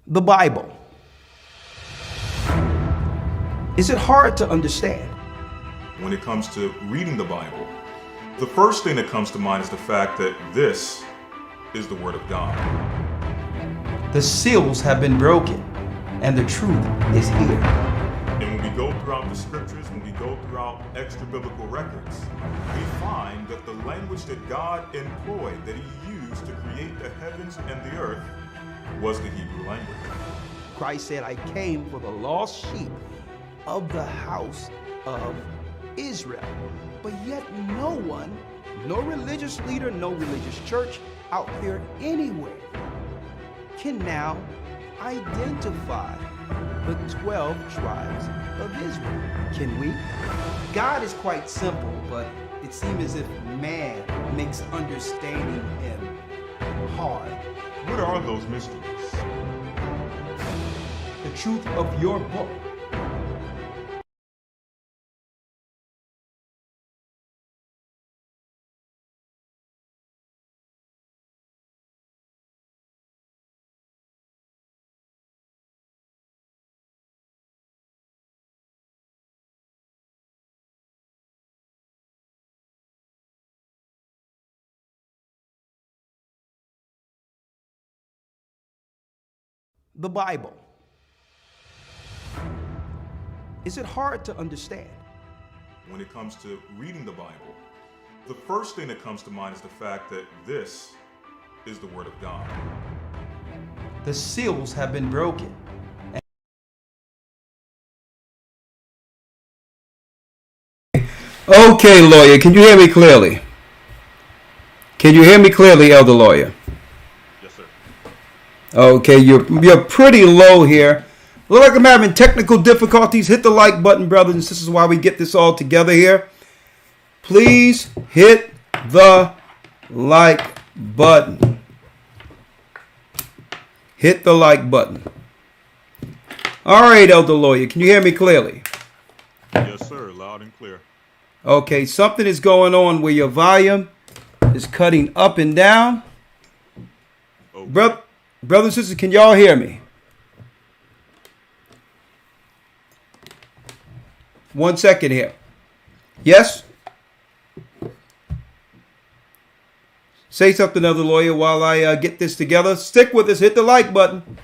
The Bible. Is it hard to understand? When it comes to reading the Bible, the first thing that comes to mind is the fact that this is the Word of God. The seals have been broken, and the truth is here. And when we go throughout the scriptures, when we go throughout extra biblical records, we find that the language that God employed, that He used to create the heavens and the earth, was the Hebrew language. Christ said, I came for the lost sheep of the house of Israel. But yet no one, no religious leader, no religious church out there anywhere can now identify the 12 tribes of Israel. Can we? God is quite simple, but it seems as if man makes understanding Him hard. What are those mysteries? The truth of your book. The Bible. Is it hard to understand? When it comes to reading the Bible, the first thing that comes to mind is the fact that this is the Word of God. The seals have been broken. Okay, lawyer, can you hear me clearly? Can you hear me clearly, elder lawyer? Yes, sir. Okay, you're pretty low here. Look like I'm having technical difficulties. Hit the like button, brothers and sisters, while we get this all together here. Please hit the like button. Hit the like button. All right, elder lawyer, can you hear me clearly? Yes, sir. Loud and clear. Okay, something is going on where your volume is cutting up and down. Okay. Brothers and sisters, can y'all hear me? 1 second here. Yes? Say something, elder lawyer, while I get this together. Stick with us. Hit the like button.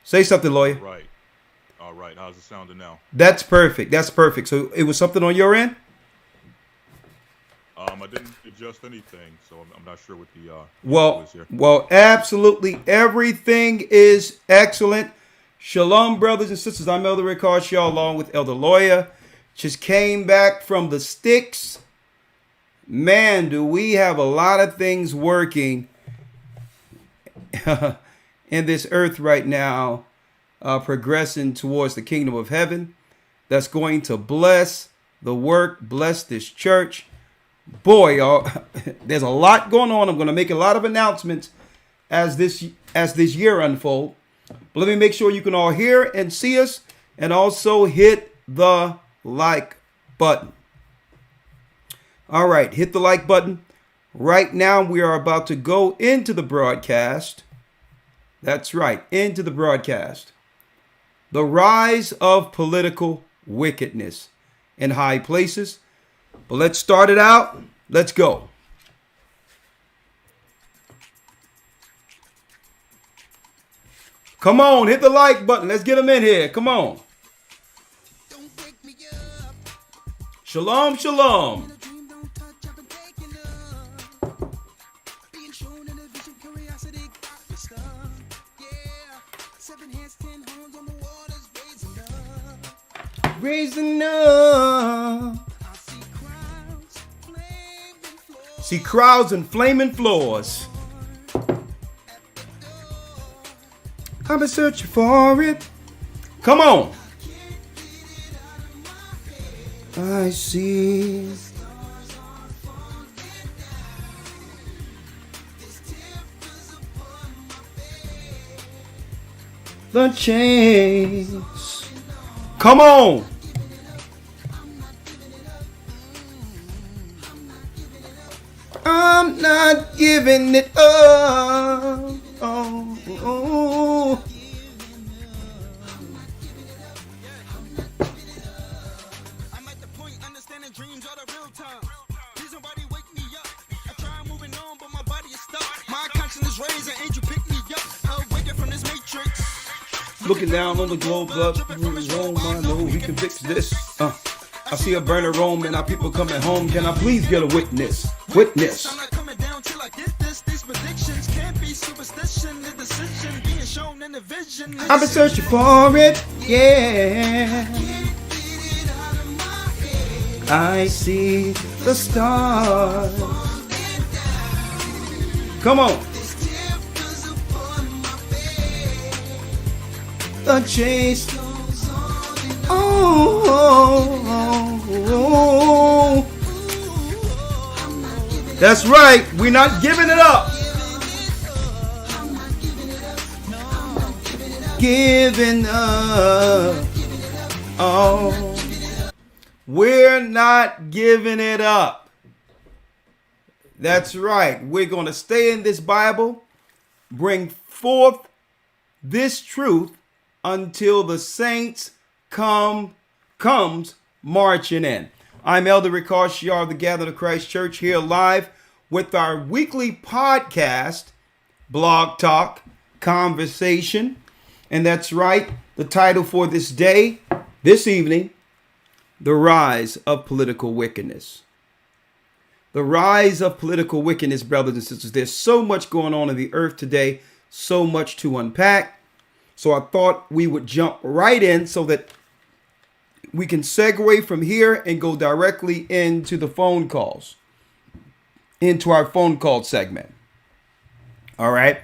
Say something, lawyer. Right. All right. How's it sounding now? That's perfect. That's perfect. So it was something on your end? I didn't adjust anything, so I'm not sure what the is here. Well, absolutely everything is excellent. Shalom, brothers and sisters. I'm Elder Rick Harshaw, along with Elder Lawyer. Just came back from the sticks. Man, do we have a lot of things working in this earth right now, progressing towards the kingdom of heaven. That's going to bless the work, bless this church. Boy, there's a lot going on. I'm going to make a lot of announcements as this year unfolds. But let me make sure you can all hear and see us, and also hit the like button. All right, hit the like button. Right now, we are about to go into the broadcast. That's right, into the broadcast. The rise of political wickedness in high places. But let's start it out. Let's go. Come on, hit the like button. Let's get them in here. Come on. Shalom, shalom. Raising up. See crowds and flaming floors. I've been searching for it. Come on. I see. The chains. Come on. I'm not giving it up. Oh, oh. Looking down on the globe, blood Rome, I know we can fix this. I see a burner Rome and our people coming home. Can I please get a witness? Witness. I've been searching for it, yeah. I see the stars. Come on. The chase. Oh. That's right. We're not giving it up. Giving up. Oh. We're not giving it up. That's right. We're going to stay in this Bible, bring forth this truth until the saints comes marching in. I'm Elder Ricard Shiar of the Gathered of Christ Church, here live with our weekly podcast, Blog Talk, Conversation. And that's right, the title for this day, this evening, The Rise of Political Wickedness. The rise of political wickedness, brothers and sisters. There's so much going on in the earth today, so much to unpack. So I thought we would jump right in so that we can segue from here and go directly into the phone calls, into our phone call segment. All right.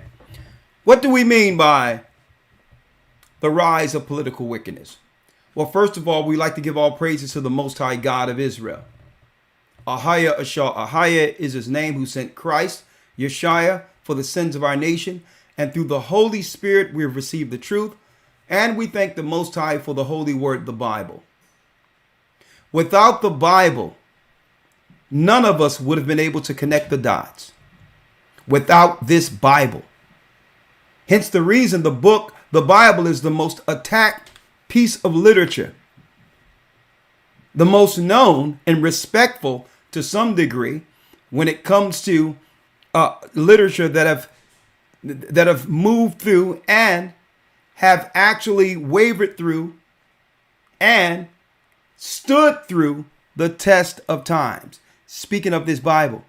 What do we mean by the rise of political wickedness? Well, first of all, we like to give all praises to the Most High God of Israel. Ahaya Ashah. Ahaya is his name, who sent Christ, Yeshua, for the sins of our nation. And through the Holy Spirit, we have received the truth. And we thank the Most High for the holy word, the Bible. Without the Bible, none of us would have been able to connect the dots. Without this Bible. Hence the reason the Bible is the most attacked piece of literature. The most known and respectful to some degree when it comes to literature that have moved through and have actually wavered through and stood through the test of times. Speaking of this Bible,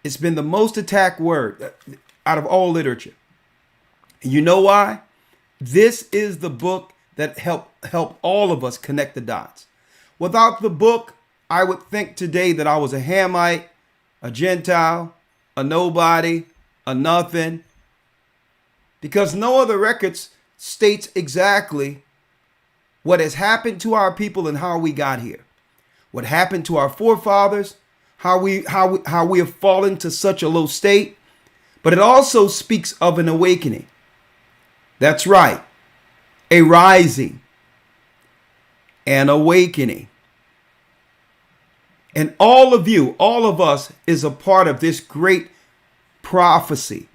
it's been the most attacked word out of all literature. And you know why? This is the book that help all of us connect the dots. Without the book, I would think today that I was a Hamite, a Gentile, a nobody, a nothing, because no other records states exactly what has happened to our people and how we got here, what happened to our forefathers, how we have fallen to such a low state. But it also speaks of an awakening. That's right, a rising, an awakening. And all of you, all of us, is a part of this great prophecy,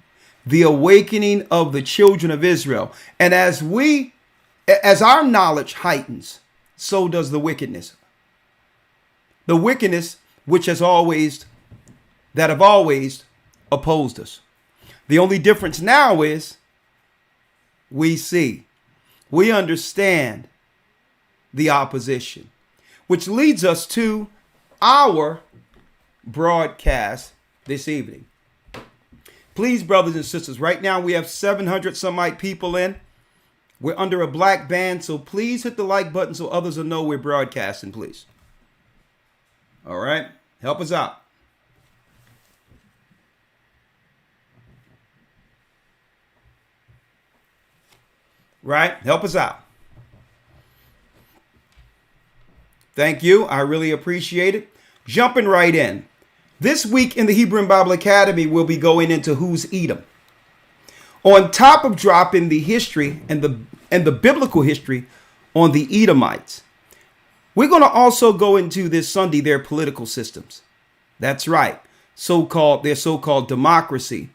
the awakening of the children of Israel. And as our knowledge heightens, so does the wickedness. The wickedness which have always opposed us. The only difference now is we see, we understand the opposition, which leads us to our broadcast this evening. Please, brothers and sisters, right now we have 700 some odd people in. We're under a black band, so please hit the like button so others will know we're broadcasting, please. All right, help us out. Right, help us out. Thank you. I really appreciate it. Jumping right in. This week in the Hebrew and Bible Academy, we'll be going into Who's Edom. On top of dropping the history and the biblical history on the Edomites, we're going to also go into this Sunday their political systems. That's right. Their so-called democracy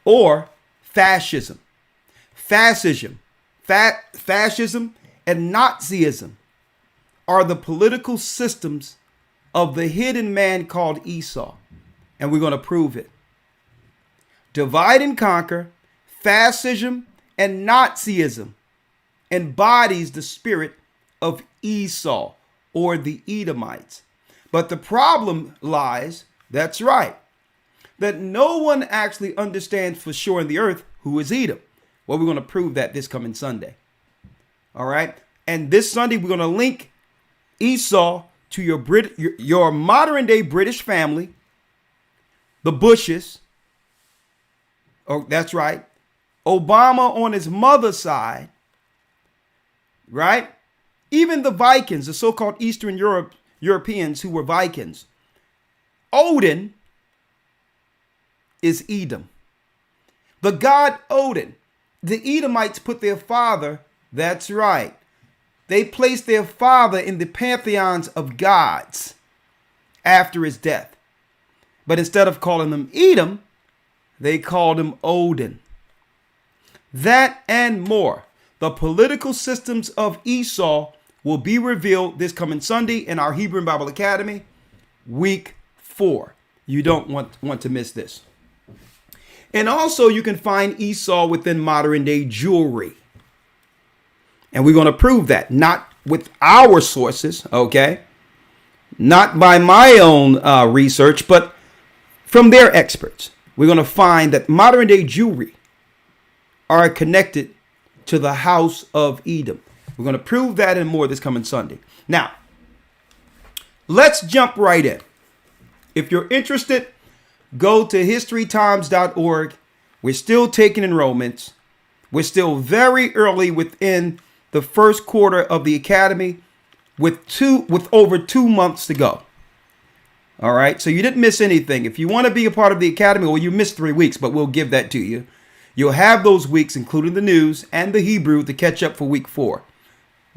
or fascism. Fascism and Nazism are the political systems of the hidden man called Esau. And we're going to prove it. Divide and conquer, fascism, and Nazism embodies the spirit of Esau or the Edomites. But the problem lies, that's right, that no one actually understands for sure in the earth who is Edom. Well, we're going to prove that this coming Sunday. All right. And this Sunday, we're going to link Esau to your modern day British family, the Bushes. Oh, that's right. Obama on his mother's side, right? Even the Vikings, the so-called Eastern Europeans who were Vikings. Odin is Edom. The god Odin. The Edomites put their father, that's right. They placed their father in the pantheons of gods after his death. But instead of calling him Edom, they called him Odin. That and more. The political systems of Esau will be revealed this coming Sunday in our Hebrew and Bible Academy, week 4. You don't want to miss this. And also you can find Esau within modern day jewelry. And we're going to prove that, not with our sources, okay? Not by my own research, but from their experts. We're going to find that modern day jewelry are connected to the house of Edom. We're going to prove that and more this coming Sunday. Now, let's jump right in. If you're interested, go to historytimes.org. We're still taking enrollments. We're still very early within the first quarter of the academy with over 2 months to go. All right. So you didn't miss anything. If you want to be a part of the academy, well, you missed 3 weeks, but we'll give that to you. You'll have those weeks, including the news and the Hebrew, to catch up for week 4.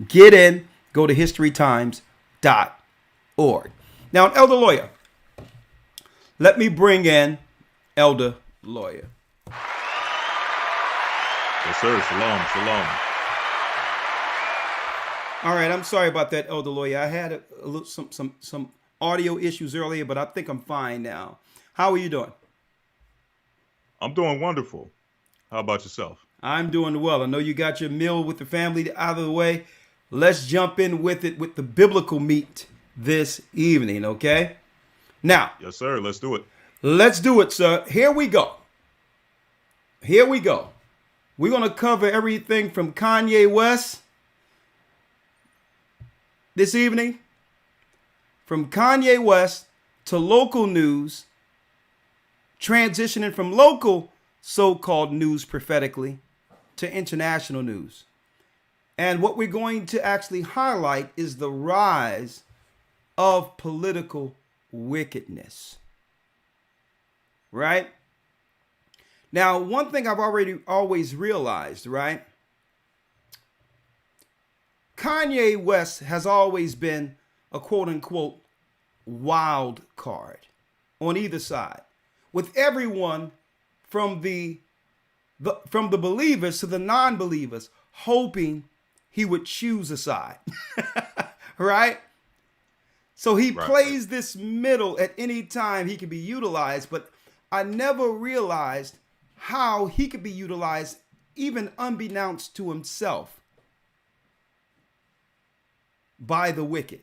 Get in, go to historytimes.org. Now, Elder Lawyer, let me bring in Elder Lawyer. Yes, sir. Shalom, shalom. All right, I'm sorry about that, Elder Lawyer. I had a little, some audio issues earlier, but I think I'm fine now. How are you doing? I'm doing wonderful. How about yourself? I'm doing well. I know you got your meal with the family out of the way. Let's jump in with it with the biblical meat this evening, okay? Now. Yes, sir. Let's do it. Let's do it, sir. Here we go. Here we go. We're going to cover everything from Kanye West this evening, from Kanye West to local news, transitioning from local so-called news prophetically to international news. And what we're going to actually highlight is the rise of political wickedness. Right? Now, one thing I've always realized, right? Kanye West has always been a quote unquote wild card on either side, with everyone from the believers to the non-believers hoping he would choose a side. Right? So he plays this middle at any time he can be utilized, but I never realized how he could be utilized even unbeknownst to himself by the wicked.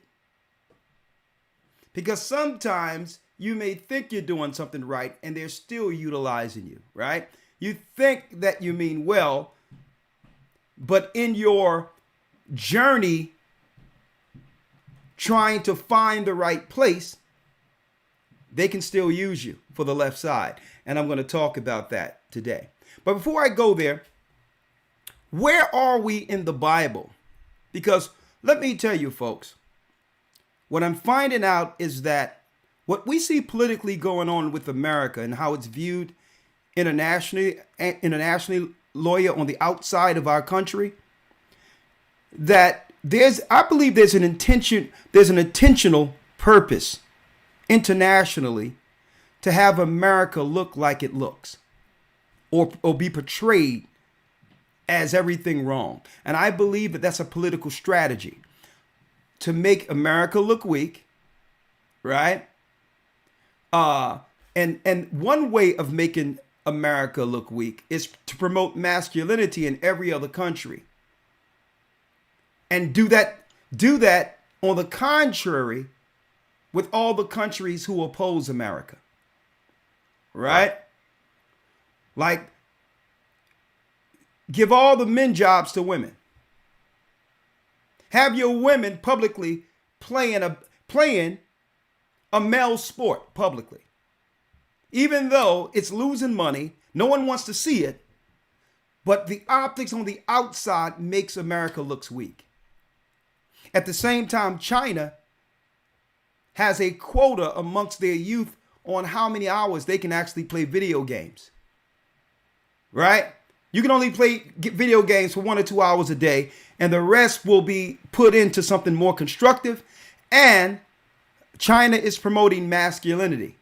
Because sometimes you may think you're doing something right and they're still utilizing you, right? You think that you mean well, but in your journey trying to find the right place, they can still use you for the left side. And I'm going to talk about that today. But before I go there, where are we in the Bible? Because let me tell you, folks, what I'm finding out is that what we see politically going on with America and how it's viewed internationally, Lawyer, on the outside of our country, that I believe there's an intentional purpose internationally to have America look like it looks, or be portrayed as everything wrong. And I believe that that's a political strategy to make America look weak, right? And one way of making America look weak. It's to promote masculinity in every other country. And do that on the contrary with all the countries who oppose America. Right? Like, give all the men jobs to women. Have your women publicly playing a male sport publicly. Even though it's losing money, no one wants to see it, but the optics on the outside makes America looks weak. At the same time, China has a quota amongst their youth on how many hours they can actually play video games. Right? You can only play video games for 1 or 2 hours a day, and the rest will be put into something more constructive. And China is promoting masculinity.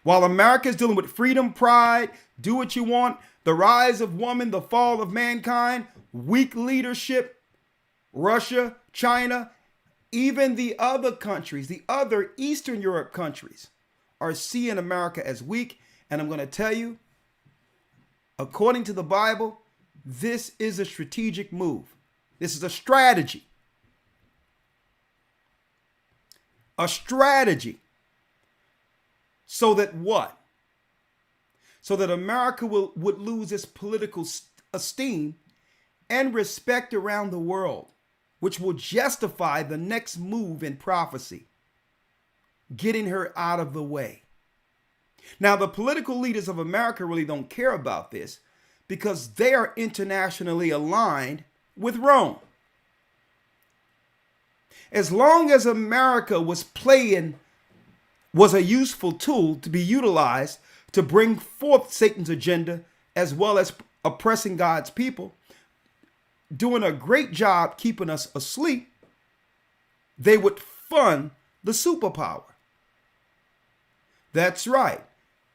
While America is dealing with freedom, pride, do what you want, the rise of woman, the fall of mankind, weak leadership, Russia, China, even the other countries, the other Eastern Europe countries are seeing America as weak. And I'm going to tell you, according to the Bible, this is a strategic move. This is a strategy. A strategy. So that what? So that America would lose its political esteem and respect around the world, which will justify the next move in prophecy, getting her out of the way. Now, the political leaders of America really don't care about this because they are internationally aligned with Rome. As long as America was a useful tool to be utilized to bring forth Satan's agenda, as well as oppressing God's people, doing a great job keeping us asleep, they would fund the superpower. That's right.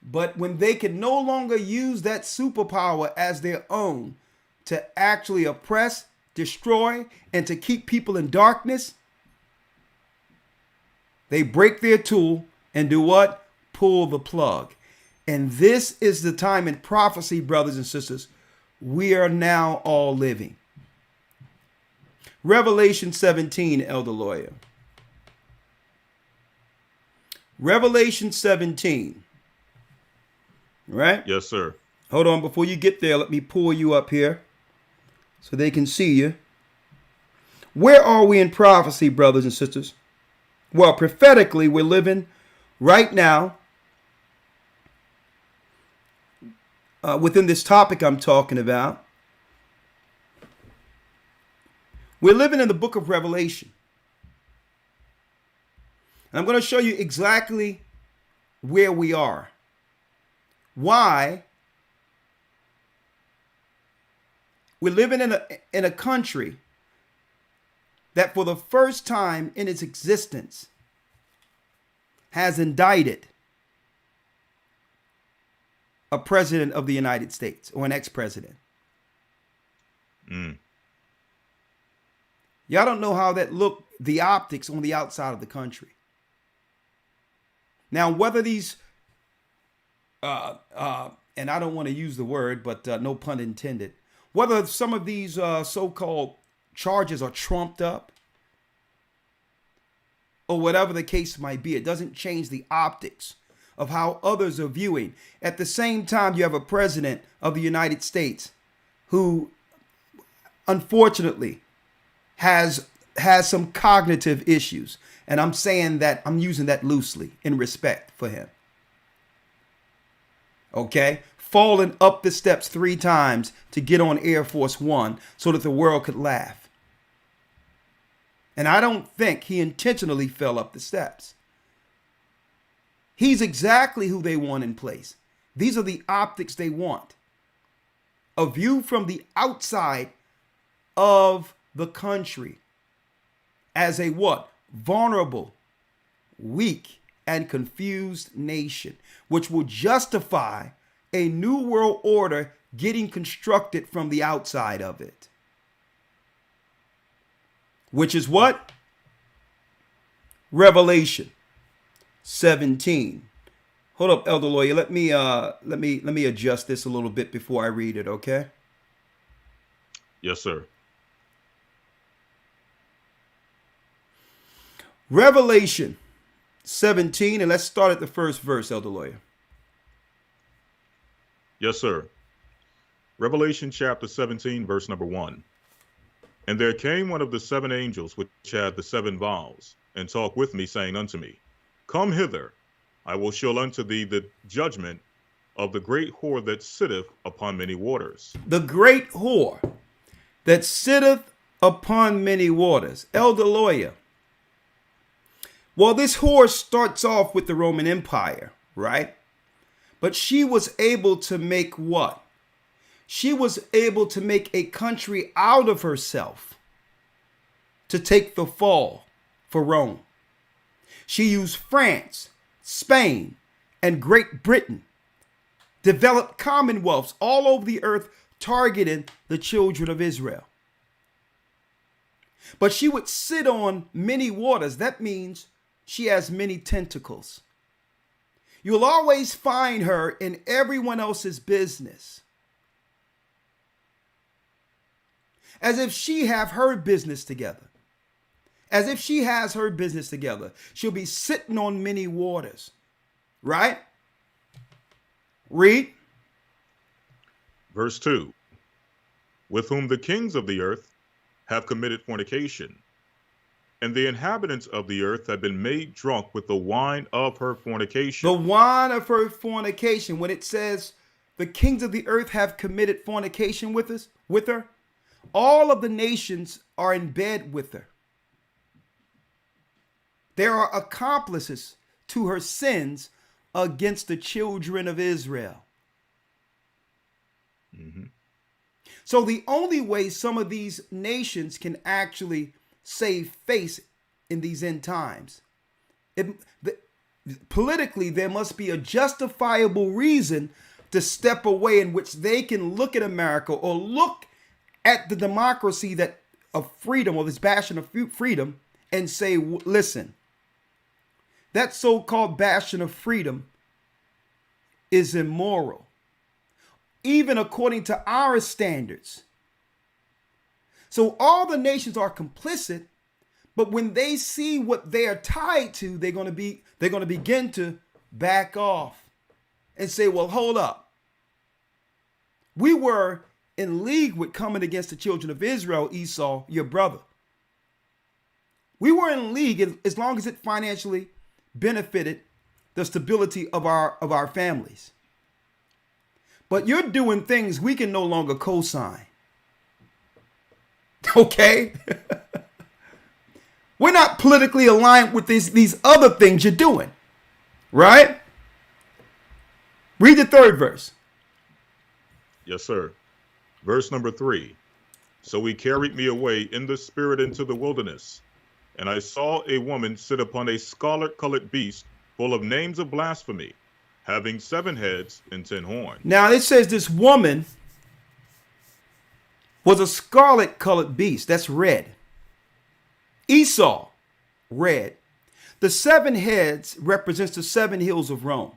But when they can no longer use that superpower as their own to actually oppress, destroy, and to keep people in darkness, they break their tool and do what? Pull the plug. And this is the time in prophecy, brothers and sisters, we are now all living. Revelation 17, Elder Lawyer. Revelation 17. Right? Yes, sir. Hold on. Before you get there, let me pull you up here so they can see you. Where are we in prophecy, brothers and sisters? Well, prophetically, we're living right now within this topic I'm talking about. We're living in the book of Revelation. And I'm going to show you exactly where we are. Why we're living in a country that for the first time in its existence has indicted a president of the United States or an ex-president. Y'all don't know how that looked, the optics on the outside of the country. Now, whether these, and I don't want to use the word, but no pun intended, whether some of these so-called charges are trumped up or whatever the case might be, it doesn't change the optics of how others are viewing. At the same time, you have a president of the United States who, unfortunately, has some cognitive issues. And I'm saying that, I'm using that loosely in respect for him. Okay? Falling up the steps 3 times to get on Air Force One so that the world could laugh. And I don't think he intentionally fell up the steps. He's exactly who they want in place. These are the optics they want. A view from the outside of the country as a what? Vulnerable, weak, and confused nation, which will justify a new world order getting constructed from the outside of it. Which is what? Revelation 17. Hold up, elder lawyer. Let me adjust this a little bit before I read it, okay? Yes, sir. Revelation 17, and let's start at the first verse, elder lawyer. Yes, sir. Revelation chapter 17, verse number 1. And there came one of the seven angels which had the seven vials, and talked with me, saying unto me, Come hither, I will show unto thee the judgment of the great whore that sitteth upon many waters. The great whore that sitteth upon many waters. Elder lawyer. Well, this whore starts off with the Roman Empire, right? But she was able to make what? She was able to make a country out of herself to take the fall for Rome. She used France, Spain, and Great Britain, developed commonwealths all over the earth targeting the children of Israel. But she would sit on many waters. That means she has many tentacles. You'll always find her in everyone else's business, as if she have her business together. As if she has her business together. She'll be sitting on many waters. Right? Read. Verse 2. With whom the kings of the earth have committed fornication, and the inhabitants of the earth have been made drunk with the wine of her fornication. The wine of her fornication. When it says the kings of the earth have committed fornication with her, all of the nations are in bed with her. There are accomplices to her sins against the children of Israel. Mm-hmm. So the only way some of these nations can actually save face in these end times, politically, there must be a justifiable reason to step away in which they can look at America or look at the democracy that of freedom, or this bastion of freedom, and say, listen, that so-called bastion of freedom is immoral, even according to our standards. So all the nations are complicit, but when they see what they are tied to, they're going to begin to back off and say, well, hold up. We were in league with coming against the children of Israel, Esau, your brother. We were in league as long as it financially benefited the stability of our families. But you're doing things we can no longer co-sign. Okay? We're not politically aligned with these other things you're doing. Right? Read the third verse. Yes, sir. Verse number 3. So he carried me away in the spirit into the wilderness, and I saw a woman sit upon a scarlet-colored beast full of names of blasphemy, having 7 heads and 10 horns. Now it says this woman was a scarlet-colored beast. That's red. Esau, red. The 7 heads represents the 7 hills of Rome.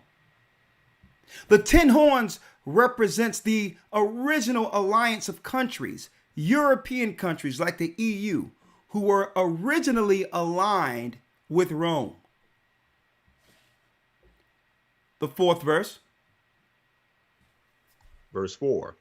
The 10 horns represents the original alliance of countries, European countries like the EU, who were originally aligned with Rome. The 4th verse. Verse 4.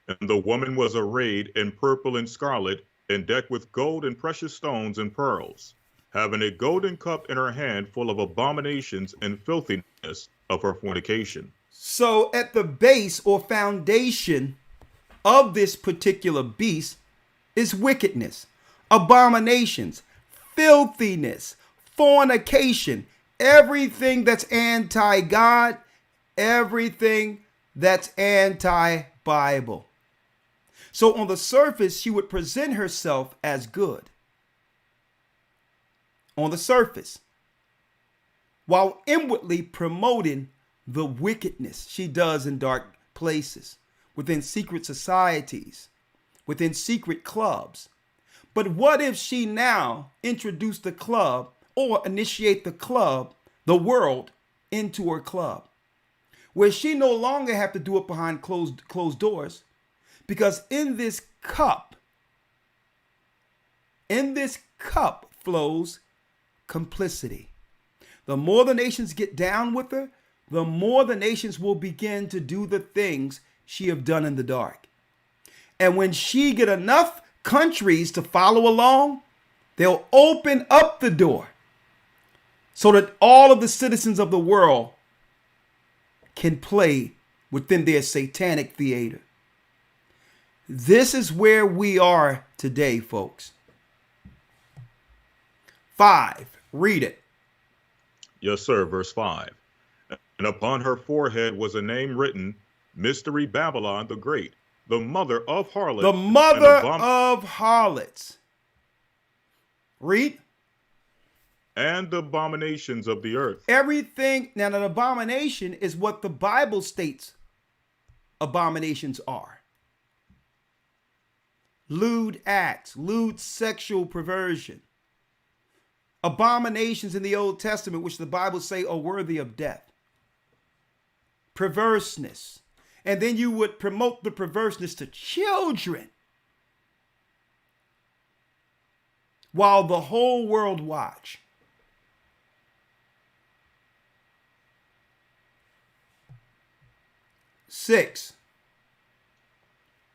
And the woman was arrayed in purple and scarlet, and decked with gold and precious stones and pearls, having a golden cup in her hand full of abominations and filthiness of her fornication. So at the base or foundation of this particular beast is wickedness, abominations, filthiness, fornication, everything that's anti-God, everything that's anti-Bible. So on the surface, she would present herself as good. On the surface. While inwardly promoting the wickedness she does in dark places, within secret societies, within secret clubs. But what if she now introduced the club or initiate the club, the world, into her club, where she no longer have to do it behind closed doors, because in this cup flows complicity. The more the nations get down with her, the more the nations will begin to do the things she have done in the dark. And when she get enough countries to follow along, they'll open up the door so that all of the citizens of the world can play within their satanic theater. This is where we are today, folks. 5, read it. Yes, sir. Verse 5. And upon her forehead was a name written, Mystery Babylon the Great, the mother of harlots. The mother of harlots. Read. And the abominations of the earth. Everything. Now, an abomination is what the Bible states abominations are. Lewd acts, lewd sexual perversion. Abominations in the Old Testament, which the Bible say are worthy of death. Perverseness. And then you would promote the perverseness to children, while the whole world watch.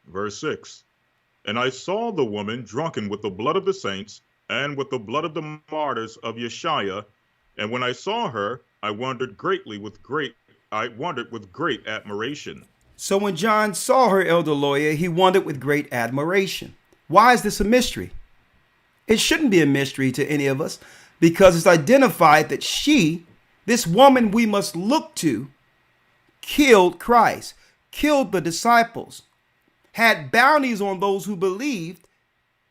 Verse 6. And I saw the woman drunken with the blood of the saints and with the blood of the martyrs of Yeshua. And when I saw her, I wondered with great admiration. So when John saw her, Elder Lawyer, he wondered with great admiration. Why is this a mystery? It shouldn't be a mystery to any of us, because it's identified that she, this woman we must look to, killed Christ, killed the disciples, had bounties on those who believed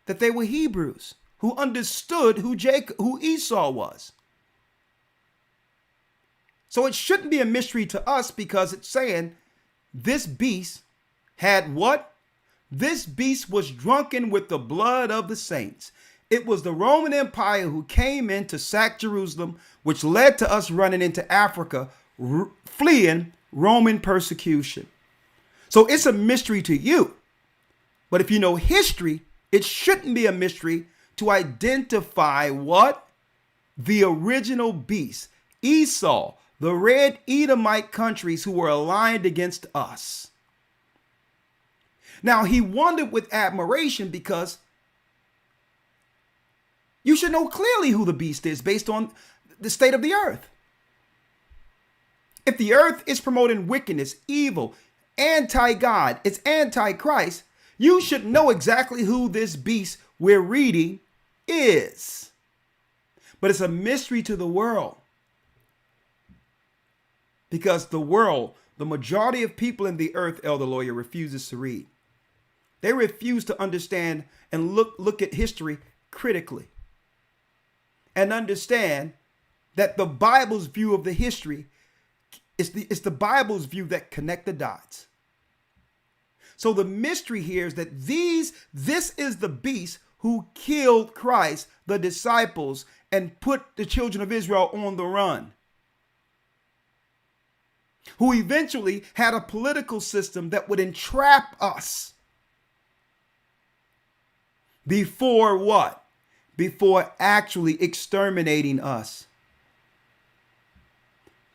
that they were Hebrews, who understood who Esau was. So it shouldn't be a mystery to us, because it's saying this beast had what? This beast was drunken with the blood of the saints. It was the Roman Empire who came in to sack Jerusalem, which led to us running into Africa, fleeing Roman persecution. So it's a mystery to you. But if you know history, it shouldn't be a mystery to identify what? The original beast, Esau, the red Edomite countries who were aligned against us. Now, he wondered with admiration, because you should know clearly who the beast is based on the state of the earth. If the earth is promoting wickedness, evil, anti-God, it's anti-Christ, you should know exactly who this beast we're reading is. But it's a mystery to the world, because the world, the majority of people in the earth, Elder Lawyer, refuses to read. They refuse to understand and look at history critically and understand that the Bible's view of the history is the Bible's view that connect the dots. So the mystery here is that this is the beast who killed Christ, the disciples, and put the children of Israel on the run, who eventually had a political system that would entrap us. Before what? Before actually exterminating us.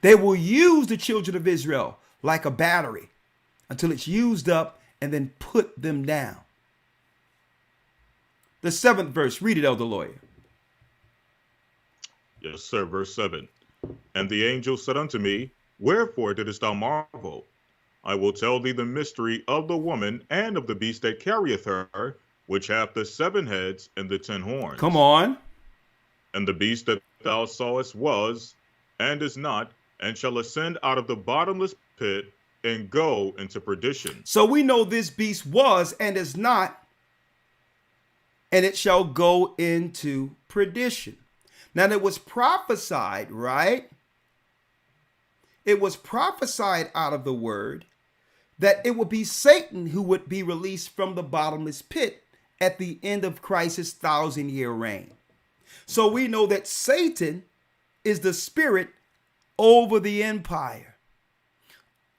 They will use the children of Israel like a battery until it's used up, and then put them down. The 7th verse, read it, Elder Lawyer. Yes, sir. Verse 7. And the angel said unto me, Wherefore didst thou marvel? I will tell thee the mystery of the woman and of the beast that carrieth her, which hath the 7 heads and the 10 horns. Come on. And the beast that thou sawest was, and is not, and shall ascend out of the bottomless pit, and go into perdition. So we know this beast was and is not, and it shall go into perdition. Now, it was prophesied, right? It was prophesied out of the word that it would be Satan who would be released from the bottomless pit at the end of Christ's 1,000-year reign. So we know that Satan is the spirit over the empire,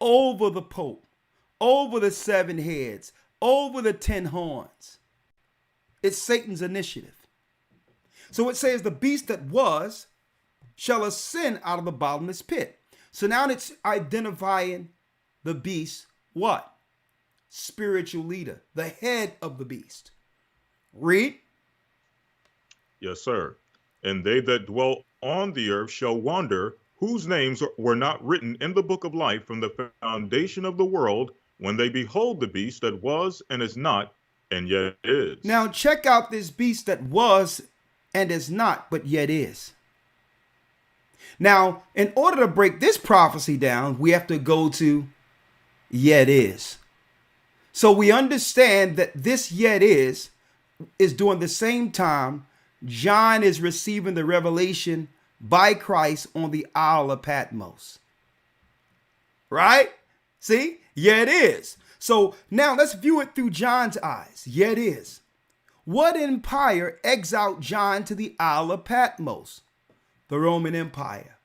over the Pope, over the 7 heads, over the 10 horns. It's Satan's initiative. So it says the beast that was shall ascend out of the bottomless pit. So now it's identifying the beast, what? Spiritual leader, the head of the beast. Read. Yes, sir. And they that dwell on the earth shall wonder, whose names were not written in the book of life from the foundation of the world, when they behold the beast that was and is not, and yet is. Now check out this beast that was and is not, but yet is. Now, in order to break this prophecy down, we have to go to yet is. So we understand that this yet is during the same time John is receiving the revelation by Christ on the Isle of Patmos. Right? See? Yet is. So now let's view it through John's eyes. Yet is. What empire exiled John to the Isle of Patmos? The Roman Empire.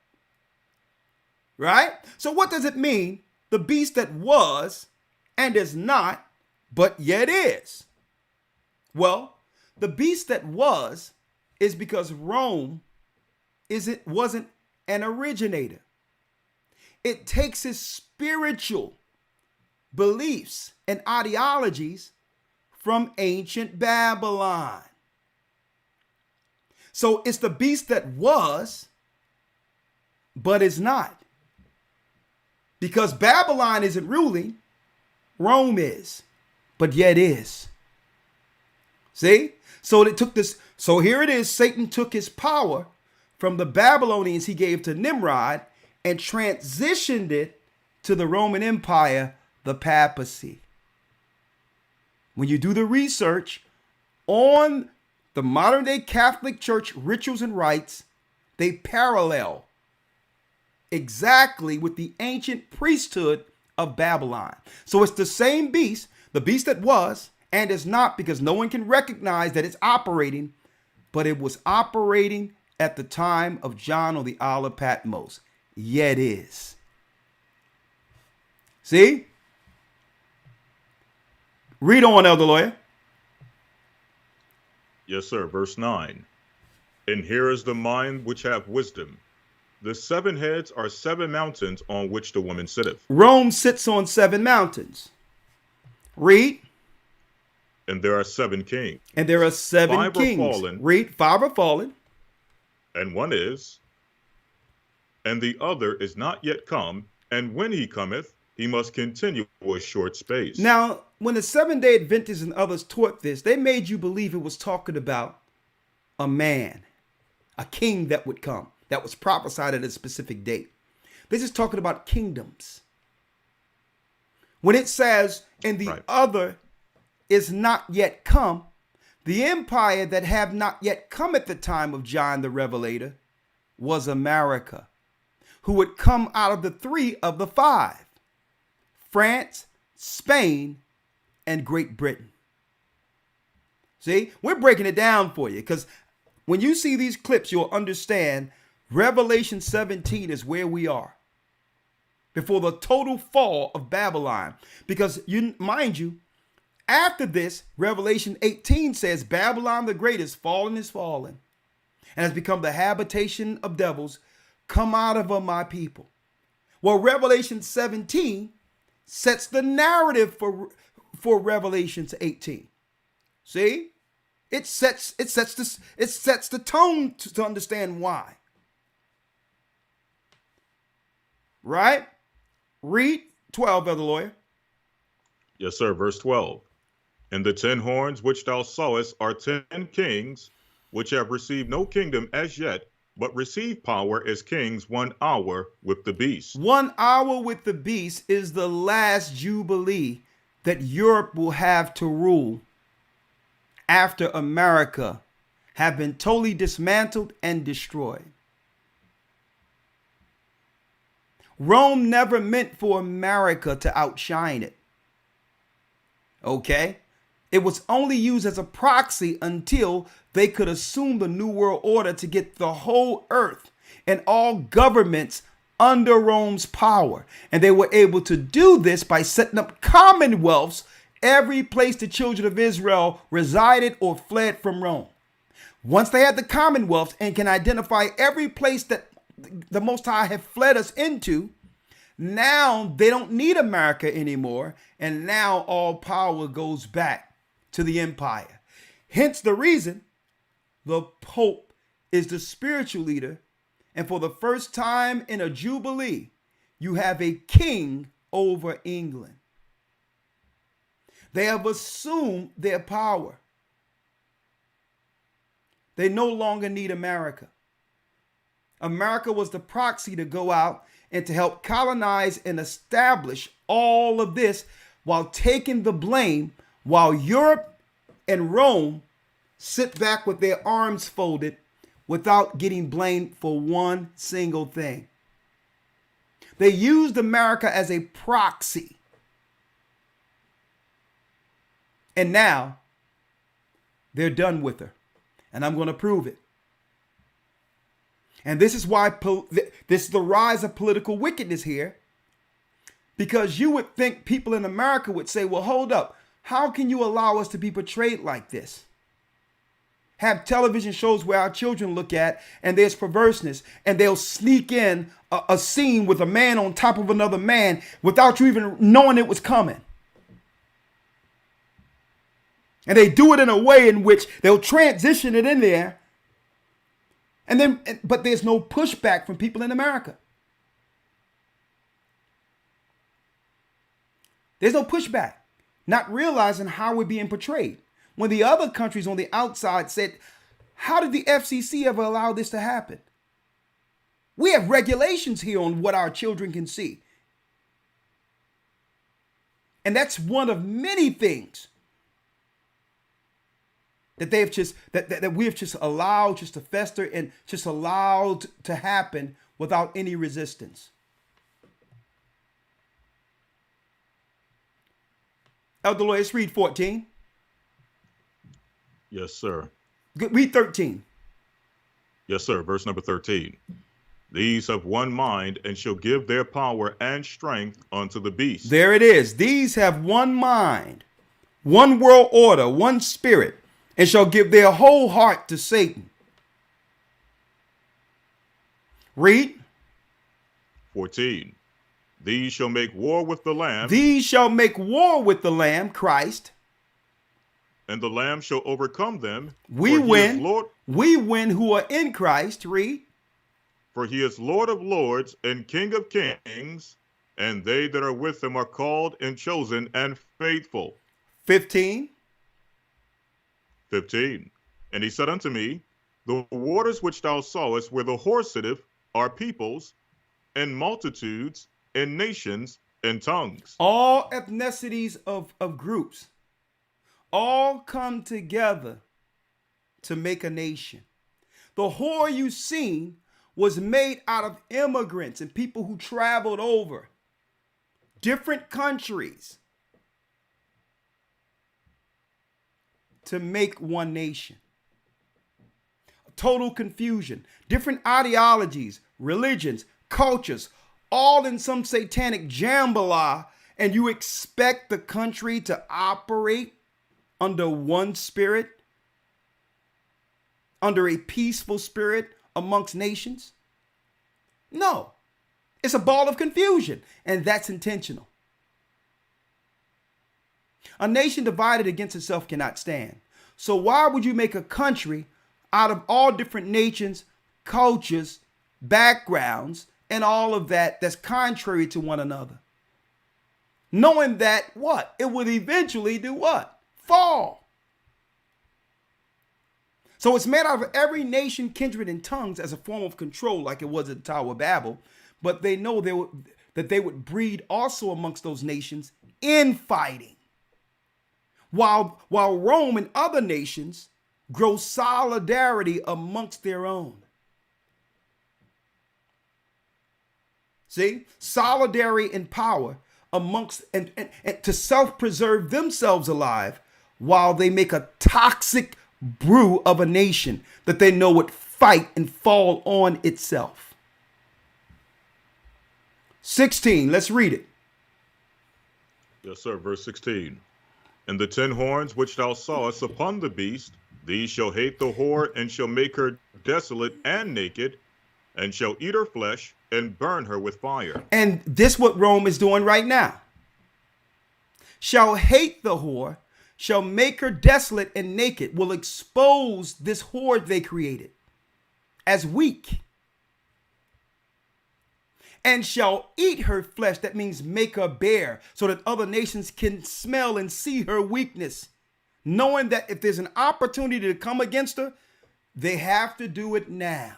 Right? So what does it mean? The beast that was and is not, but yet is. Well, the beast that was is because Rome wasn't an originator. It takes its spiritual beliefs and ideologies from ancient Babylon. So it's the beast that was, but is not. Because Babylon isn't ruling, Rome is, but yet is. See? So it took this. So here it is. Satan took his power from the Babylonians he gave to Nimrod and transitioned it to the Roman Empire, the papacy. When you do the research on the modern day Catholic Church rituals and rites, they parallel exactly with the ancient priesthood of Babylon. So it's the same beast, the beast that was and is not, because no one can recognize that it's operating, but it was operating at the time of John on the Isle of Patmos. Yet is. See? Read on, Elder Lawyer. Yes, sir. Verse 9. And here is the mind which hath wisdom. The 7 heads are 7 mountains on which the woman sitteth. Rome sits on 7 mountains. Read. And there are 7 kings. And there are 7 5 kings. are fallen. Read. 5 are fallen. And one is. And the other is not yet come. And when he cometh, he must continue a short space. Now, when the Seventh-day Adventists and others taught this, they made you believe it was talking about a man, a king that would come, that was prophesied at a specific date. This is talking about kingdoms. When it says, and the other is not yet come, the empire that have not yet come at the time of John the Revelator was America, who would come out of the 3 of the 5. France, Spain, and Great Britain. See, we're breaking it down for you, because when you see these clips, you'll understand Revelation 17 is where we are before the total fall of Babylon. Because mind you, after this, Revelation 18 says Babylon the Great is fallen, and has become the habitation of devils. Come out of her, my people. Well, Revelation 17 sets the narrative for Revelation 18. See? It sets the tone to understand why. Right? Read 12, Elder Lawyer. Yes, sir. Verse 12. And the 10 horns which thou sawest are 10 kings, which have received no kingdom as yet, but receive power as kings 1 hour with the beast. 1 hour with the beast is the last jubilee that Europe will have to rule after America have been totally dismantled and destroyed. Rome never meant for America to outshine it. Okay? It was only used as a proxy until they could assume the New World Order to get the whole earth and all governments under Rome's power. And they were able to do this by setting up commonwealths every place the children of Israel resided or fled from Rome. Once they had the commonwealths and can identify every place that the Most High have fled us into, now they don't need America anymore. And now all power goes back to the empire. Hence the reason the Pope is the spiritual leader. And for the first time in a jubilee, you have a king over England. They have assumed their power. They no longer need America. America was the proxy to go out and to help colonize and establish all of this while taking the blame, while Europe and Rome sit back with their arms folded without getting blamed for one single thing. They used America as a proxy. And now they're done with her. And I'm going to prove it. And this is why this is the rise of political wickedness here. Because you would think people in America would say, well, hold up. How can you allow us to be portrayed like this? Have television shows where our children look at and there's perverseness and they'll sneak in a scene with a man on top of another man without you even knowing it was coming. And they do it in a way in which they'll transition it in there. But there's no pushback from people in America. There's no pushback, not realizing how we're being portrayed. When the other countries on the outside said, how did the FCC ever allow this to happen? We have regulations here on what our children can see. And that's one of many things that they have just that we have just allowed just to fester and just allowed to happen without any resistance. Elder Lloyd, let's read 14. Yes, sir. Read 13. Yes, sir. Verse number 13. These have one mind and shall give their power and strength unto the beast. There it is. These have one mind, one world order, one spirit, and shall give their whole heart to Satan. Read. 14. These shall make war with the Lamb. These shall make war with the Lamb, Christ. And the Lamb shall overcome them. We win. We win who are in Christ. Read. For he is Lord of lords and King of kings, and they that are with him are called and chosen and faithful. 15. 15. And he said unto me, the waters which thou sawest where the horse sitteth are peoples and multitudes and nations and tongues. All ethnicities of groups all come together to make a nation. The whore you seen was made out of immigrants and people who traveled over different countries to make one nation. Total confusion, different ideologies, religions, cultures, all in some satanic jambalaya, and you expect the country to operate under one spirit, under a peaceful spirit amongst nations? No, it's a ball of confusion, and that's intentional. A nation divided against itself cannot stand. So why would you make a country out of all different nations, cultures, backgrounds, and all of that that's contrary to one another? Knowing that what? It would eventually do what? Fall. So it's made out of every nation, kindred, and tongues as a form of control, like it was at the Tower of Babel. But they know that they would breed also amongst those nations infighting. While Rome and other nations grow solidarity amongst their own. See, solidarity and power amongst and to self-preserve themselves alive while they make a toxic brew of a nation that they know would fight and fall on itself. 16. Let's read it. Yes, sir. Verse 16. And the 10 horns which thou sawest upon the beast, these shall hate the whore, and shall make her desolate and naked, and shall eat her flesh, and burn her with fire. And this what Rome is doing right now. Shall hate the whore, shall make her desolate and naked, will expose this horde they created as weak. And shall eat her flesh, that means make her bare, so that other nations can smell and see her weakness, knowing that if there's an opportunity to come against her, they have to do it now.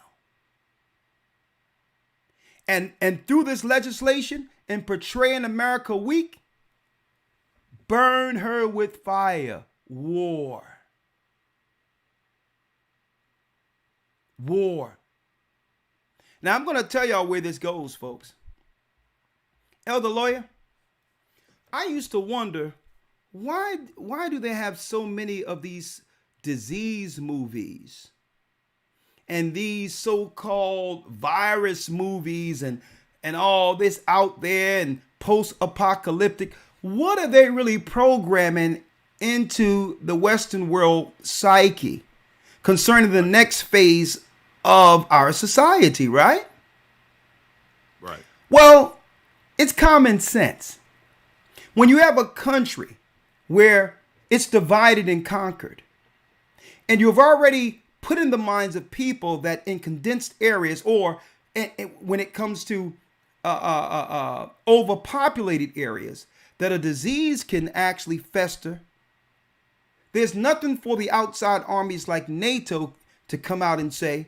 And through this legislation and portraying America weak, burn her with fire. War. War. Now, I'm going to tell y'all where this goes, folks. Elder Lawyer, I used to wonder, why do they have so many of these disease movies and these so-called virus movies and all this out there and post-apocalyptic? What are they really programming into the Western world psyche concerning the next phase of our society, right? Right. Well, it's common sense. When you have a country where it's divided and conquered, and you've already put in the minds of people that in condensed areas, or when it comes to overpopulated areas, that a disease can actually fester, there's nothing for the outside armies like NATO to come out and say,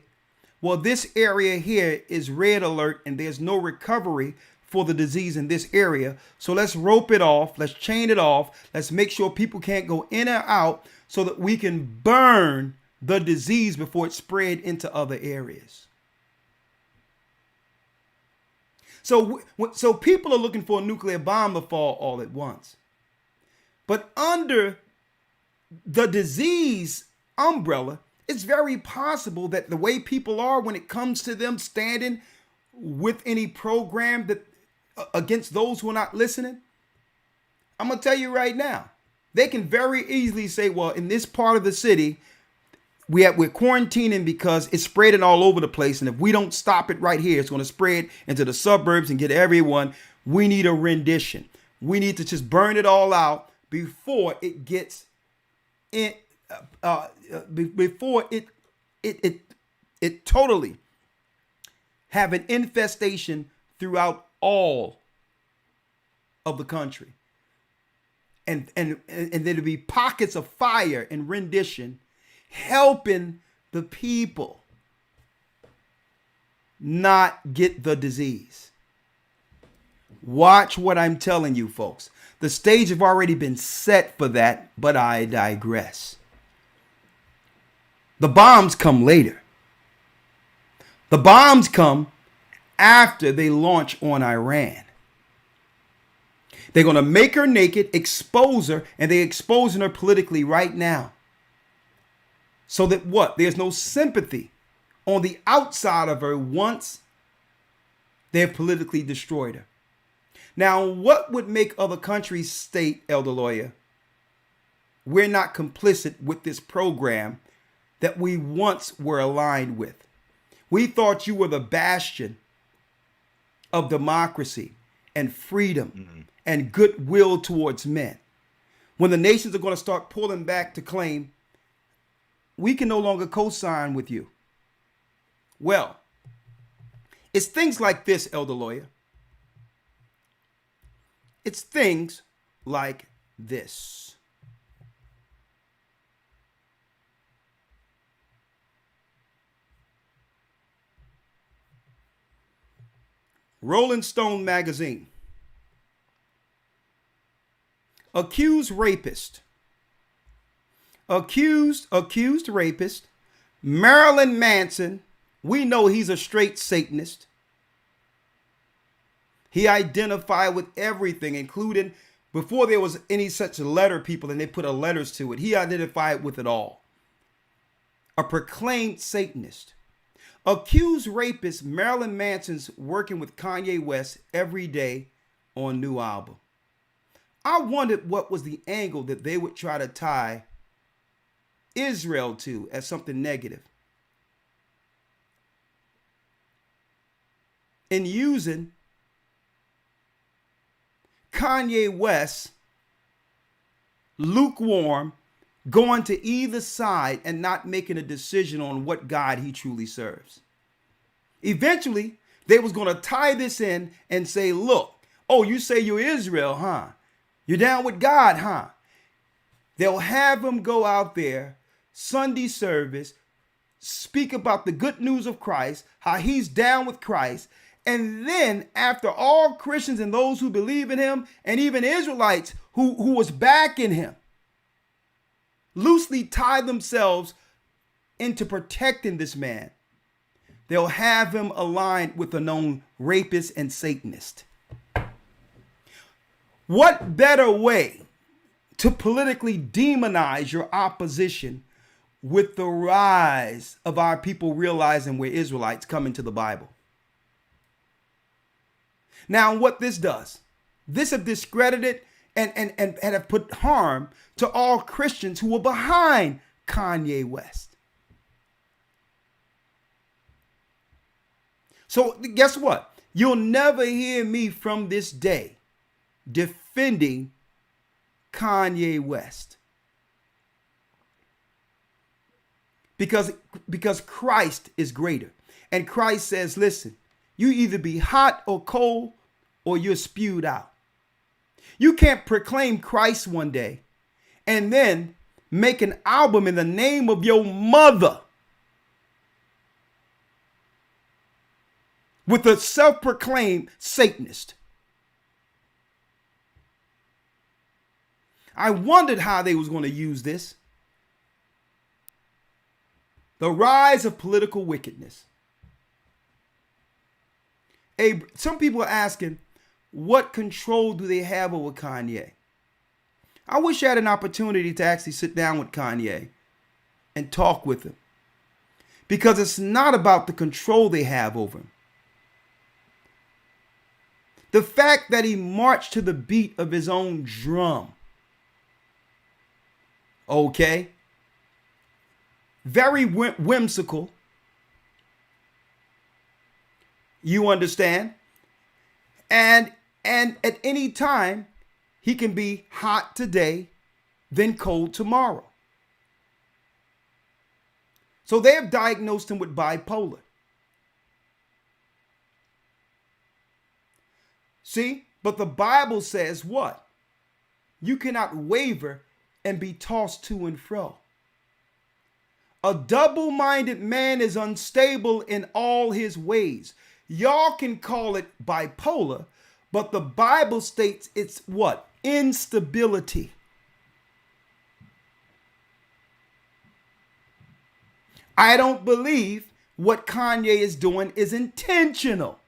well, this area here is red alert and there's no recovery for the disease in this area. So let's rope it off. Let's chain it off. Let's make sure people can't go in or out so that we can burn the disease before it spread into other areas. So people are looking for a nuclear bomb to fall all at once. But under the disease umbrella, it's very possible that the way people are when it comes to them standing with any program that against those who are not listening, I'm going to tell you right now, they can very easily say, well, in this part of the city, we're quarantining because it's spreading all over the place. And if we don't stop it right here, it's going to spread into the suburbs and get everyone. We need a rendition. We need to just burn it all out before it gets in. Before it totally have an infestation throughout all of the country, and there'll be pockets of fire and rendition, helping the people not get the disease. Watch what I'm telling you, folks. The stage have already been set for that, but I digress. The bombs come later. The bombs come after they launch on Iran. They're going to make her naked, expose her, and they're exposing her politically right now. So that what? There's no sympathy on the outside of her once they've politically destroyed her. Now, what would make other countries state, Elder Lawyer, we're not complicit with this program that we once were aligned with? We thought you were the bastion of democracy and freedom and goodwill towards men. When the nations are going to start pulling back to claim, we can no longer co-sign with you. Well, it's things like this, Elder Lawyer. It's things like this. Rolling Stone magazine. Accused rapist. Accused rapist. Marilyn Manson. We know he's a straight Satanist. He identified with everything, including before there was any such letter people and they put letters to it. He identified with it all. A proclaimed Satanist. Accused rapist Marilyn Manson's working with Kanye West every day on new album. I wondered what was the angle that they would try to tie Israel to as something negative. In using Kanye West lukewarm, going to either side and not making a decision on what God he truly serves. Eventually, they was going to tie this in and say, look, oh, you say you're Israel, huh? You're down with God, huh? They'll have him go out there, Sunday service, speak about the good news of Christ, how he's down with Christ. And then after all Christians and those who believe in him, and even Israelites who was backing him, loosely tie themselves into protecting this man, they'll have him aligned with a known rapist and Satanist. What better way to politically demonize your opposition with the rise of our people realizing we're Israelites coming to the Bible? Now, what this does, this have discredited and have put harm to all Christians who were behind Kanye West. So guess what? You'll never hear me from this day defending Kanye West. Because Christ is greater. And Christ says, listen, you either be hot or cold or you're spewed out. You can't proclaim Christ one day and then make an album in the name of your mother with a self-proclaimed Satanist. I wondered how they was going to use this. The rise of political wickedness. Some people are asking, what control do they have over Kanye? I wish I had an opportunity to actually sit down with Kanye and talk with him. Because it's not about the control they have over him. The fact that he marched to the beat of his own drum. Okay. Very whimsical. You understand? And at any time, he can be hot today, then cold tomorrow. So they have diagnosed him with bipolar. See, but the Bible says what? You cannot waver and be tossed to and fro. A double-minded man is unstable in all his ways. Y'all can call it bipolar, but the Bible states it's what? Instability. I don't believe what Kanye is doing is intentional.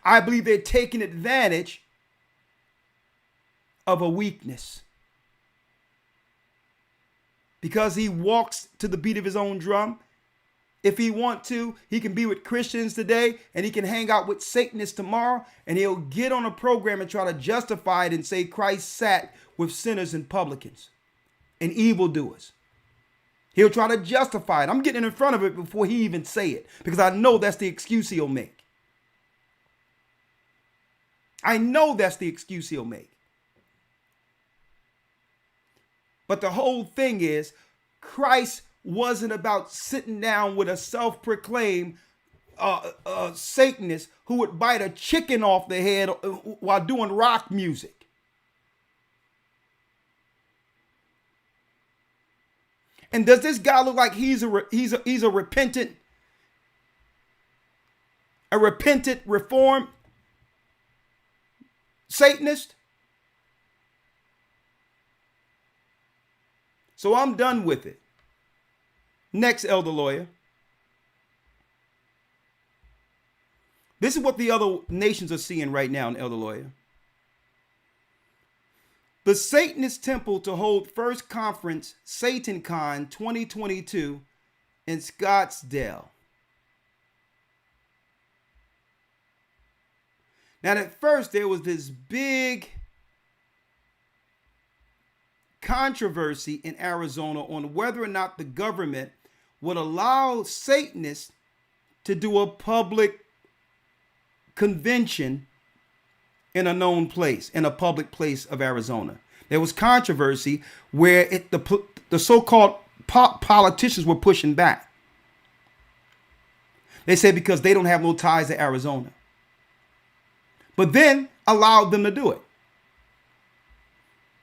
I believe they're taking advantage of a weakness. Because he walks to the beat of his own drum. If he wants to, he can be with Christians today and he can hang out with Satanists tomorrow, and he'll get on a program and try to justify it and say Christ sat with sinners and publicans and evildoers. He'll try to justify it. I'm getting in front of it before he even say it, because I know that's the excuse he'll make. I know that's the excuse he'll make. But the whole thing is, Christ wasn't about sitting down with a self-proclaimed Satanist who would bite a chicken off the head while doing rock music. And does this guy look like he's a repentant, reformed Satanist? So I'm done with it. Next, elder lawyer. This is what the other nations are seeing right now, elder lawyer. The Satanist temple to hold first conference SatanCon 2022 in Scottsdale. Now, at first, there was this big controversy in Arizona on whether or not the government would allow Satanists to do a public convention in a known place, in a public place of Arizona. There was controversy where the so-called politicians were pushing back. They said because they don't have no ties to Arizona. But then allowed them to do it.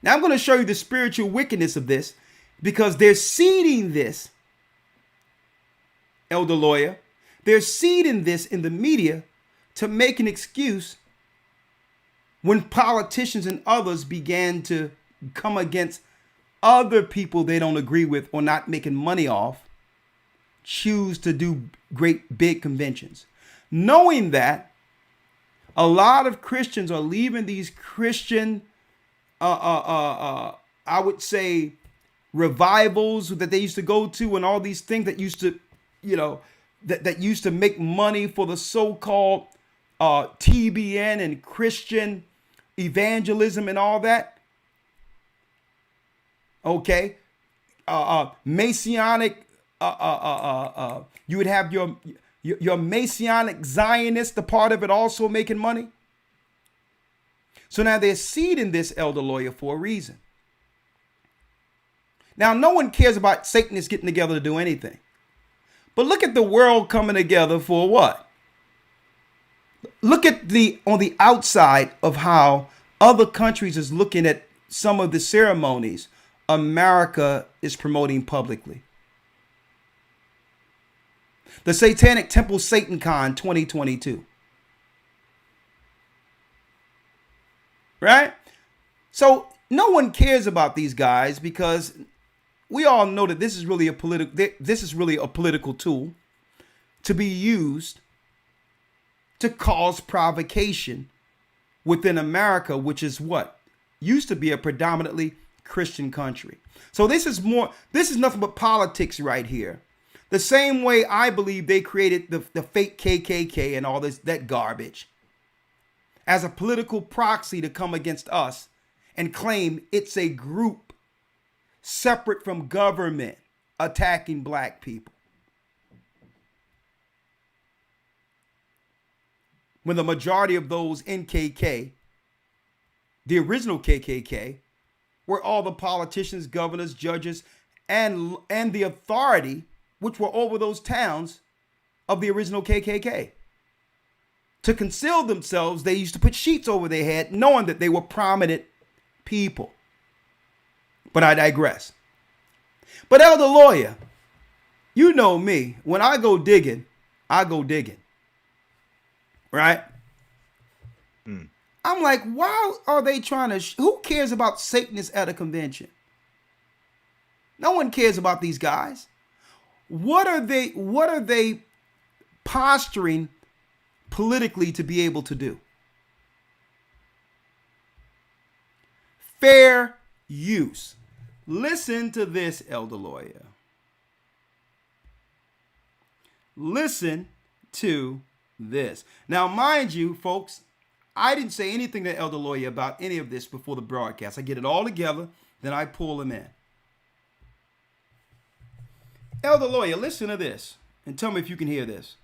Now I'm going to show you the spiritual wickedness of this, because they're seeding this, Elder Lawyer. They're seeding this in the media to make an excuse when politicians and others began to come against other people they don't agree with or not making money off, choose to do great big conventions. Knowing that a lot of Christians are leaving these Christian, I would say, revivals that they used to go to, and all these things that used to, that used to make money for the so-called TBN and Christian evangelism and all that. Okay. Messianic, you would have your Messianic Zionist, the part of it also making money. So now they're seeding this, Elder Lawyer, for a reason. Now, no one cares about Satanists getting together to do anything. But look at the world coming together for what? Look at on the outside of how other countries is looking at some of the ceremonies America is promoting publicly. The Satanic Temple Satan Con 2022. Right? So no one cares about these guys, because we all know that this is really a political tool to be used to cause provocation within America, which is what used to be a predominantly Christian country. So this is nothing but politics right here. The same way I believe they created the fake KKK and all that garbage as a political proxy to come against us and claim it's a group separate from government attacking black people. When the majority of those in KK, the original KKK, were all the politicians, governors, judges, and the authority which were over those towns of the original KKK. To conceal themselves, they used to put sheets over their head, knowing that they were prominent people. But I digress. But Elder Lawyer, you know me. When I go digging, I go digging. Right? I'm like, why are they trying to... who cares about Satanists at a convention? No one cares about these guys. What are they posturing politically to be able to do? Fair use. Listen to this, Elder Lawyer. Listen to this. Now, mind you, folks, I didn't say anything to Elder Lawyer about any of this before the broadcast. I get it all together, then I pull him in. Elder Lawyer, listen to this and tell me if you can hear this.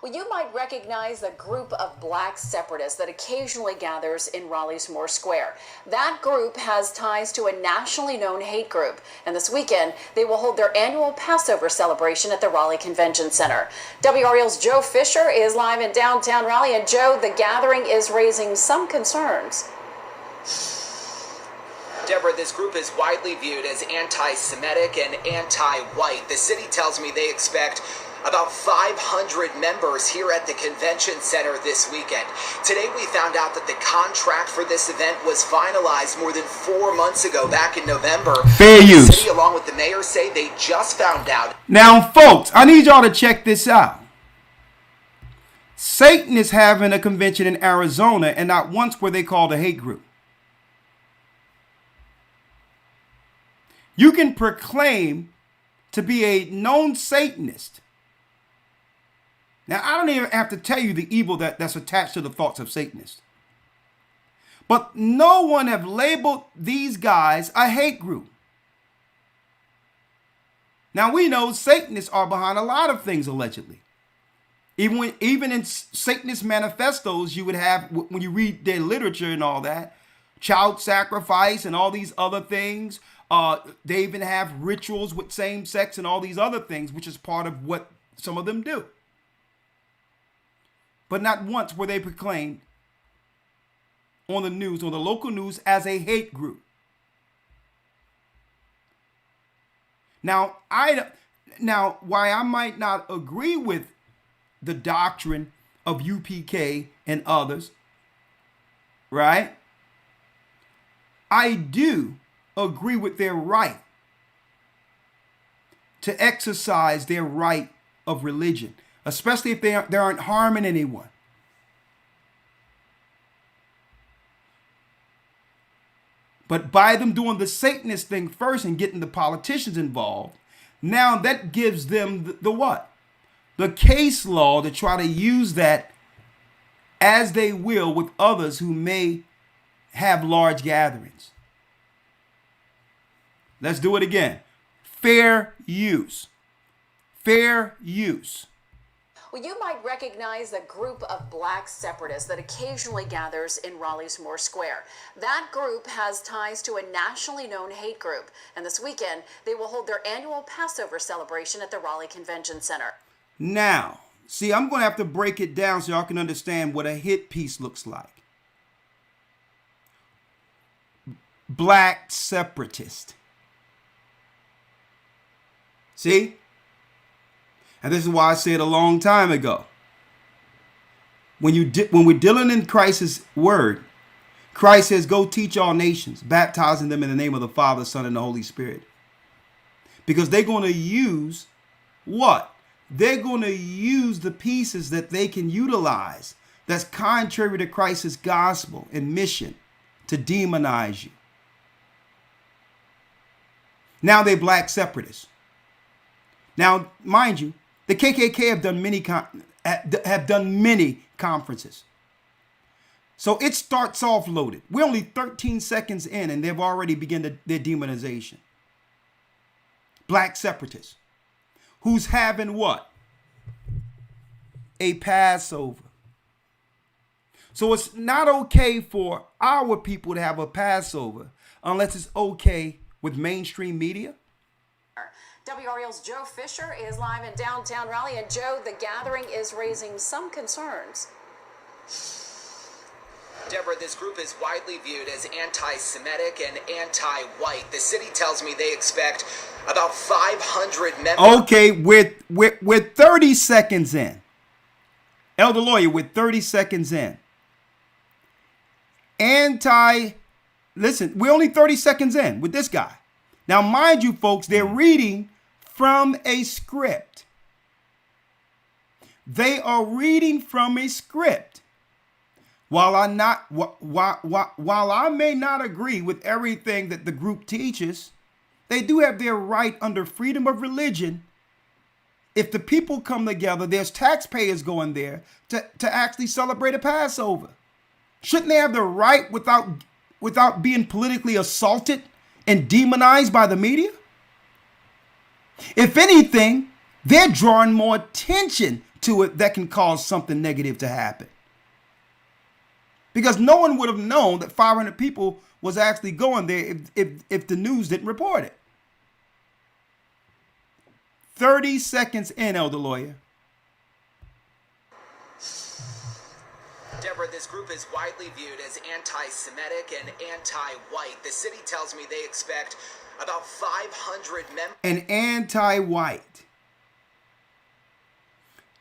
Well, you might recognize a group of black separatists that occasionally gathers in Raleigh's Moore Square. That group has ties to a nationally known hate group, and this weekend they will hold their annual Passover celebration at the Raleigh Convention Center. WRL's Joe Fisher is live in downtown Raleigh, and Joe, the gathering is raising some concerns. Deborah, this group is widely viewed as anti-Semitic and anti-white. The city tells me they expect about 500 members here at the convention center this weekend. Today we found out that the contract for this event was finalized more than 4 months ago, back in November. Fair use. The city, along with the mayor, say they just found out. Now, folks, I need y'all to check this out. Satan is having a convention in Arizona, and not once were they called a hate group. You can proclaim to be a known Satanist Now, I don't even have to tell you the evil that's attached to the thoughts of Satanists. But no one have labeled these guys a hate group. Now, we know Satanists are behind a lot of things, allegedly. Even in Satanist manifestos, you would have, when you read their literature and all that, child sacrifice and all these other things. They even have rituals with same sex and all these other things, which is part of what some of them do. But not once were they proclaimed on the news, on the local news, as a hate group. Now, why I might not agree with the doctrine of UPK and others, right? I do agree with their right to exercise their right of religion, especially if they aren't harming anyone. But by them doing the Satanist thing first and getting the politicians involved, now that gives them the what? The case law to try to use that as they will with others who may have large gatherings. Let's do it again. Fair use. Fair use. Well, you might recognize a group of black separatists that occasionally gathers in Raleigh's Moore Square. That group has ties to a nationally known hate group, and this weekend they will hold their annual Passover celebration at the Raleigh Convention Center. Now, see, I'm going to have to break it down so y'all can understand what a hit piece looks like. Black separatist. See? And this is why I said a long time ago. When we're dealing in Christ's word, Christ says, go teach all nations, baptizing them in the name of the Father, Son, and the Holy Spirit. Because they're going to use what? They're going to use the pieces that they can utilize that's contrary to Christ's gospel and mission to demonize you. Now they're black separatists. Now, mind you, the KKK have done many conferences. So it starts off loaded. We're only 13 seconds in and they've already begun their demonization. Black separatists. Who's having what? A Passover. So it's not okay for our people to have a Passover unless it's okay with mainstream media. WRL's Joe Fisher is live in downtown Raleigh. And Joe, the gathering is raising some concerns. Deborah, this group is widely viewed as anti-Semitic and anti-white. The city tells me they expect about 500 members. Okay, we're 30 seconds in. Elder Lawyer, we're 30 seconds in. Listen, we're only 30 seconds in with this guy. Now, mind you, folks, they're reading from a script. They are reading from a script. While I may not agree with everything that the group teaches, they do have their right under freedom of religion. If the people come together, there's taxpayers going there to actually celebrate a Passover. Shouldn't they have the right without being politically assaulted and demonized by the media? If anything, they're drawing more attention to it that can cause something negative to happen. Because no one would have known that 500 people was actually going there if the news didn't report it. 30 seconds in, Elder Lawyer. Deborah, this group is widely viewed as anti-Semitic and anti-white. The city tells me they expect about 500 members. And anti-white.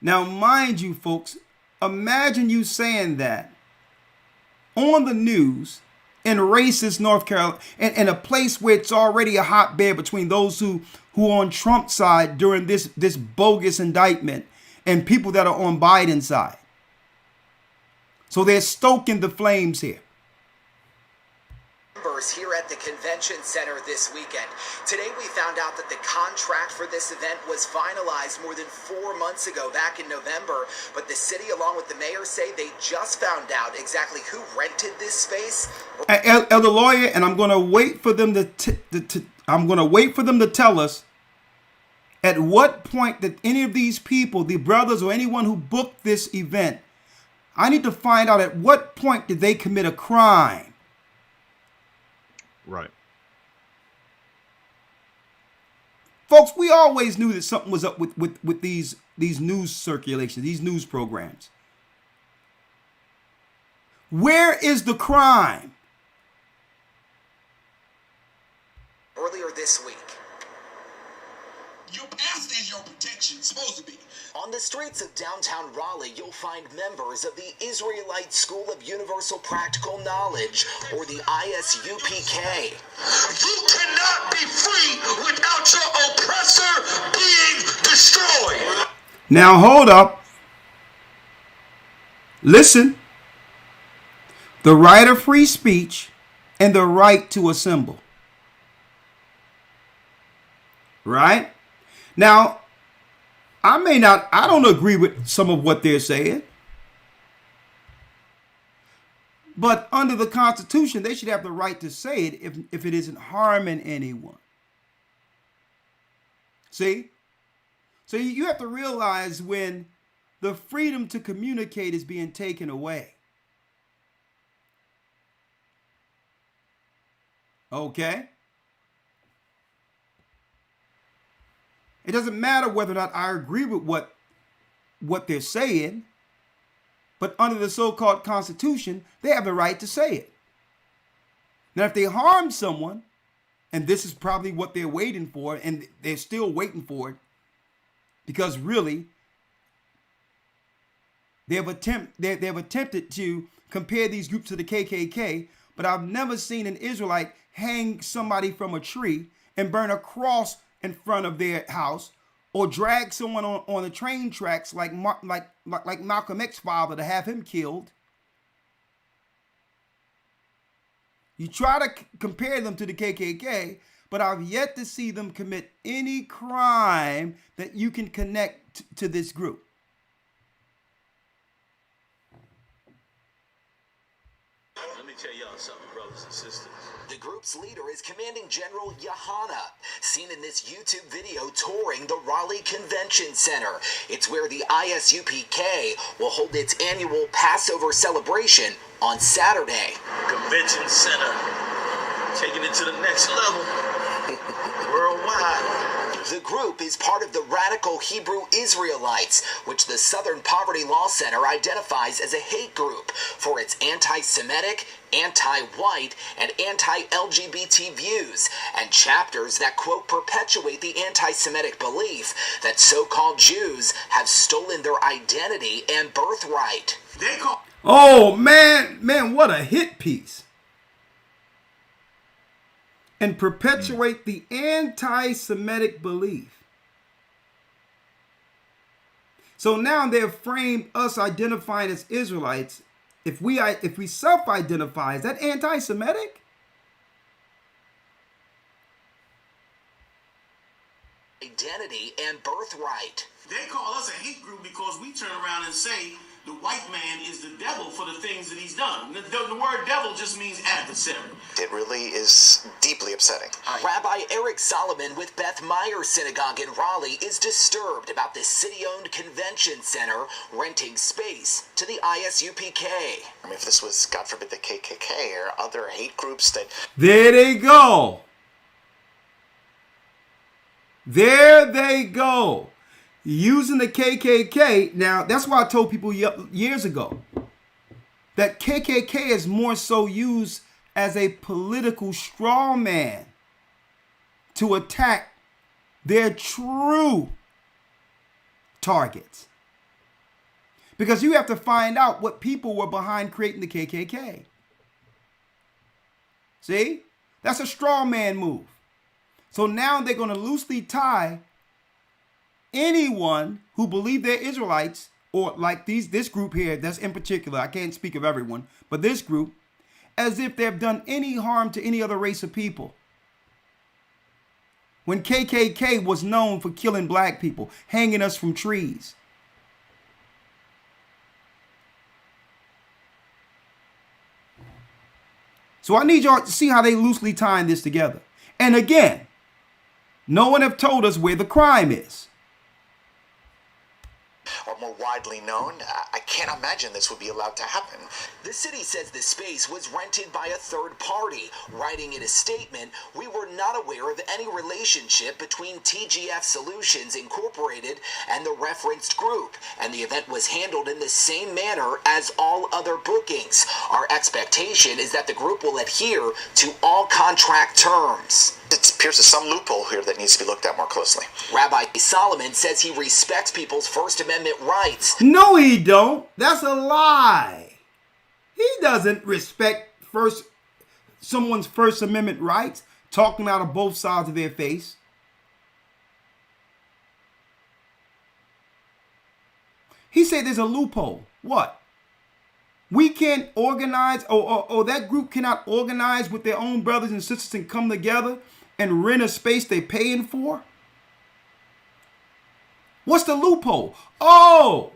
Now, mind you, folks, imagine you saying that on the news in racist North Carolina, in a place where it's already a hotbed between those who are on Trump's side during this bogus indictment and people that are on Biden's side. So they're stoking the flames here. Here at at the convention center this weekend. Today we found out that the contract for this event was finalized more than 4 months ago, back in November, but the city, along with the mayor, say they just found out exactly who rented this space. Elder Lawyer, and I'm going to wait for them to tell us at what point that any of these people, the brothers or anyone who booked this event, I need to find out at what point did they commit a crime. Right. Folks, we always knew that something was up with these news circulations, these news programs. Where is the crime? Earlier this week. Your pastor is your protection, supposed to be. On the streets of downtown Raleigh, you'll find members of the Israelite School of Universal Practical Knowledge, or the ISUPK. You cannot be free without your oppressor being destroyed. Now hold up. Listen. The right of free speech and the right to assemble. Right? Now, I don't agree with some of what they're saying. But under the Constitution, they should have the right to say it if it isn't harming anyone. See? So you have to realize when the freedom to communicate is being taken away. Okay? It doesn't matter whether or not I agree with what they're saying, but under the so-called Constitution, they have the right to say it. Now, if they harm someone, and this is probably what they're waiting for, and they're still waiting for it, because really, they've attempted to compare these groups to the KKK, but I've never seen an Israelite hang somebody from a tree and burn a cross in front of their house, or drag someone on the train tracks like Malcolm X's father to have him killed. You try to compare them to the KKK, but I've yet to see them commit any crime that you can connect to this group. Let me tell y'all something, brothers and sisters. The group's leader is Commanding General Yohana, seen in this YouTube video touring the Raleigh Convention Center. It's where the ISUPK will hold its annual Passover celebration on Saturday. Convention Center, taking it to the next level. Worldwide. The group is part of the Radical Hebrew Israelites, which the Southern Poverty Law Center identifies as a hate group for its anti-Semitic, anti-white, and anti-LGBT views, and chapters that, quote, perpetuate the anti-Semitic belief that so-called Jews have stolen their identity and birthright. Oh, man, what a hit piece. And perpetuate the anti-Semitic belief. So now they've framed us identifying as Israelites. If we self-identify, is that anti-Semitic? Identity and birthright. They call us a hate group because we turn around and say the white man is the devil for the things that he's done. The word devil just means adversary. It really is deeply upsetting. Rabbi Eric Solomon with Beth Meyer Synagogue in Raleigh is disturbed about the city-owned convention center renting space to the ISUPK. I mean, if this was, God forbid, the KKK or other hate groups that... There they go. There they go. Using the KKK. Now, that's why I told people years ago that KKK is more so used as a political straw man to attack their true targets. Because you have to find out what people were behind creating the KKK. See? That's a straw man move. So now they're going to loosely tie anyone who believe they're Israelites, or like this group here, that's in particular, I can't speak of everyone, but this group, as if they've done any harm to any other race of people. When KKK was known for killing black people, hanging us from trees. So I need y'all to see how they loosely tying this together. And again, no one have told us where the crime is. Or more widely known, I can't imagine this would be allowed to happen. The city says the space was rented by a third party. Writing in a statement, we were not aware of any relationship between TGF Solutions Incorporated and the referenced group, and the event was handled in the same manner as all other bookings. Our expectation is that the group will adhere to all contract terms. It appears there's some loophole here that needs to be looked at more closely. Rabbi Solomon says he respects people's First Amendment rights. No, he don't. That's a lie. He doesn't respect someone's First Amendment rights, talking out of both sides of their face. He said there's a loophole. What? We can't organize, or that group cannot organize with their own brothers and sisters and come together and rent a space they're paying for? What's the loophole? Oh,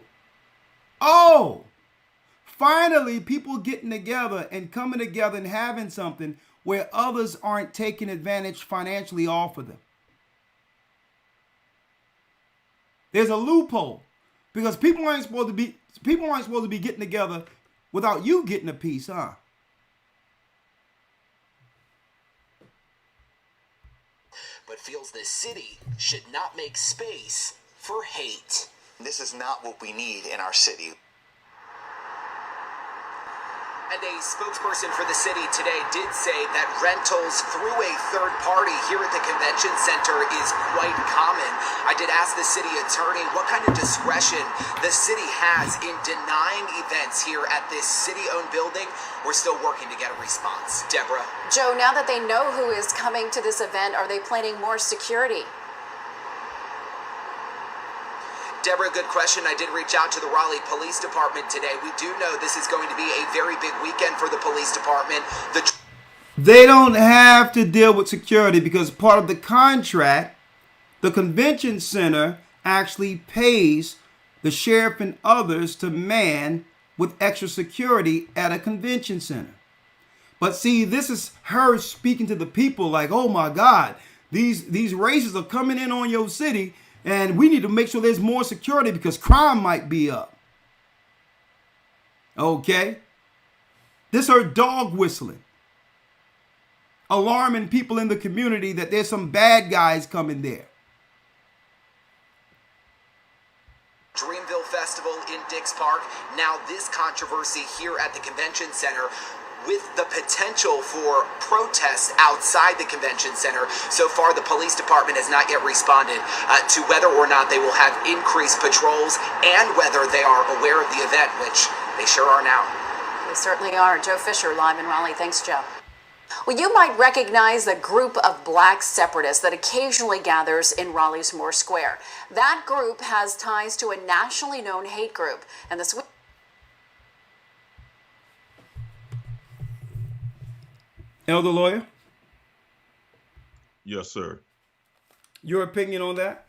finally people getting together and coming together and having something where others aren't taking advantage financially off of them. There's a loophole because people aren't supposed to be getting together without you getting a piece, huh? But feels the city should not make space for hate. This is not what we need in our city. And a spokesperson for the city today did say that rentals through a third party here at the convention center is quite common. I did ask the city attorney what kind of discretion the city has in denying events here at this city-owned building. We're still working to get a response. Deborah? Joe, now that they know who is coming to this event, are they planning more security? Deborah, good question. I did reach out to the Raleigh Police Department today. We do know this is going to be a very big weekend for the police department. They don't have to deal with security because part of the contract, the convention center actually pays the sheriff and others to man with extra security at a convention center. But see, this is her speaking to the people like, oh my God, these races are coming in on your city. And we need to make sure there's more security because crime might be up. Okay? This is her dog whistling. Alarming people in the community that there's some bad guys coming there. Dreamville Festival in Dix Park. Now this controversy here at the convention center with the potential for protests outside the convention center. So far, the police department has not yet responded to whether or not they will have increased patrols and whether they are aware of the event, which they sure are now. They certainly are. Joe Fisher, live in Raleigh. Thanks, Joe. Well, you might recognize the group of black separatists that occasionally gathers in Raleigh's Moore Square. That group has ties to a nationally known hate group. And this week, Elder Lawyer? Yes, sir. Your opinion on that?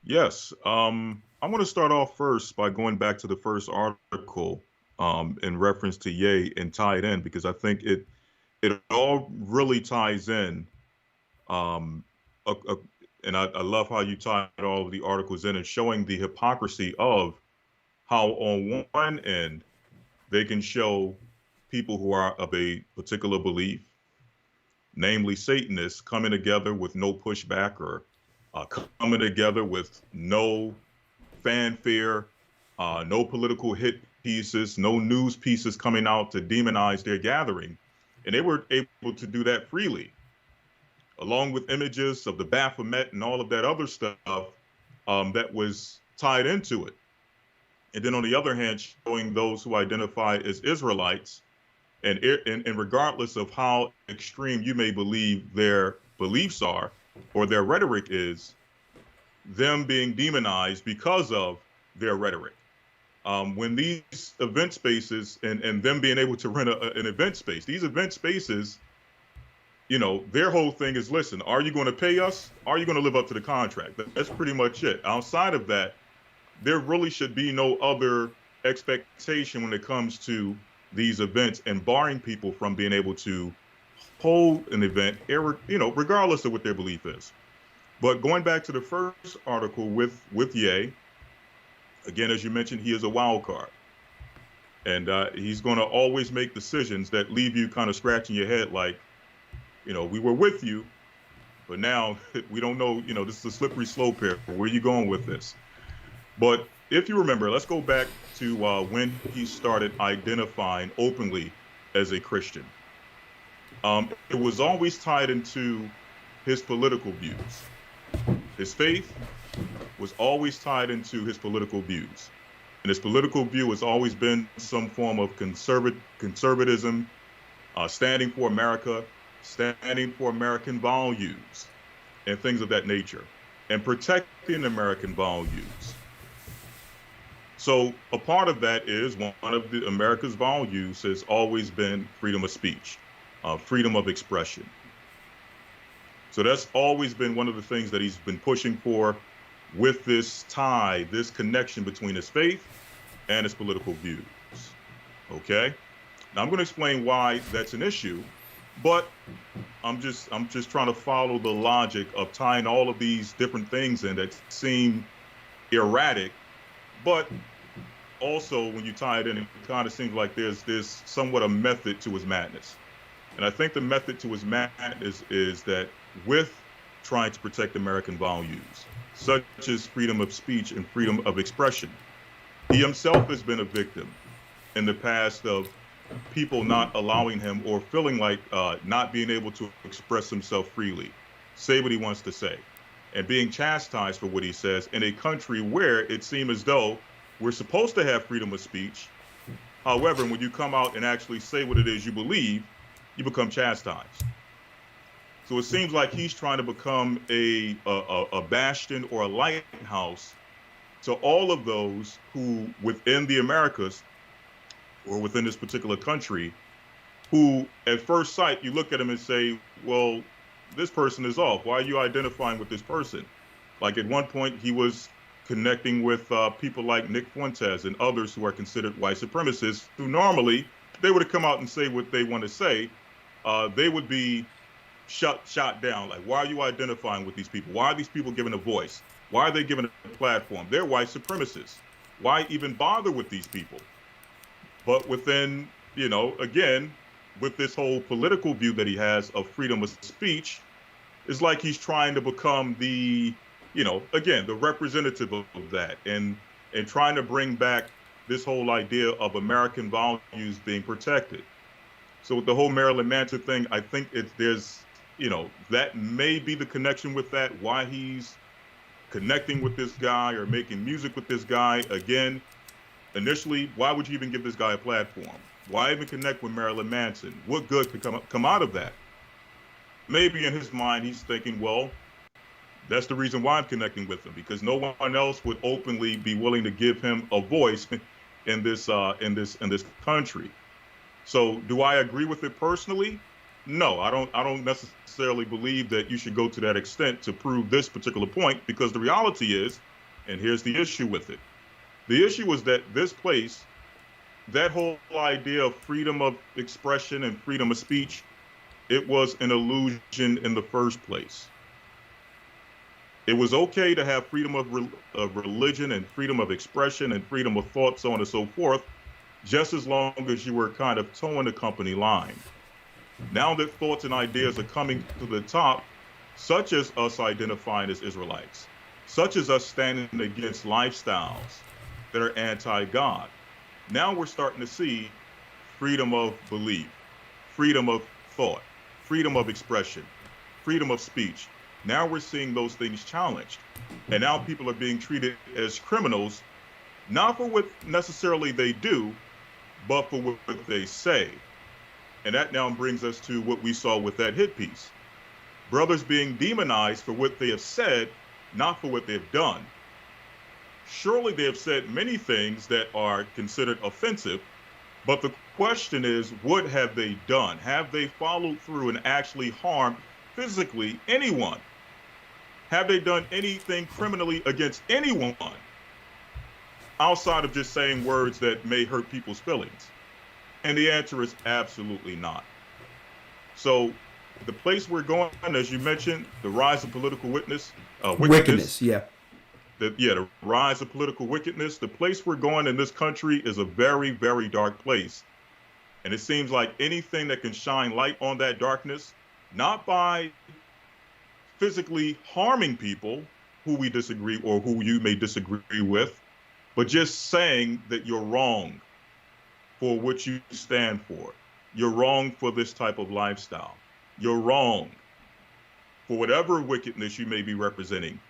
Yes. I'm going to start off first by going back to the first article in reference to Ye and tie it in because I think it all really ties in. And I love how you tied all of the articles in and showing the hypocrisy of how on one end they can show people who are of a particular belief, namely Satanists, coming together with no pushback or coming together with no fanfare, no political hit pieces, no news pieces coming out to demonize their gathering. And they were able to do that freely, along with images of the Baphomet and all of that other stuff that was tied into it. And then on the other hand, showing those who identify as Israelites, and regardless of how extreme you may believe their beliefs are or their rhetoric is, them being demonized because of their rhetoric. When these event spaces and them being able to rent an event space, these event spaces, their whole thing is, listen, are you going to pay us? Are you going to live up to the contract? That's pretty much it. Outside of that, there really should be no other expectation when it comes to these events and barring people from being able to hold an event, regardless of what their belief is. But going back to the first article with Ye, again, as you mentioned, he is a wild card. And he's going to always make decisions that leave you kind of scratching your head like, we were with you, but now we don't know, this is a slippery slope here. Where are you going with this? But if you remember, let's go back to when he started identifying openly as a Christian. It was always tied into his political views. His faith was always tied into his political views. And his political view has always been some form of conservatism, standing for America, standing for American values, and things of that nature, and protecting American values. So a part of that is one of America's values has always been freedom of speech, freedom of expression. So that's always been one of the things that he's been pushing for with this tie, this connection between his faith and his political views. Okay? Now I'm going to explain why that's an issue, but I'm just trying to follow the logic of tying all of these different things in that seem erratic, but also when you tie it in, it kind of seems like there's somewhat a method to his madness. And I think the method to his madness is that with trying to protect American values, such as freedom of speech and freedom of expression, he himself has been a victim in the past of people not allowing him or feeling like not being able to express himself freely, say what he wants to say, and being chastised for what he says in a country where it seems as though we're supposed to have freedom of speech. However, when you come out and actually say what it is you believe, you become chastised. So it seems like he's trying to become a bastion or a lighthouse to all of those who within the Americas or within this particular country, who at first sight, you look at him and say, well, this person is off. Why are you identifying with this person? Like at one point, he was connecting with people like Nick Fuentes and others who are considered white supremacists, who normally, they would have come out and say what they want to say, they would be shot down. Like, why are you identifying with these people? Why are these people given a voice? Why are they given a platform? They're white supremacists. Why even bother with these people? But within, again, with this whole political view that he has of freedom of speech, it's like he's trying to become the, again, the representative of that and trying to bring back this whole idea of American values being protected. So with the whole Marilyn Manson thing, I think there's, that may be the connection with that, why he's connecting with this guy or making music with this guy. Again, initially, why would you even give this guy a platform? Why even connect with Marilyn Manson? What good could come out of that? Maybe in his mind, he's thinking, well, that's the reason why I'm connecting with him, because no one else would openly be willing to give him a voice in this country. So do I agree with it personally? No, I don't necessarily believe that you should go to that extent to prove this particular point, because the reality is, and here's the issue with it. The issue is that this place, that whole idea of freedom of expression and freedom of speech, it was an illusion in the first place. It was okay to have freedom of religion and freedom of expression and freedom of thought, so on and so forth, just as long as you were kind of towing the company line. Now that thoughts and ideas are coming to the top, such as us identifying as Israelites, such as us standing against lifestyles that are anti-God, now we're starting to see freedom of belief, freedom of thought, freedom of expression, freedom of speech. Now we're seeing those things challenged. And now people are being treated as criminals, not for what necessarily they do, but for what they say. And that now brings us to what we saw with that hit piece. Brothers being demonized for what they have said, not for what they've done. Surely they have said many things that are considered offensive, but the question is, what have they done? Have they followed through and actually harmed physically anyone? Have they done anything criminally against anyone outside of just saying words that may hurt people's feelings? And the answer is absolutely not. So the place we're going, as you mentioned, the rise of political wickedness, yeah. The rise of political wickedness, the place we're going in this country is a very, very dark place. And it seems like anything that can shine light on that darkness, not by physically harming people who we disagree or who you may disagree with, but just saying that you're wrong for what you stand for. You're wrong for this type of lifestyle. You're wrong for whatever wickedness you may be representing.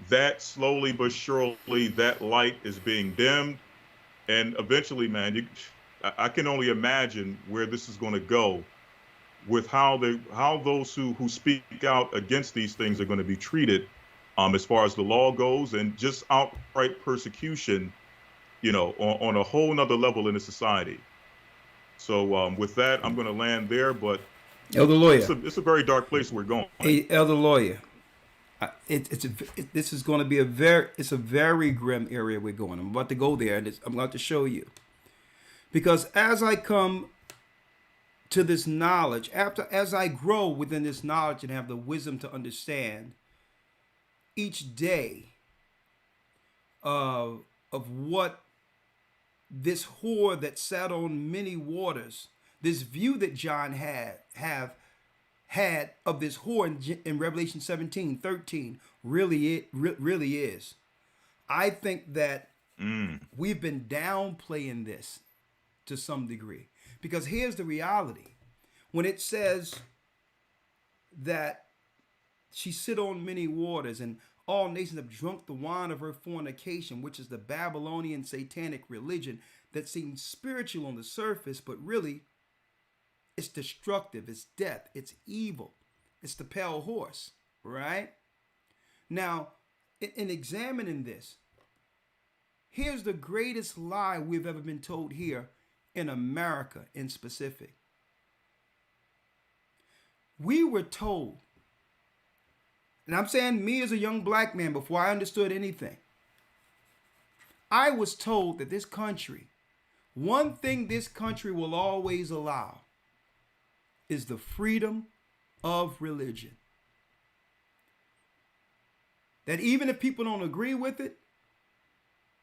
That slowly but surely, that light is being dimmed. And eventually, man, I can only imagine where this is going to go with how those who speak out against these things are going to be treated, as far as the law goes, and just outright persecution, on a whole nother level in the society. So with that, I'm going to land there. But Elder Lawyer, it's a very dark place we're going. hey, Elder Lawyer, this is going to be a very grim area we're going. I'm about to go there, and I'm about to show you, because as I come to this knowledge, as I grow within this knowledge and have the wisdom to understand each day of what this whore that sat on many waters, this view that John had of this whore in Revelation 17:13 really is. I think that we've been downplaying this to some degree, because here's the reality. When it says that she sit on many waters and all nations have drunk the wine of her fornication, which is the Babylonian satanic religion that seems spiritual on the surface, but really it's destructive, it's death, it's evil, it's the pale horse, right? Now, in examining this, here's the greatest lie we've ever been told here in America in specific. We were told, and I'm saying me as a young black man before I understood anything, I was told that this country, one thing this country will always allow is the freedom of religion. That even if people don't agree with it,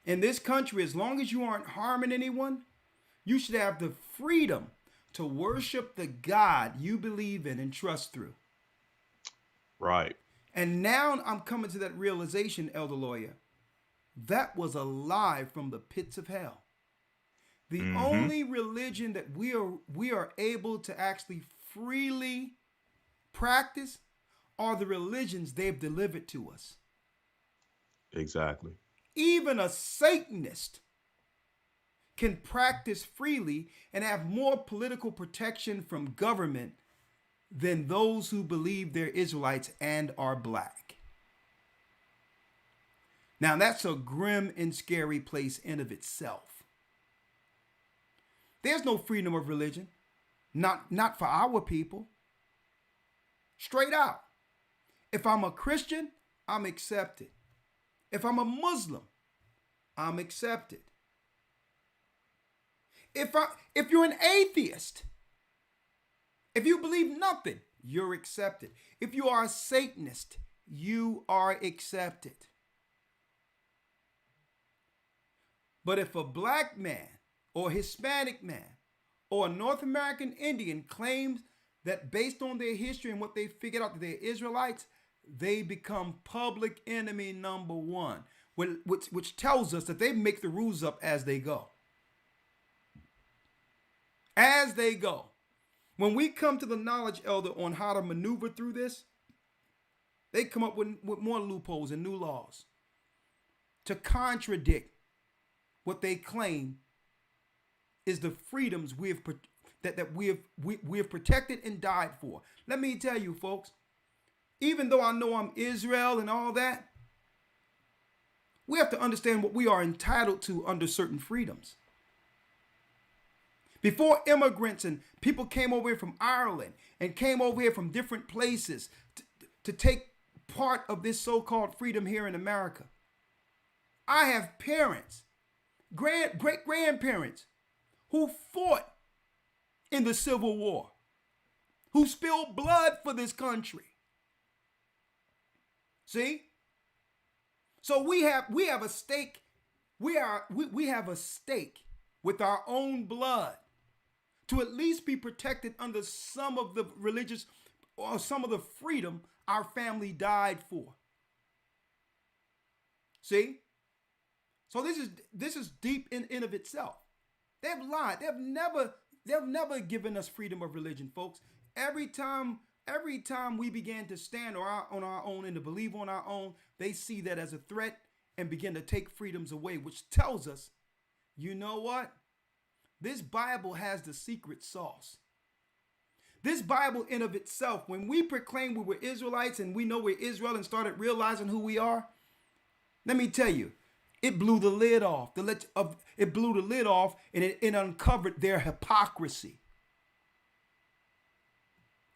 in this country, as long as you aren't harming anyone, you should have the freedom to worship the God you believe in and trust through. Right. And now I'm coming to that realization, Elder Lawyer, that was a lie from the pits of hell. The only religion that we are able to actually freely practice are the religions they've delivered to us. Exactly. Even a Satanist can practice freely and have more political protection from government than those who believe they're Israelites and are black. Now that's a grim and scary place in of itself. There's no freedom of religion, not for our people. Straight out. If I'm a Christian, I'm accepted. If I'm a Muslim, I'm accepted. If you're an atheist, if you believe nothing, you're accepted. If you are a Satanist, you are accepted. But if a black man or a Hispanic man or a North American Indian claims that based on their history and what they figured out that they're Israelites, they become public enemy number one, which tells us that they make the rules up as they go. As they go. When we come to the knowledge, Elder, on how to maneuver through this, they come up with more loopholes and new laws to contradict what they claim is the freedoms we have protected and died for. Let me tell you, folks, even though I know I'm Israel and all that, We have to understand what we are entitled to under certain freedoms. Before immigrants and people came over here from Ireland and came over here from different places to take part of this so-called freedom here in America, I have parents, great-grandparents who fought in the Civil War, who spilled blood for this country. See? So we have a stake. We have a stake with our own blood to at least be protected under some of the religious or some of the freedom our family died for. See? So this is deep in of itself. They've lied. They've never given us freedom of religion, folks. Every time we began to stand on our own and to believe on our own, they see that as a threat and begin to take freedoms away, which tells us, you know what? This Bible has the secret sauce. This Bible in of itself, when we proclaim we were Israelites and we know we're Israel and started realizing who we are, let me tell you, it blew the lid off. It blew the lid off and it uncovered their hypocrisy.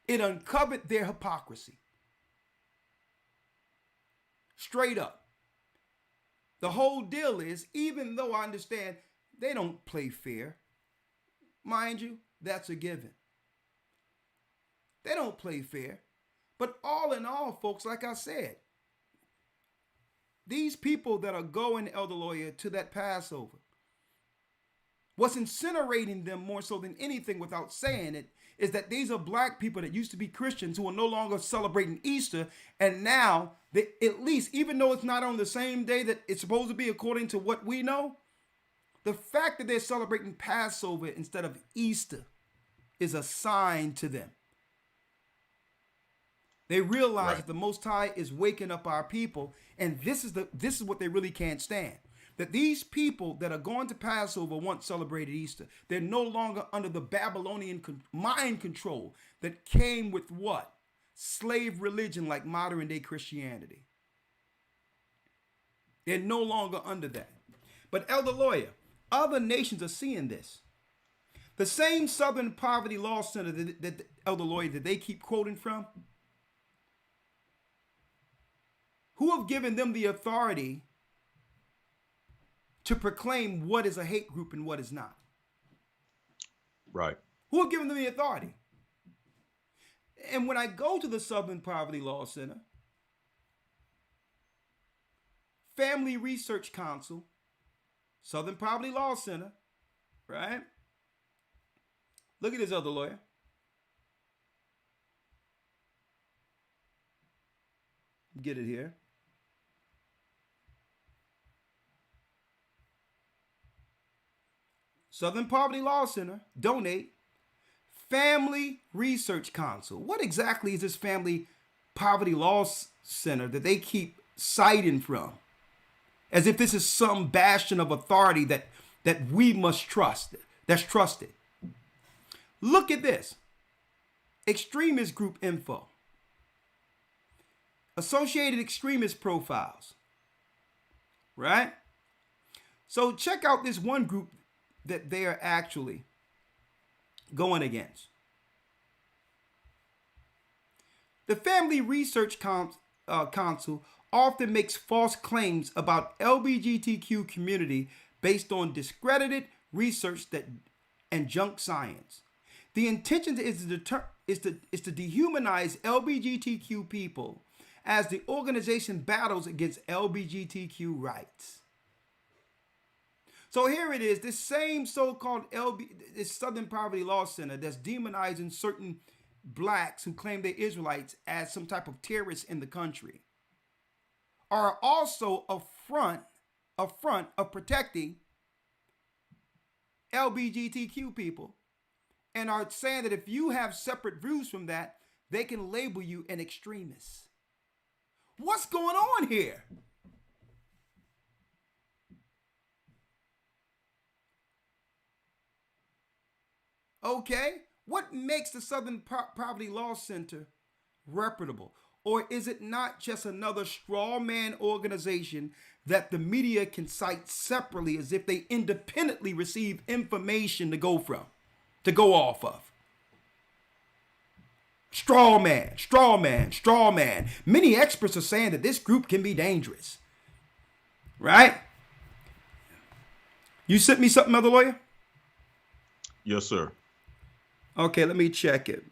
It uncovered their hypocrisy. Straight up. The whole deal is, even though I understand they don't play fair, mind you, that's a given. They don't play fair. But all in all, folks, like I said, these people that are going, Elder Lawyer, to that Passover, what's incinerating them more so than anything without saying it is that these are black people that used to be Christians who are no longer celebrating Easter. And now, they, at least, even though it's not on the same day that it's supposed to be according to what we know, the fact that they're celebrating Passover instead of Easter is a sign to them. They realize that the Most High is waking up our people, and this is what they really can't stand. That these people that are going to Passover once celebrated Easter. They're no longer under the Babylonian mind control that came with what? Slave religion like modern day Christianity. They're no longer under that. But Elder Lawyer, other nations are seeing this. The same Southern Poverty Law Center that Elder Lawyer that they keep quoting from, who have given them the authority to proclaim what is a hate group and what is not? Right. Who have given them the authority? And when I go to the Southern Poverty Law Center, Family Research Council, Southern Poverty Law Center, right? Look at this, Elder Lawyer. Get it here. Southern Poverty Law Center, donate. Family Research Council. What exactly is this Family Poverty Law Center that they keep citing from? As if this is some bastion of authority that we must trust, that's trusted. Look at this. Extremist group info. Associated extremist profiles. Right? So check out this one group that they are actually going against. The Family Research Council often makes false claims about LGBTQ community based on discredited research and junk science. The intention is to dehumanize LGBTQ people as the organization battles against LGBTQ rights. So here it is, this same so-called this Southern Poverty Law Center that's demonizing certain blacks who claim they're Israelites as some type of terrorists in the country are also a front of protecting LGBTQ people and are saying that if you have separate views from that, they can label you an extremist. What's going on here? Okay, what makes the Southern Poverty Law Center reputable? Or is it not just another straw man organization that the media can cite separately as if they independently receive information to go off of? Straw man, straw man, straw man. Many experts are saying that this group can be dangerous. Right? You sent me something, other lawyer? Yes, sir. Okay, let me check it.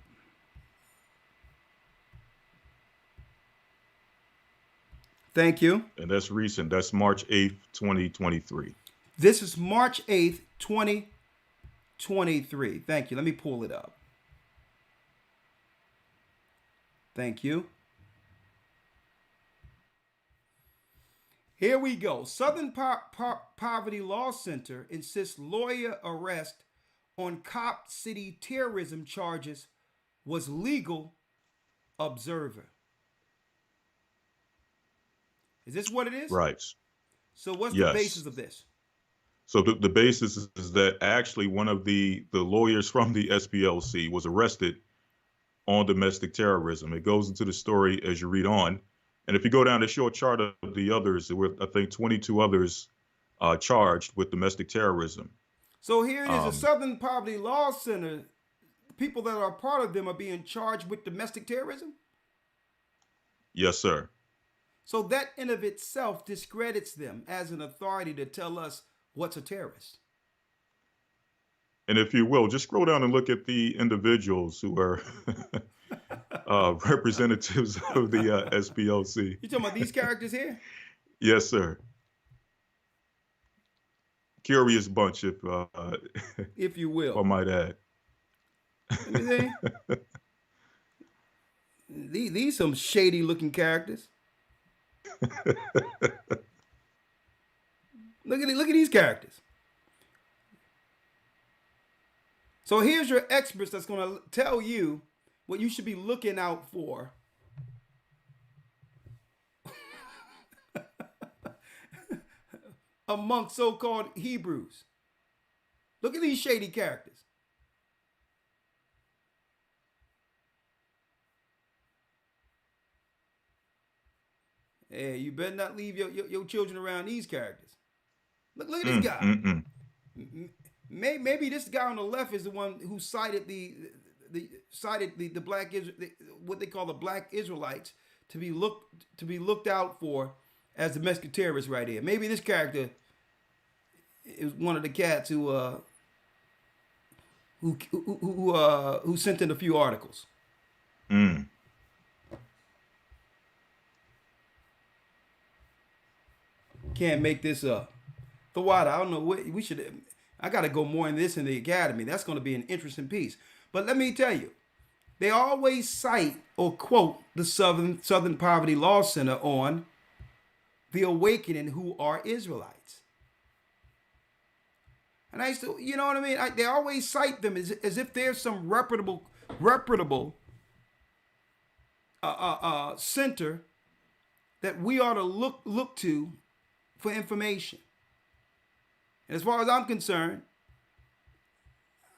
Thank you. And that's recent. That's March 8th, 2023. This is March 8th, 2023. Thank you. Let me pull it up. Thank you. Here we go. Southern Poverty Law Center insists lawyer arrest on Cop City terrorism charges was legal observer. Is this what it is? Right. So what's Yes. the basis of this? So the basis is that actually one of the lawyers from the SPLC was arrested on domestic terrorism. It goes into the story as you read on. And if you go down the short chart of the others, there were, I think, 22 others charged with domestic terrorism. So here it is, the Southern Poverty Law Center. People that are part of them are being charged with domestic terrorism? Yes, sir. So that in of itself discredits them as an authority to tell us what's a terrorist. And if you will, just scroll down and look at the individuals who are representatives of the SPLC. You talking about these characters here? Yes, sir. Curious bunch, if you will. if I might add. Let me see. These some shady looking characters. Look at these characters. So here's your experts that's going to tell you what you should be looking out for. Among so-called Hebrews. Look at these shady characters. Hey, you better not leave your children around these characters. Look at this guy. Maybe this guy on the left is the one who cited the black what they call the black Israelites to be looked out for as domestic terrorists right here. Maybe this character is one of the cats who sent in a few articles. Can't make this up. The water, I don't know what we should. I got to go more in this in the academy. That's going to be an interesting piece. But let me tell you, they always cite or quote the Southern Poverty Law Center on the awakening, who are Israelites. And I used to, you know what I mean? They always cite them as if there's some reputable center that we ought to look to for information. And as far as I'm concerned,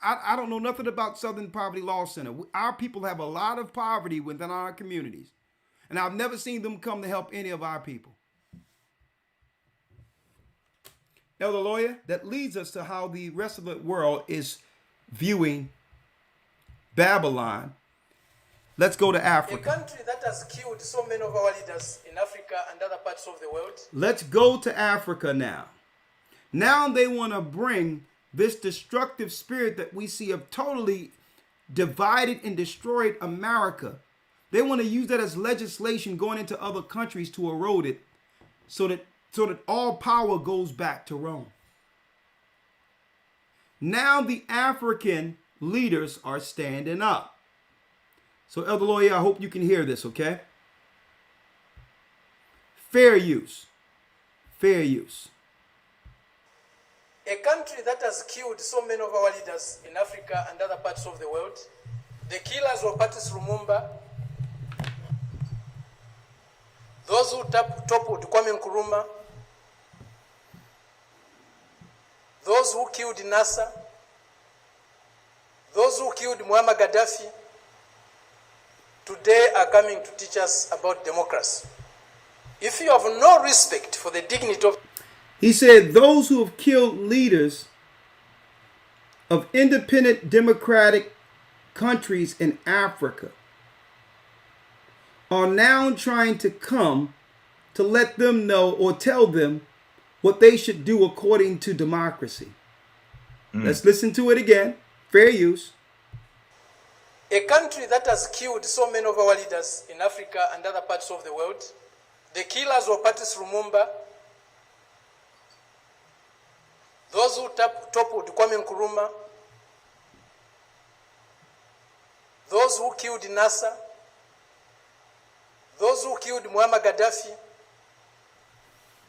I don't know nothing about Southern Poverty Law Center. Our people have a lot of poverty within our communities. And I've never seen them come to help any of our people. Elder Lawyer, that leads us to how the rest of the world is viewing Babylon. Let's go to Africa. A country that has killed so many of our leaders in Africa and other parts of the world. Let's go to Africa now. Now they want to bring this destructive spirit that we see of totally divided and destroyed America. They want to use that as legislation going into other countries to erode it so that all power goes back to Rome. Now the African leaders are standing up. So, Elder Lawyer, I hope you can hear this, okay? Fair use. Fair use. A country that has killed so many of our leaders in Africa and other parts of the world. The killers were Patrice Lumumba. Those who toppled Kwame Nkrumah. Those who killed Nasser. Those who killed Muammar Gaddafi. today are coming to teach us about democracy. If you have no respect for the dignity of... He said those who have killed leaders of independent democratic countries in Africa are now trying to come to let them know or tell them what they should do according to democracy. Let's listen to it again. Fair use. A country that has killed so many of our leaders in Africa and other parts of the world, the killers of Patrice Lumumba, those who toppled Kwame Nkrumah, those who killed Nasser, those who killed Muammar Gaddafi,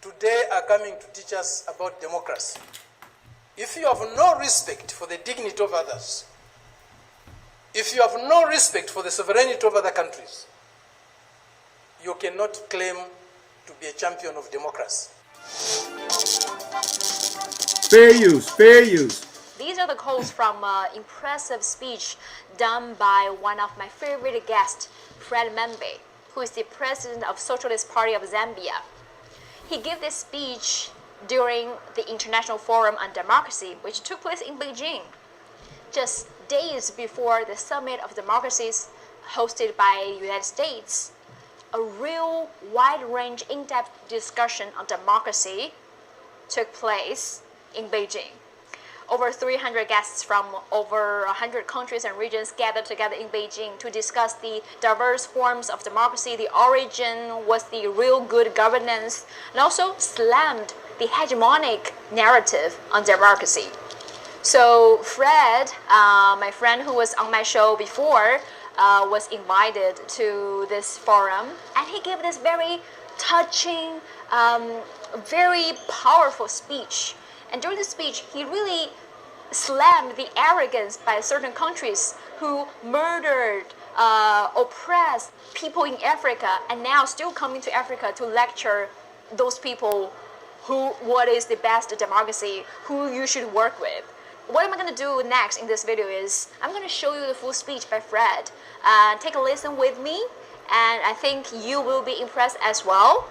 today are coming to teach us about democracy. If you have no respect for the dignity of others, if you have no respect for the sovereignty of other countries, you cannot claim to be a champion of democracy. Fair use, fair use. These are the quotes from an impressive speech done by one of my favorite guests, Fred Membe, who is the president of Socialist Party of Zambia. He gave this speech during the International Forum on Democracy, which took place in Beijing, just days before the Summit of Democracies hosted by the United States. A real wide-range, in-depth discussion on democracy took place in Beijing. Over 300 guests from over 100 countries and regions gathered together in Beijing to discuss the diverse forms of democracy, the origin, what's the real good governance, and also slammed the hegemonic narrative on democracy. So Fred, my friend who was on my show before, was invited to this forum, and he gave this very touching, very powerful speech. And during the speech, he really slammed the arrogance by certain countries who murdered, oppressed people in Africa, and now still coming to Africa to lecture those people what is the best democracy, who you should work with. What am I going to do next in this video is I'm going to show you the full speech by Fred. Take a listen with me, and I think you will be impressed as well.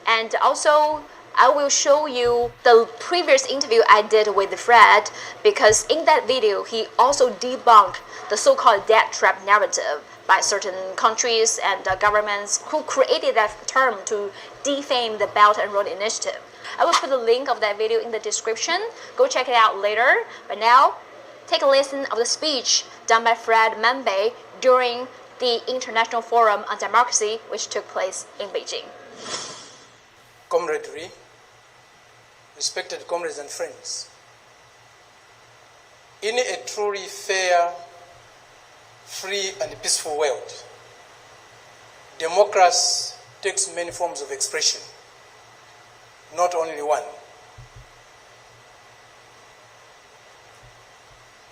And also, I will show you the previous interview I did with Fred, because in that video, he also debunked the so-called death trap narrative by certain countries and governments who created that term to defame the Belt and Road Initiative. I will put the link of that video in the description. Go check it out later. But now, take a listen of the speech done by Fred Membe during the International Forum on Democracy, which took place in Beijing. Comradely, respected comrades and friends, in a truly fair, free and peaceful world, democracy takes many forms of expression, not only one.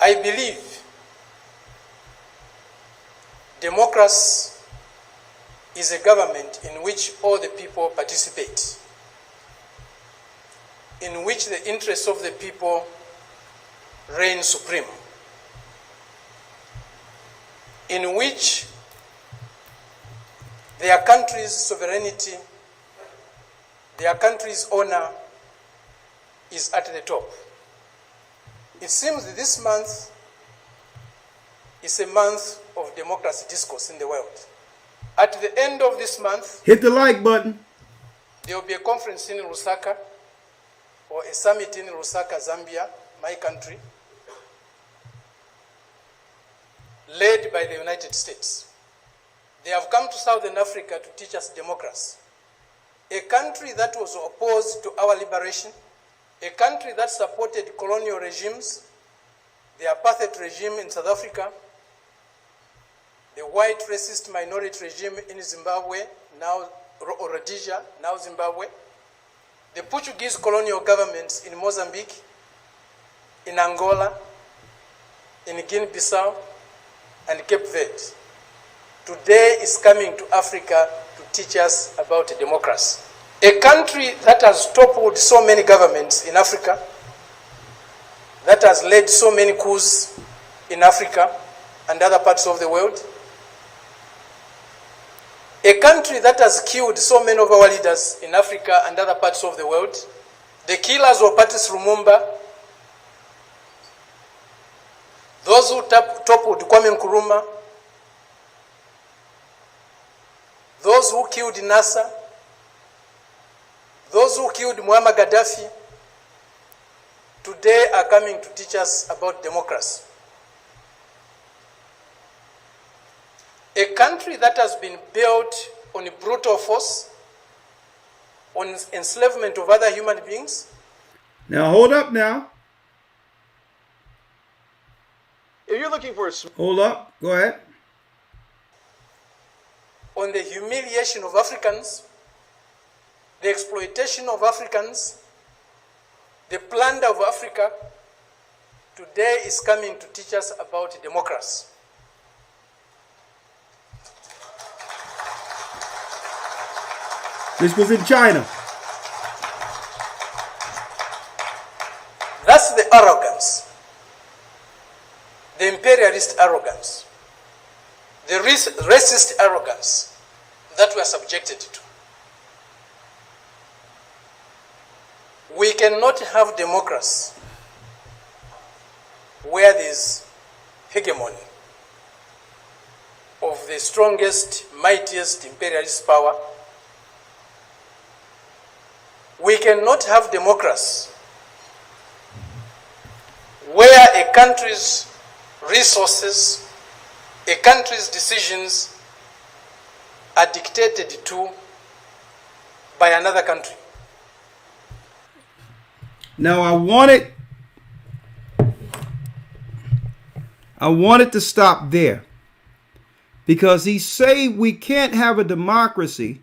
I believe democracy is a government in which all the people participate, in which the interests of the people reign supreme, in which their country's sovereignty, their country's honor is at the top. It seems that this month is a month of democracy discourse in the world. At the end of this month, hit the like button. There will be a conference in Lusaka, or a summit in Lusaka, Zambia, my country, led by the United States. They have come to Southern Africa to teach us democracy. A country that was opposed to our liberation, a country that supported colonial regimes, the apartheid regime in South Africa, the white racist minority regime in Zimbabwe, now Rhodesia, now Zimbabwe, the Portuguese colonial governments in Mozambique, in Angola, in Guinea-Bissau, and Cape Verde. Today is coming to Africa to teach us about democracy. A country that has toppled so many governments in Africa, that has led so many coups in Africa and other parts of the world, A country that has killed so many of our leaders in Africa and other parts of the world, the killers were Patrice Lumumba, those who toppled Kwame Nkrumah, those who killed Nasser, those who killed Muammar Gaddafi, today are coming to teach us about democracy. A country that has been built on brutal force, on enslavement of other human beings. Now hold up now. If you're looking for a Hold up. Go ahead. On the humiliation of Africans, the exploitation of Africans, the plunder of Africa, today is coming to teach us about democracy. This was in China. That's the arrogance, the imperialist arrogance, the racist arrogance that we are subjected to. We cannot have democracy where there is hegemony of the strongest, mightiest imperialist power. We cannot have democracy where a country's resources, a country's decisions are dictated to by another country. Now I wanted to stop there because he say we can't have a democracy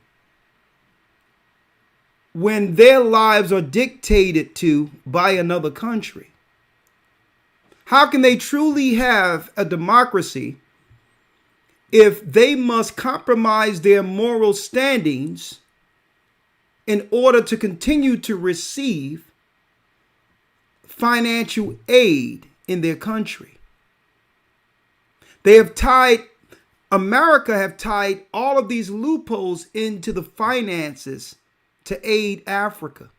when their lives are dictated to by another country. How can they truly have a democracy if they must compromise their moral standings in order to continue to receive financial aid in their country? America have tied all of these loopholes into the finances to aid Africa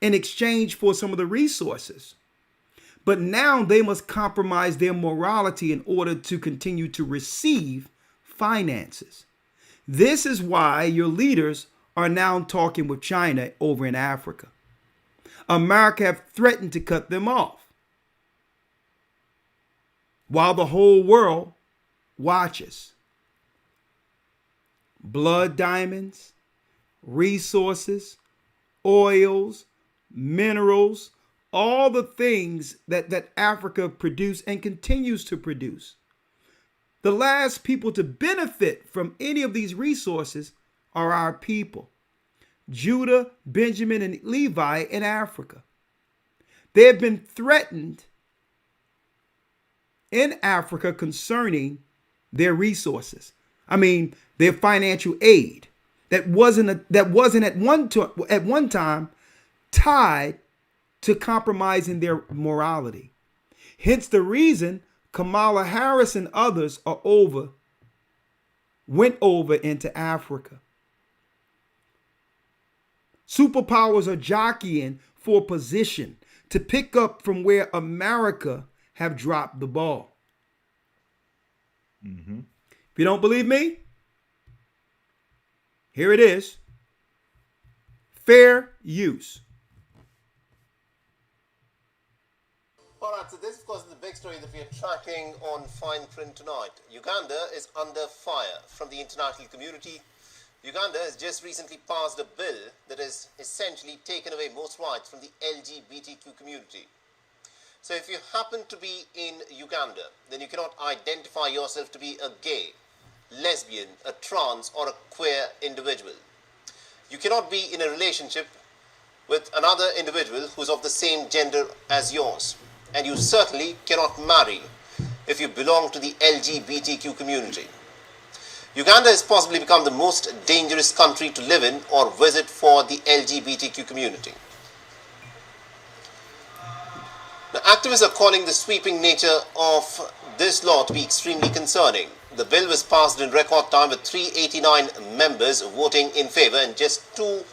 in exchange for some of the resources. But now they must compromise their morality in order to continue to receive finances. This is why your leaders are now talking with China over in Africa. America have threatened to cut them off while the whole world watches. Blood diamonds, resources, oils, minerals, all the things that Africa produced and continues to produce. The last people to benefit from any of these resources are our people. Judah, Benjamin, and Levi in Africa. They have been threatened in Africa concerning their resources. I mean, their financial aid that wasn't at one time tied to compromising their morality. Hence the reason Kamala Harris and others went over into Africa. Superpowers are jockeying for position to pick up from where America have dropped the ball. Mm-hmm. If you don't believe me, here it is. Fair use. All right, so this, of course, is the big story that we are tracking on fine print tonight. Uganda is under fire from the international community. Uganda has just recently passed a bill that has essentially taken away most rights from the LGBTQ community. So if you happen to be in Uganda, then you cannot identify yourself to be a gay, lesbian, a trans, or a queer individual. You cannot be in a relationship with another individual who is of the same gender as yours. And you certainly cannot marry if you belong to the LGBTQ community. Uganda has possibly become the most dangerous country to live in or visit for the LGBTQ community. Now, activists are calling the sweeping nature of this law to be extremely concerning. The bill was passed in record time with 389 members voting in favour and just 2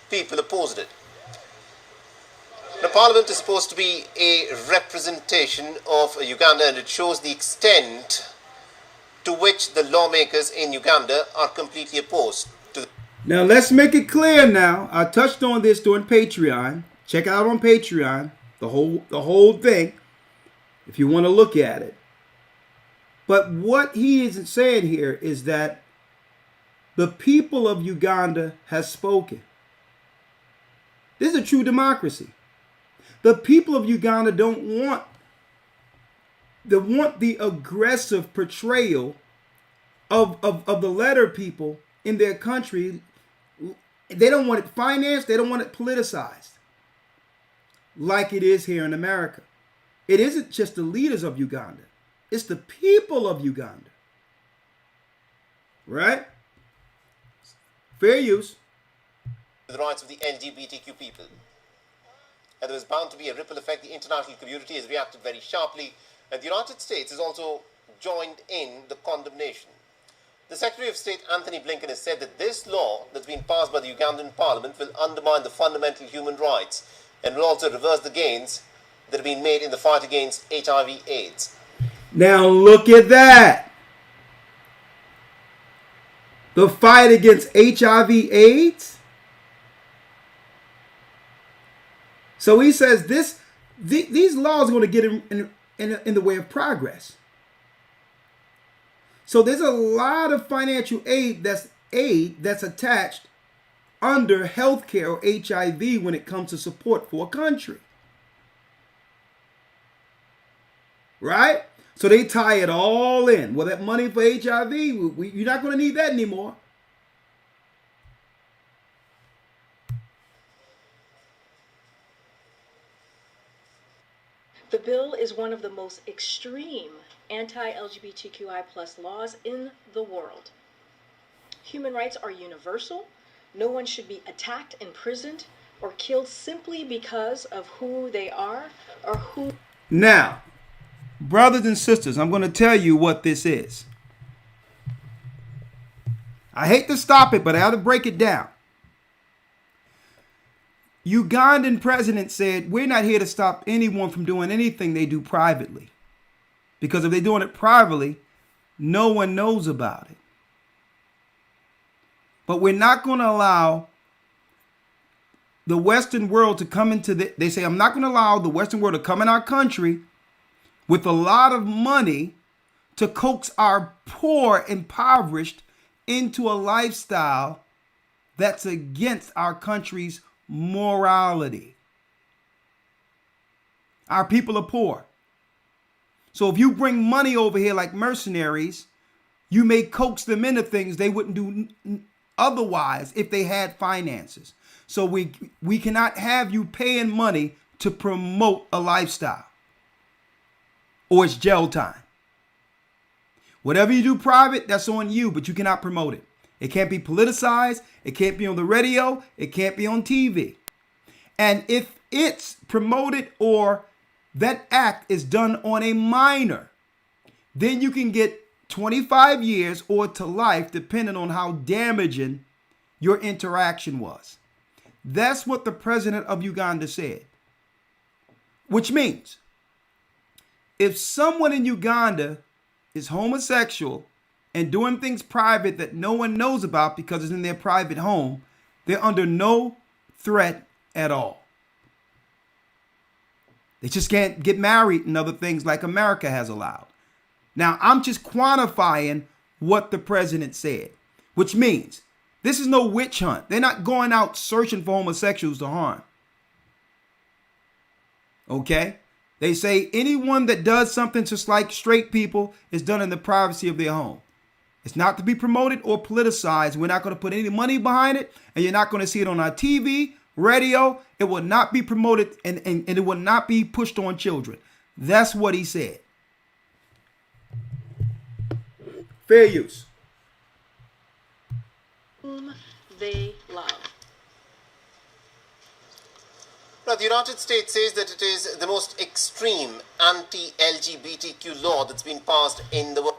people opposed it. Now, Parliament is supposed to be a representation of Uganda, and it shows the extent to which the lawmakers in Uganda are completely opposed to. Now let's make it clear. Now I touched on this during Patreon. Check out on Patreon the whole thing if you want to look at it. But what he isn't saying here is that the people of Uganda has spoken. This is a true democracy. The people of Uganda don't want the aggressive portrayal of the letter people in their country. They don't want it financed. They don't want it politicized like it is here in America. It isn't just the leaders of Uganda. It's the people of Uganda. Right? Fair use. The rights of the LGBTQ people. And there was bound to be a ripple effect. The international community has reacted very sharply, and the United States has also joined in the condemnation. The Secretary of State, Anthony Blinken, has said that this law that's been passed by the Ugandan Parliament will undermine the fundamental human rights and will also reverse the gains that have been made in the fight against HIV/AIDS. Now look at that. The fight against HIV/AIDS. So he says these laws are going to get in the way of progress. So there's a lot of financial aid that's attached under healthcare or HIV when it comes to support for a country. Right? So they tie it all in. Well, that money for HIV, you're not going to need that anymore. The bill is one of the most extreme anti-LGBTQI+ laws in the world. Human rights are universal. No one should be attacked, imprisoned, or killed simply because of who they are or who. Now, brothers and sisters, I'm going to tell you what this is. I hate to stop it, but I have to break it down. Ugandan president said, we're not here to stop anyone from doing anything they do privately. Because if they're doing it privately, no one knows about it. But we're not going to allow the Western world to come into they say, I'm not going to allow the Western world to come in our country with a lot of money to coax our poor, impoverished into a lifestyle that's against our country's morality. Our people are poor. So if you bring money over here like mercenaries, you may coax them into things they wouldn't do otherwise if they had finances. So we cannot have you paying money to promote a lifestyle, or it's jail time. Whatever you do private, that's on you, but you cannot promote it. It can't be politicized. It can't be on the radio. It can't be on TV. And if it's promoted or that act is done on a minor, then you can get 25 years or to life, depending on how damaging your interaction was. That's what the president of Uganda said. Which means if someone in Uganda is homosexual and doing things private that no one knows about because it's in their private home, they're under no threat at all. They just can't get married and other things like America has allowed. Now, I'm just quantifying what the president said, which means this is no witch hunt. They're not going out searching for homosexuals to harm. Okay? They say anyone that does something just like straight people is done in the privacy of their home. It's not to be promoted or politicized. We're not going to put any money behind it, and you're not going to see it on our TV, radio. It will not be promoted, and it will not be pushed on children. That's what he said. Fair use. Whom they love. Now, the United States says that it is the most extreme anti-LGBTQ law that's been passed in the world.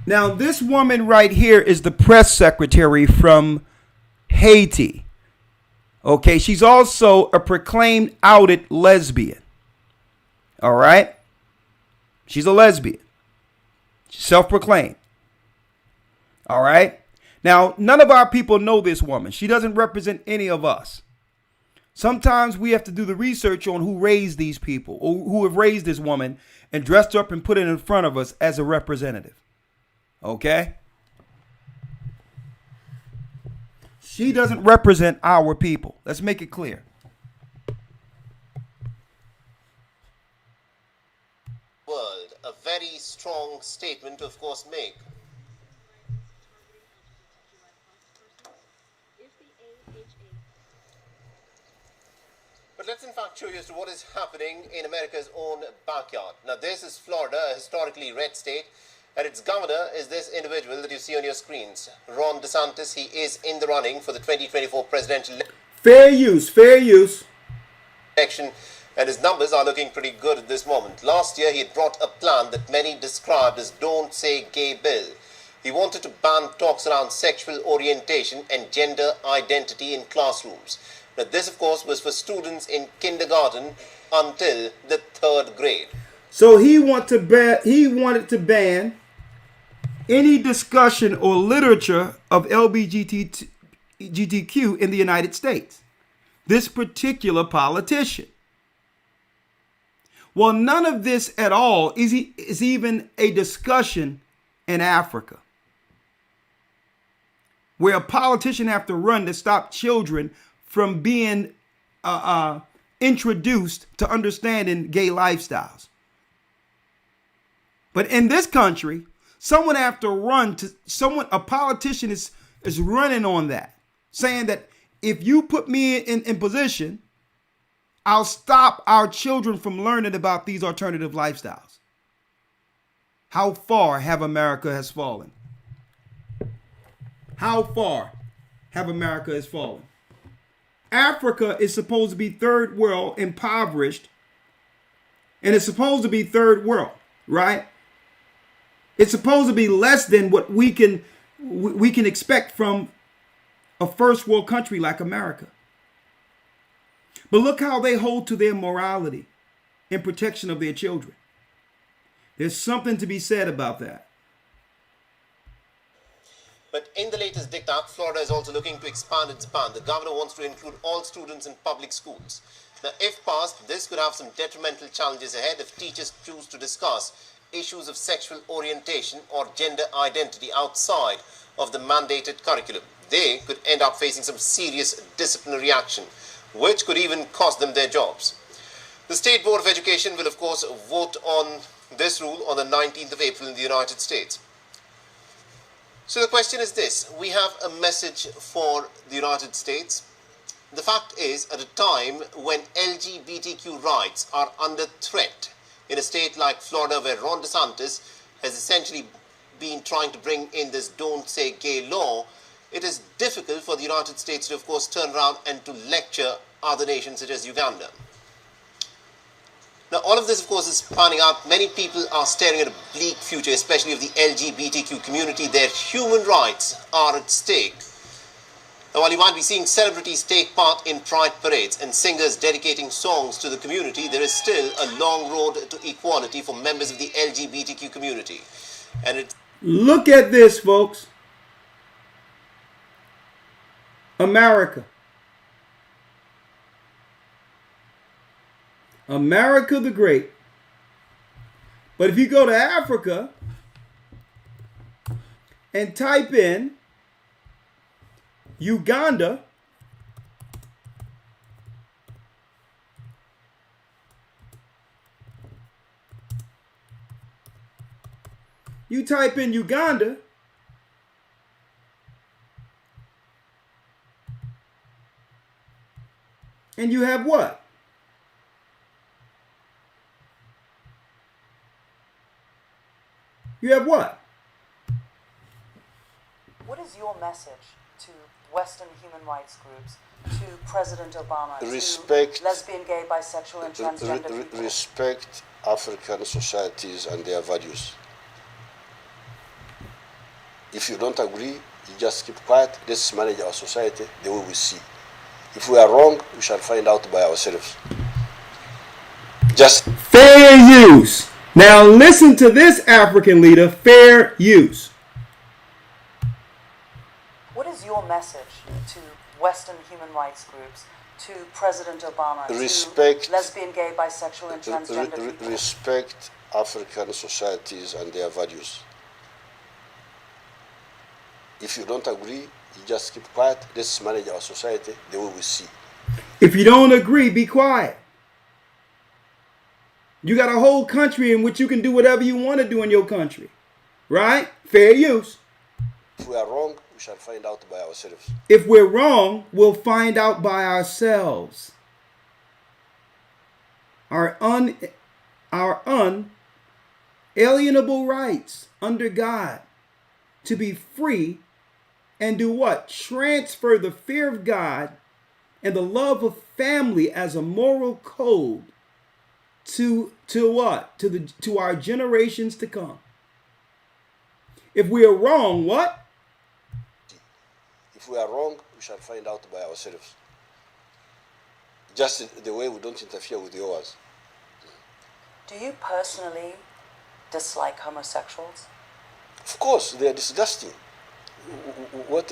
Now, this woman right here is the press secretary from Haiti. Okay, she's also a proclaimed outed lesbian. All right? She's a lesbian. She's self-proclaimed. All right? Now, none of our people know this woman. She doesn't represent any of us. Sometimes we have to do the research on who raised these people or who have raised this woman and dressed her up and put it in front of us as a representative. Okay? She doesn't represent our people. Let's make it clear. World, a very strong statement to, of course, make. But let's in fact show you as to what is happening in America's own backyard. Now, this is Florida, a historically red state, and its governor is this individual that you see on your screens, Ron DeSantis. He is in the running for the 2024 presidential fair use election, and his numbers are looking pretty good at this moment. Last year, he had brought a plan that many described as Don't Say Gay Bill. He wanted to ban talks around sexual orientation and gender identity in classrooms. Now, this, of course, was for students in kindergarten until the 3rd grade. So he wanted to ban any discussion or literature of LGBTQ in the United States. This particular politician. Well, none of this at all is even a discussion in Africa, where a politician have to run to stop children from being introduced to understanding gay lifestyles. But in this country, someone have to run to a politician is running on that, saying that if you put me in position, I'll stop our children from learning about these alternative lifestyles. How far have America has fallen? How far have America has fallen? Africa is supposed to be third world, impoverished, and it's supposed to be third world, right? It's supposed to be less than what we can expect from a first world country like America. But look how they hold to their morality and protection of their children. There's something to be said about that. But in the latest diktat, Florida is also looking to expand its ban. The governor wants to include all students in public schools. Now, if passed, this could have some detrimental challenges ahead if teachers choose to discuss issues of sexual orientation or gender identity outside of the mandated curriculum. They could end up facing some serious disciplinary action, which could even cost them their jobs. The State Board of Education will, of course, vote on this rule on the 19th of April in the United States. So the question is this: we have a message for the United States. The fact is, at a time when LGBTQ rights are under threat in a state like Florida, where Ron DeSantis has essentially been trying to bring in this Don't Say Gay law, it is difficult for the United States to, of course, turn around and to lecture other nations such as Uganda. Now, all of this, of course, is panning out. Many people are staring at a bleak future, especially of the LGBTQ community. Their human rights are at stake. Now, while you might be seeing celebrities take part in pride parades and singers dedicating songs to the community, there is still a long road to equality for members of the LGBTQ community. And look at this, folks. America. America the Great. But if you go to Africa and type in Uganda, you type in Uganda, and you have what? You have what? What is your message to Western human rights groups, to President Obama, to lesbian, gay, bisexual, and transgender people? Respect African societies and their values. If you don't agree, you just keep quiet. Let's manage our society the way we see. If we are wrong, we shall find out by ourselves. Just fair use. Now listen to this African leader, fair use. What is your message to Western human rights groups, to President Obama, respect, to lesbian, gay, bisexual, and transgender people? Respect African societies and their values. If you don't agree, you just keep quiet. Let's manage our society the way we see. If you don't agree, be quiet. You got a whole country in which you can do whatever you want to do in your country. Right? Fair use. If we are wrong, we shall find out by ourselves. If we're wrong, we'll find out by ourselves. Our unalienable rights under God to be free and do what? Transfer the fear of God and the love of family as a moral code to what? To our generations to come. If we are wrong, what? If we are wrong, we shall find out by ourselves. Just the way we don't interfere with yours. Do you personally dislike homosexuals? Of course, they are disgusting. What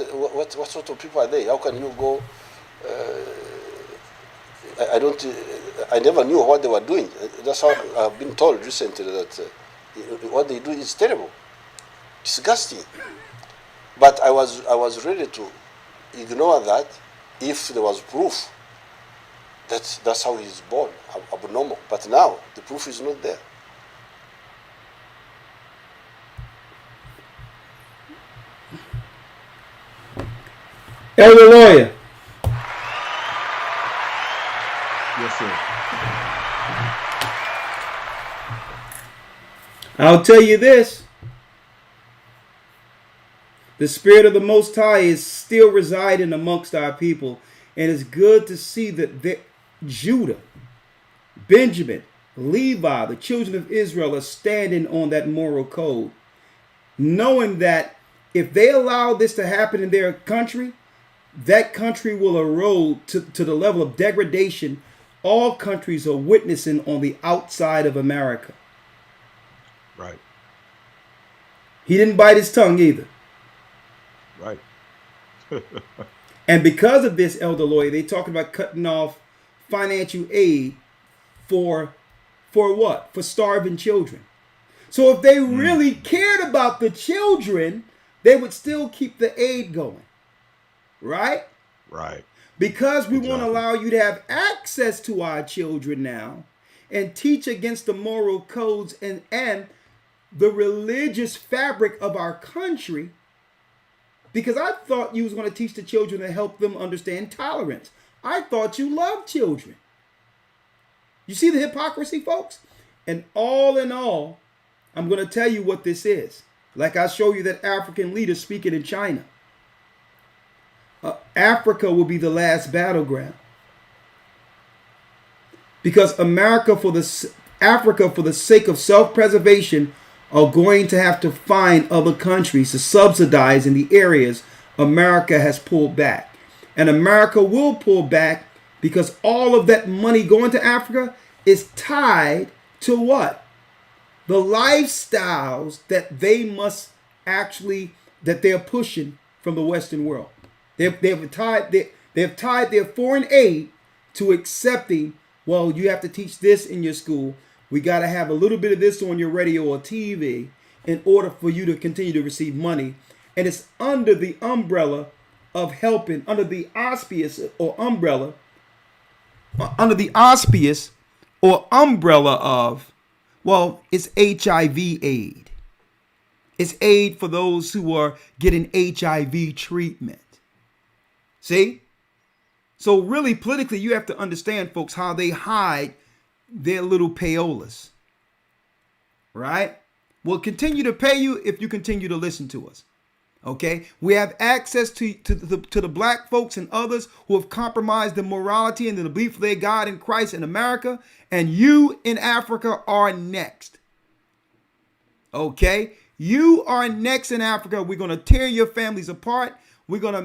sort of people are they? How can you go? I never knew what they were doing. That's how I've been told recently that what they do is terrible, disgusting. But I was ready to ignore that if there was proof that that's how he's born, abnormal. But now the proof is not there. Elder lawyer. Yes, sir. I'll tell you this. The Spirit of the Most High is still residing amongst our people. And it's good to see that Judah, Benjamin, Levi, the children of Israel are standing on that moral code. Knowing that if they allow this to happen in their country, that country will erode to the level of degradation all countries are witnessing on the outside of America. Right. He didn't bite his tongue either. Right. And because of this, elder lawyer, they talking about cutting off financial aid for what? For starving children. So if they really cared about the children, they would still keep the aid going. Right? Right. Because we want to allow you to have access to our children now and teach against the moral codes and the religious fabric of our country. Because I thought you was going to teach the children to help them understand tolerance. I thought you loved children. You see the hypocrisy, folks? And all in all, I'm going to tell you what this is. Like I show you that African leader speaking in China. Africa will be the last battleground. Because Africa, for the sake of self-preservation, are going to have to find other countries to subsidize in the areas America has pulled back. And America will pull back because all of that money going to Africa is tied to what? The lifestyles that they must actually, that they're pushing from the Western world. They've tied their foreign aid to accepting, well, you have to teach this in your school. We got to have a little bit of this on your radio or TV in order for you to continue to receive money. And it's under the umbrella of helping, under the auspice or umbrella of, well, it's HIV aid. It's aid for those who are getting HIV treatment. See? So really, politically, you have to understand, folks, how they hide their little payolas. Right? We'll continue to pay you if you continue to listen to us. Okay? We have access to the black folks and others who have compromised the morality and the belief of their God in Christ in America. And you in Africa are next. Okay? You are next in Africa. We're going to tear your families apart. We're going to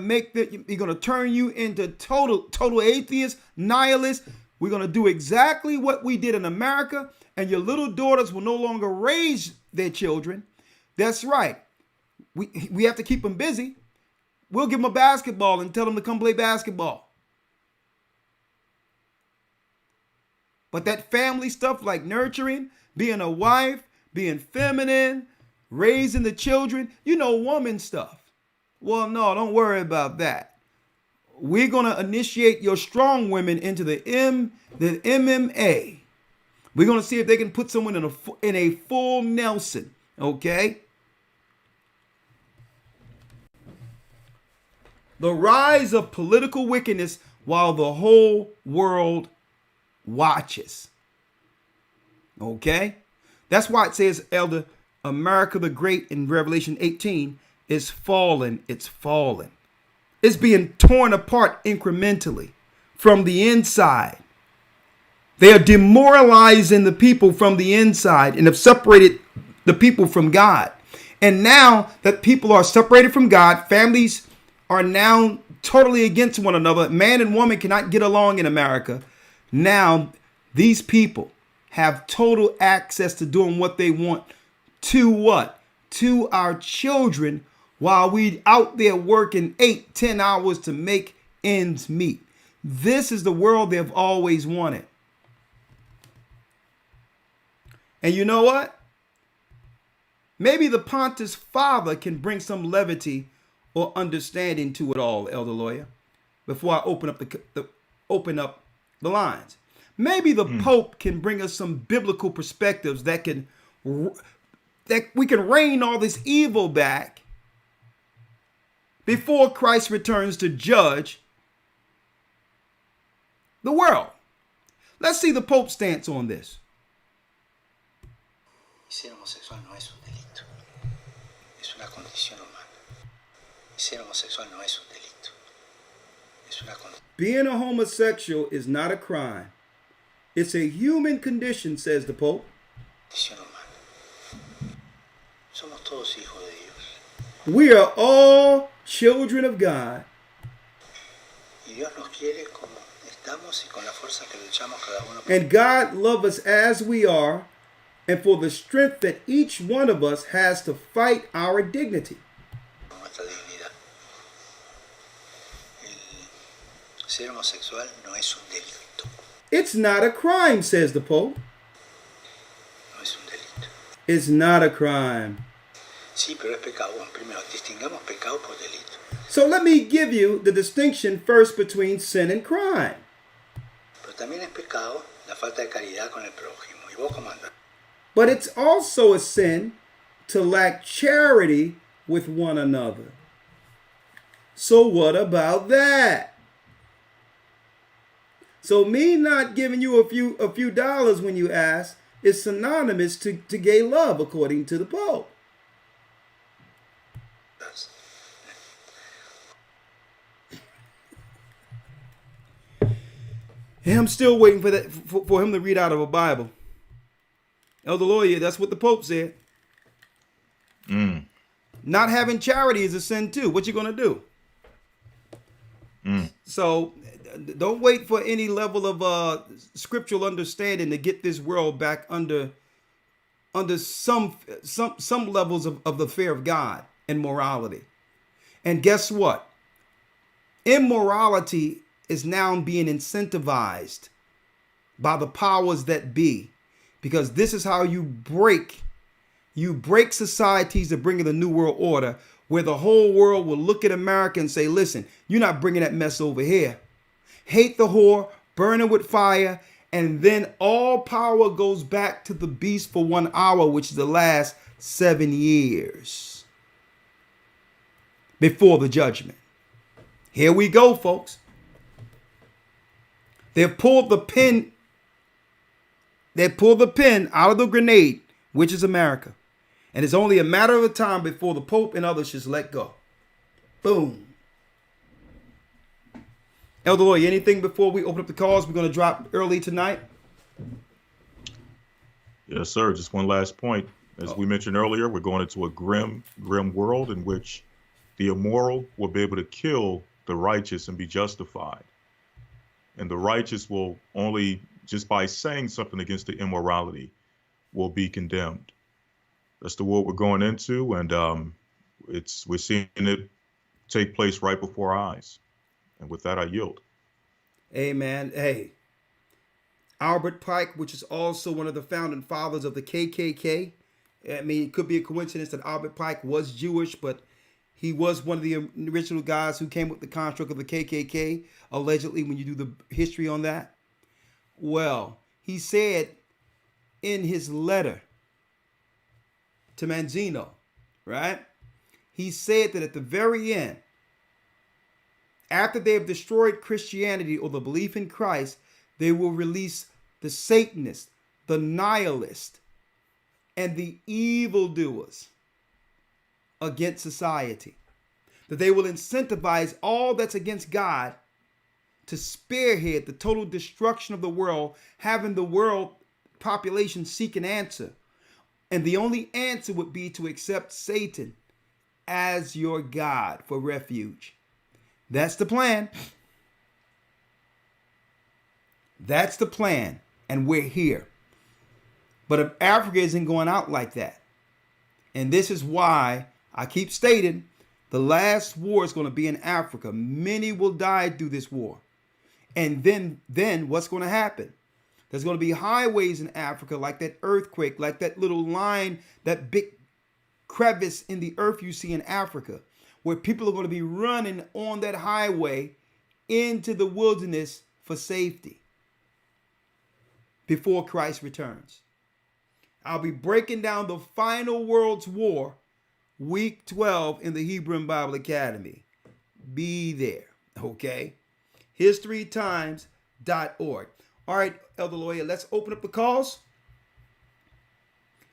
we're going to turn you into total atheists, nihilists. We're going to do exactly what we did in America, and your little daughters will no longer raise their children. That's right. We have to keep them busy. We'll give them a basketball and tell them to come play basketball. But that family stuff like nurturing, being a wife, being feminine, raising the children, woman stuff. Well, no, don't worry about that. We're going to initiate your strong women into the MMA. We're going to see if they can put someone in a full Nelson, okay? The rise of political wickedness while the whole world watches. Okay? That's why it says, Elder, America the Great in Revelation 18 is fallen. It's fallen. It's being torn apart incrementally from the inside. They are demoralizing the people from the inside and have separated the people from God. And now that people are separated from God, families are now totally against one another. Man and woman cannot get along in America. Now, these people have total access to doing what they want to what? To our children while we out there working 8-10 hours to make ends meet. This is the world they've always wanted. And you know what? Maybe the Pontiff's father can bring some levity or understanding to it all, Elder Lawyer, before I open up the lines. Maybe the Pope can bring us some biblical perspectives that we can rein all this evil back before Christ returns to judge the world. Let's see the Pope's stance on this. Ser homosexual no es un delito, es una condición humana. Ser homosexual no es un delito, es una condición. Being a homosexual is not a crime. It's a human condition, says the Pope. Condición humana. Somos todos hijos de Dios. We are all children of God. Y Dios nos quiere como estamos y con la fuerza que luchamos cada uno. And God loves us as we are, and for the strength that each one of us has to fight our dignity. Nuestra dignidad. Ser homosexual no es un delito. It's not a crime, says the Pope. No es un delito. It's not a crime. Sí, pero es pecado. Bueno, primero, distingamos pecado por delito. So let me give you the distinction first between sin and crime. Pero también es pecado la falta de caridad con el prójimo. Y vos comandás. But it's also a sin to lack charity with one another. So what about that? So me not giving you a few dollars when you ask is synonymous to gay love, according to the Pope. And I'm still waiting for him to read out of a Bible. Elder Lawyer, that's what the Pope said. Not having charity is a sin too. What you going to do? So don't wait for any level of scriptural understanding to get this world back under some levels of the fear of God and morality. And guess what? Immorality is now being incentivized by the powers that be. Because this is how you break societies to bring in the New World Order, where the whole world will look at America and say, listen, you're not bringing that mess over here. Hate the whore, burn it with fire, and then all power goes back to the beast for 1 hour, which is the last 7 years before the judgment. Here we go, folks. They've pulled the pin. They pull the pin out of the grenade, which is America. And it's only a matter of time before the Pope and others just let go. Boom. Elder Lawyer, anything before we open up the calls? We're going to drop early tonight. Yes, sir. Just one last point. As we mentioned earlier, we're going into a grim world in which the immoral will be able to kill the righteous and be justified. And the righteous will only, just by saying something against the immorality, will be condemned. That's the world we're going into, and we're seeing it take place right before our eyes. And with that, I yield. Amen. Hey, Albert Pike, which is also one of the founding fathers of the KKK. I mean, it could be a coincidence that Albert Pike was Jewish, but he was one of the original guys who came with the construct of the KKK, allegedly, when you do the history on that. Well, he said in his letter to Manzino, right? He said that at the very end, after they have destroyed Christianity or the belief in Christ, they will release the Satanists, the nihilists, and the evildoers against society. That they will incentivize all that's against God to spearhead the total destruction of the world, having the world population seek an answer. And the only answer would be to accept Satan as your God for refuge. That's the plan. That's the plan. And we're here. But if Africa isn't going out like that. And this is why I keep stating the last war is going to be in Africa. Many will die through this war. And then what's going to happen? There's going to be highways in Africa like that earthquake, like that little line, that big crevice in the earth you see in Africa, where people are going to be running on that highway into the wilderness for safety before Christ returns. I'll be breaking down the final world's war, week 12 in the Hebrew Bible Academy. Be there, okay? historytimes.org. All right, Elder Lawyer, let's open up the calls.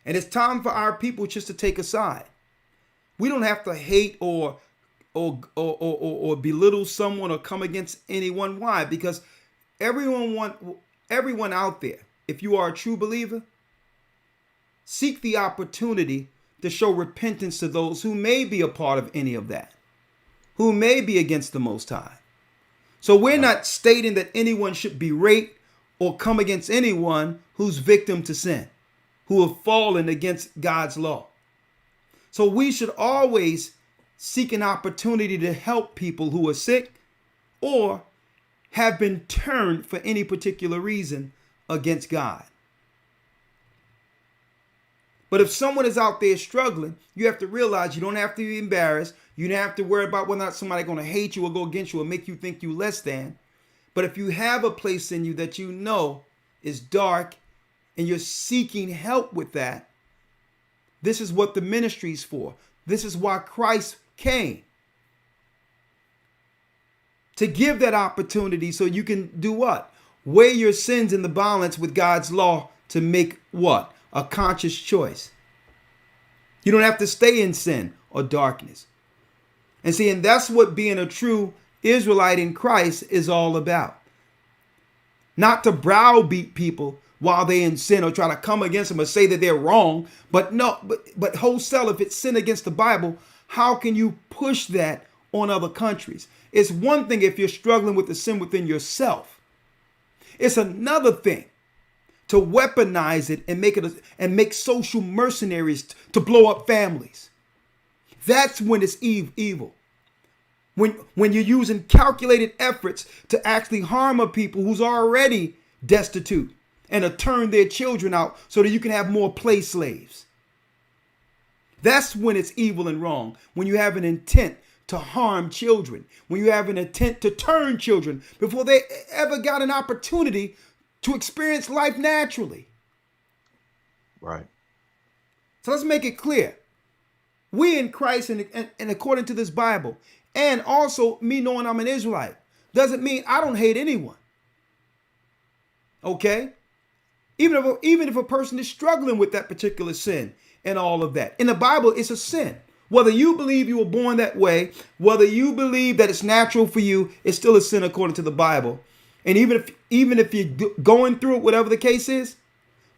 And it's time for our people just to take a side. We don't have to hate or belittle someone or come against anyone. Why? Because everyone out there, if you are a true believer, seek the opportunity to show repentance to those who may be a part of any of that, who may be against the Most High. So we're not stating that anyone should berate or come against anyone who's victim to sin, who have fallen against God's law. So we should always seek an opportunity to help people who are sick or have been turned for any particular reason against God. But if someone is out there struggling, you have to realize you don't have to be embarrassed. You don't have to worry about whether or not somebody's going to hate you or go against you or make you think you less than. But if you have a place in you that you know is dark and you're seeking help with that, this is what the ministry is for. This is why Christ came. To give that opportunity so you can do what? Weigh your sins in the balance with God's law to make what? A conscious choice. You don't have to stay in sin or darkness. And see, and that's what being a true Israelite in Christ is all about. Not to browbeat people while they're in sin or try to come against them or say that they're wrong. But no, but wholesale, if it's sin against the Bible, how can you push that on other countries? It's one thing if you're struggling with the sin within yourself. It's another thing to weaponize it and make social mercenaries to blow up families. That's when it's evil. When you're using calculated efforts to actually harm a people who's already destitute and to turn their children out so that you can have more play slaves. That's when it's evil and wrong. When you have an intent to harm children. When you have an intent to turn children before they ever got an opportunity to experience life naturally. Right. So let's make it clear. We in Christ and according to this Bible, and also me knowing I'm an Israelite, doesn't mean I don't hate anyone. Okay? Even if a person is struggling with that particular sin and all of that. In the Bible, it's a sin. Whether you believe you were born that way, whether you believe that it's natural for you, it's still a sin according to the Bible. And even if you're going through it, whatever the case is,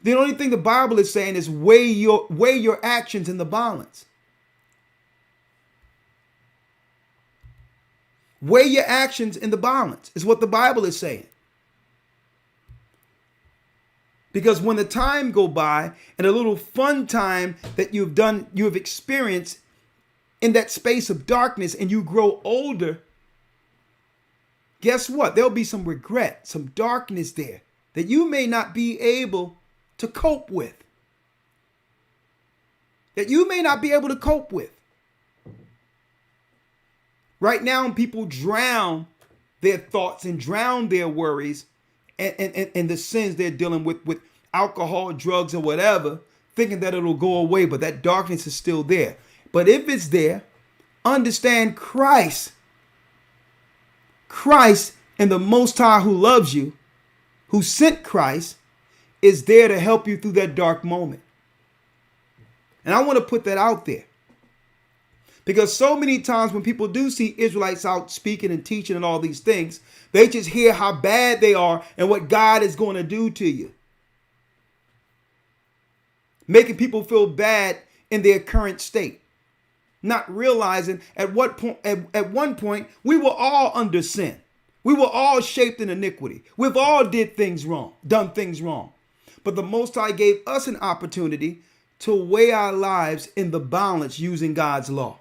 The only thing the Bible is saying is weigh your actions in the balance. Weigh your actions in the balance is what the Bible is saying. Because when the time go by and a little fun time that you have experienced in that space of darkness and you grow older, guess what? There'll be some regret, some darkness there that you may not be able to cope with. Right now, people drown their thoughts and drown their worries and the sins they're dealing with alcohol, drugs, or whatever, thinking that it'll go away, but that darkness is still there. But if it's there, understand Christ and the Most High who loves you, who sent Christ, is there to help you through that dark moment. And I want to put that out there. Because so many times when people do see Israelites out speaking and teaching and all these things, they just hear how bad they are and what God is going to do to you. Making people feel bad in their current state. Not realizing at one point we were all under sin. We were all shaped in iniquity. We've all done things wrong. But the Most High gave us an opportunity to weigh our lives in the balance using God's law.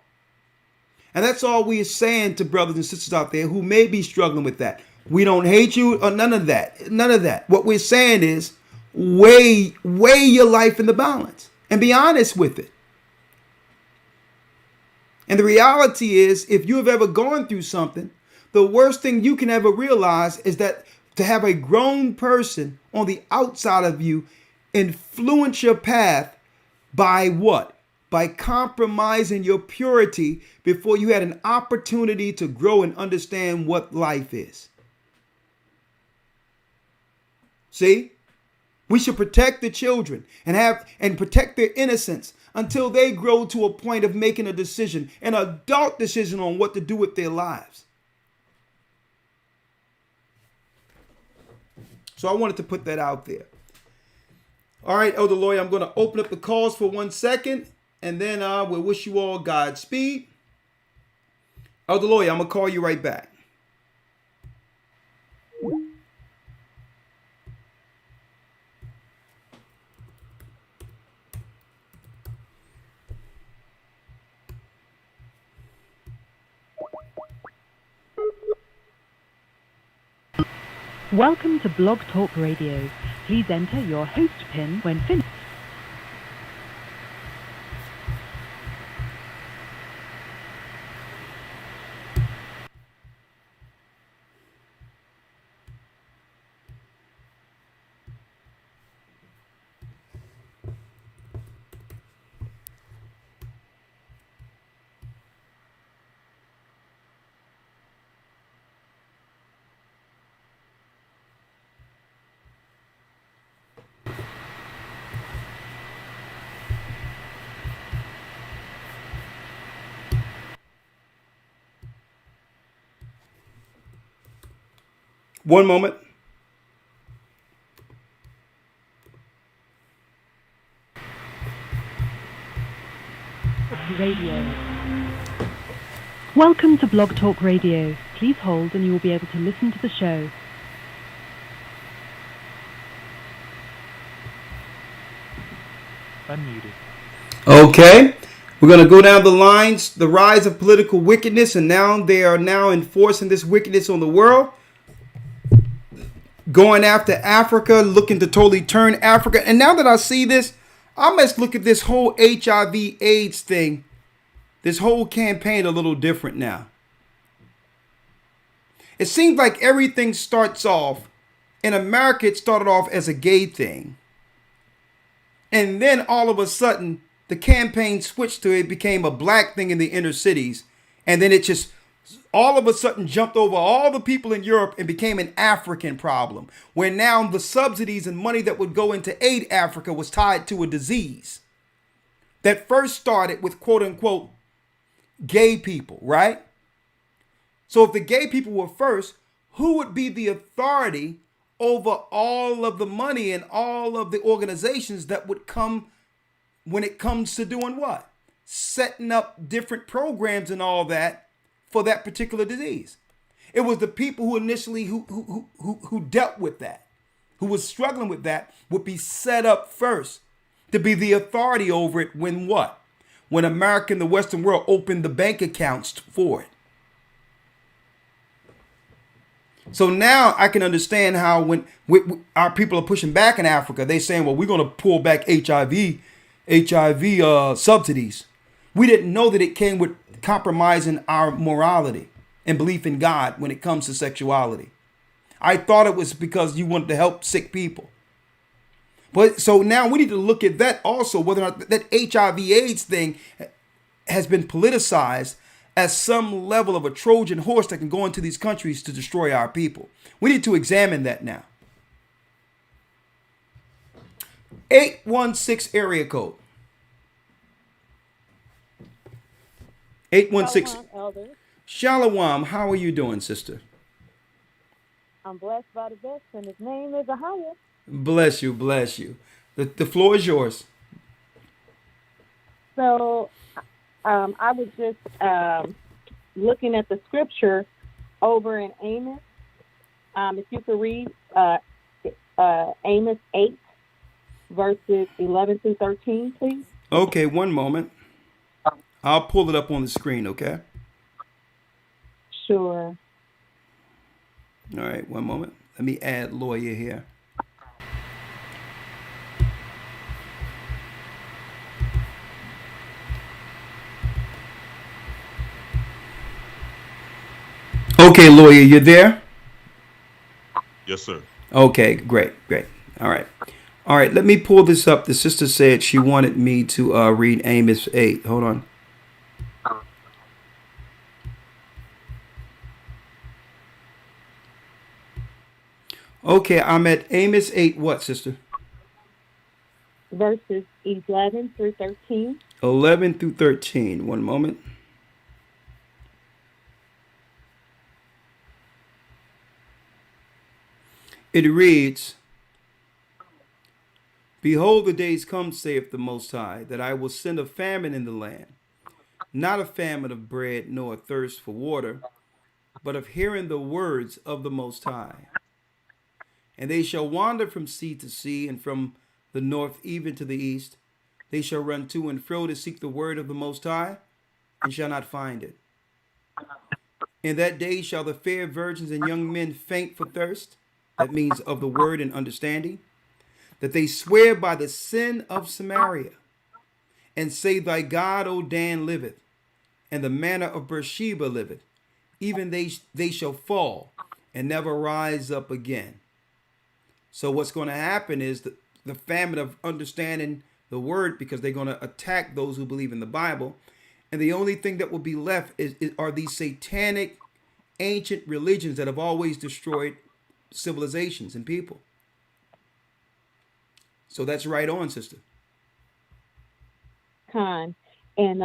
And that's all we are saying to brothers and sisters out there who may be struggling with that. We don't hate you or none of that. None of that. What we're saying is weigh your life in the balance and be honest with it. And the reality is, if you have ever gone through something, the worst thing you can ever realize is that to have a grown person on the outside of you influence your path by what? By compromising your purity before you had an opportunity to grow and understand what life is. See? We should protect the children and protect their innocence until they grow to a point of making a decision, an adult decision on what to do with their lives. So I wanted to put that out there. All right, Elder Lawyer, I'm going to open up the calls for 1 second, and then we'll wish you all Godspeed. Elder Lawyer, I'm going to call you right back. Welcome to Blog Talk Radio. Please enter your host PIN when finished. One moment. Radio. Welcome to Blog Talk Radio. Please hold and you will be able to listen to the show. Unmuted. Okay. We're going to go down the lines, the rise of political wickedness, and now they are now enforcing this wickedness on the world. Going after Africa, looking to totally turn Africa. And now that I see this, I must look at this whole HIV AIDS thing, this whole campaign a little different now. It seems like everything starts off, in America it started off as a gay thing. And then all of a sudden, the campaign switched to it became a black thing in the inner cities. And then it just all of a sudden jumped over all the people in Europe and became an African problem, where now the subsidies and money that would go into aid Africa was tied to a disease that first started with quote unquote gay people, right? So if the gay people were first, who would be the authority over all of the money and all of the organizations that would come when it comes to doing what? Setting up different programs and all that for that particular disease. It was the people who initially who dealt with that, who was struggling with that, would be set up first to be the authority over it when what? When America and the Western world opened the bank accounts for it. So now I can understand how when our people are pushing back in Africa, they're saying, well, we're going to pull back HIV subsidies. We didn't know that it came with compromising our morality and belief in God when it comes to sexuality. I thought it was because you wanted to help sick people. But so now we need to look at that also, whether or not that HIV/AIDS thing has been politicized as some level of a Trojan horse that can go into these countries to destroy our people. We need to examine that now. 816 area code. 816. Shalom, how are you doing, sister? I'm blessed by the best, and his name is Ahaya. Bless you, bless you. The floor is yours. So, I was just looking at the scripture over in Amos. If you could read Amos 8, verses 11 through 13, please. Okay, one moment. I'll pull it up on the screen, okay? Sure. All right, one moment. Let me add lawyer here. Okay, lawyer, you there? Yes, sir. Okay, great. All right, let me pull this up. The sister said she wanted me to read Amos 8. Hold on. Okay, I'm at Amos 8 what, sister? Verses 11 through 13. 11 through 13. One moment. It reads, Behold, the days come, saith the Most High, that I will send a famine in the land, not a famine of bread, nor a thirst for water, but of hearing the words of the Most High. And they shall wander from sea to sea, and from the north even to the east. They shall run to and fro to seek the word of the Most High, and shall not find it. In that day shall the fair virgins and young men faint for thirst. That means of the word and understanding. That they swear by the sin of Samaria, and say, Thy God, O Dan, liveth, and the manner of Beersheba liveth. Even they shall fall, and never rise up again. So what's going to happen is the famine of understanding the word, because they're going to attack those who believe in the Bible. And the only thing that will be left are these satanic ancient religions that have always destroyed civilizations and people. So that's right on, sister. Khan. And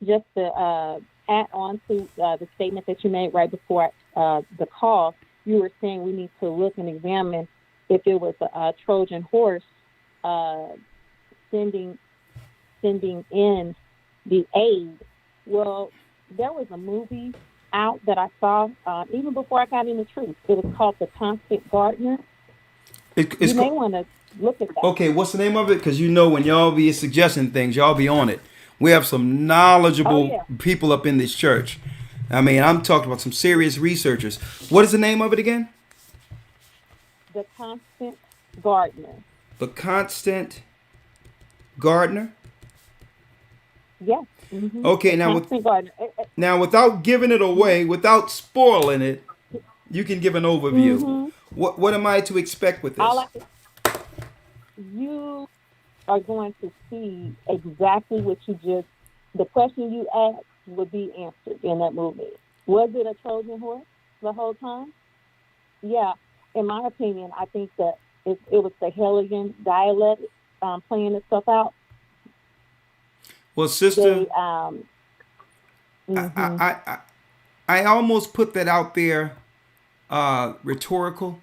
just to add on to the statement that you made right before the call, you were saying we need to look and examine if it was a Trojan horse sending in the aid. Well, there was a movie out that I saw even before I got into truth. It was called The Constant Gardener. You may want to look at that. Okay, what's the name of it? Because when y'all be suggesting things, y'all be on it. We have some knowledgeable people up in this church. I mean, I'm talking about some serious researchers. What is the name of it again? The Constant Gardener. The Constant Gardener? Yes. Mm-hmm. Okay, now without giving it away, without spoiling it, you can give an overview. Mm-hmm. What am I to expect with this? You are going to see exactly what the question you asked would be answered in that movie. Was it a Trojan horse the whole time? Yeah. In my opinion, I think that it was the Hellion dialect playing itself out. Well, sister, I almost put that out there rhetorically.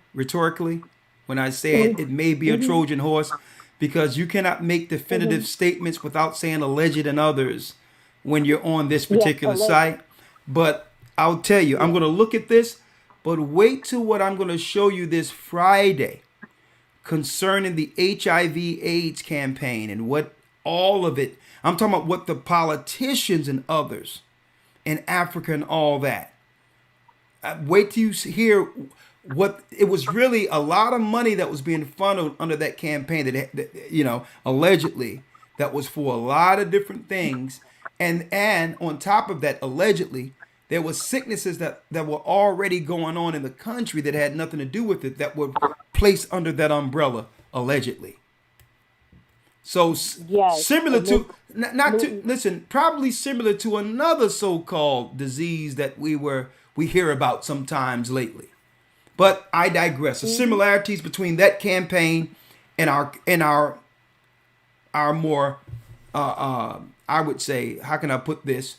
when I say it may be a Trojan horse, because you cannot make definitive statements without saying alleged and others when you're on this particular site. But I'll tell you, I'm going to look at this, but wait till what I'm going to show you this Friday concerning the HIV/AIDS campaign and what all of it. I'm talking about what the politicians and others in Africa and all that. Wait till you hear what it was really a lot of money that was being funneled under that campaign that allegedly that was for a lot of different things. And on top of that, allegedly, there was sicknesses that were already going on in the country that had nothing to do with it that were placed under that umbrella, allegedly. So similar to, probably similar to another so-called disease that we hear about sometimes lately. But I digress. The similarities between that campaign and our more, I would say, how can I put this?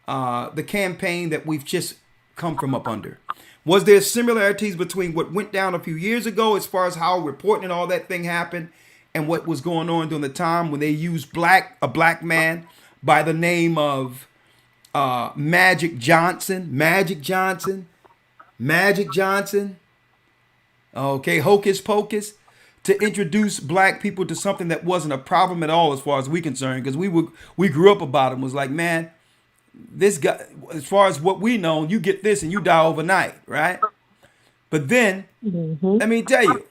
The campaign that we've just come from up under. Was there similarities between what went down a few years ago as far as how reporting and all that thing happened and what was going on during the time when they used a black man by the name of Magic Johnson, okay, hocus pocus, to introduce black people to something that wasn't a problem at all as far as we concerned, because we grew up about him, was like, man, this guy, as far as what we know, you get this and you die overnight, right? But then, let me tell you,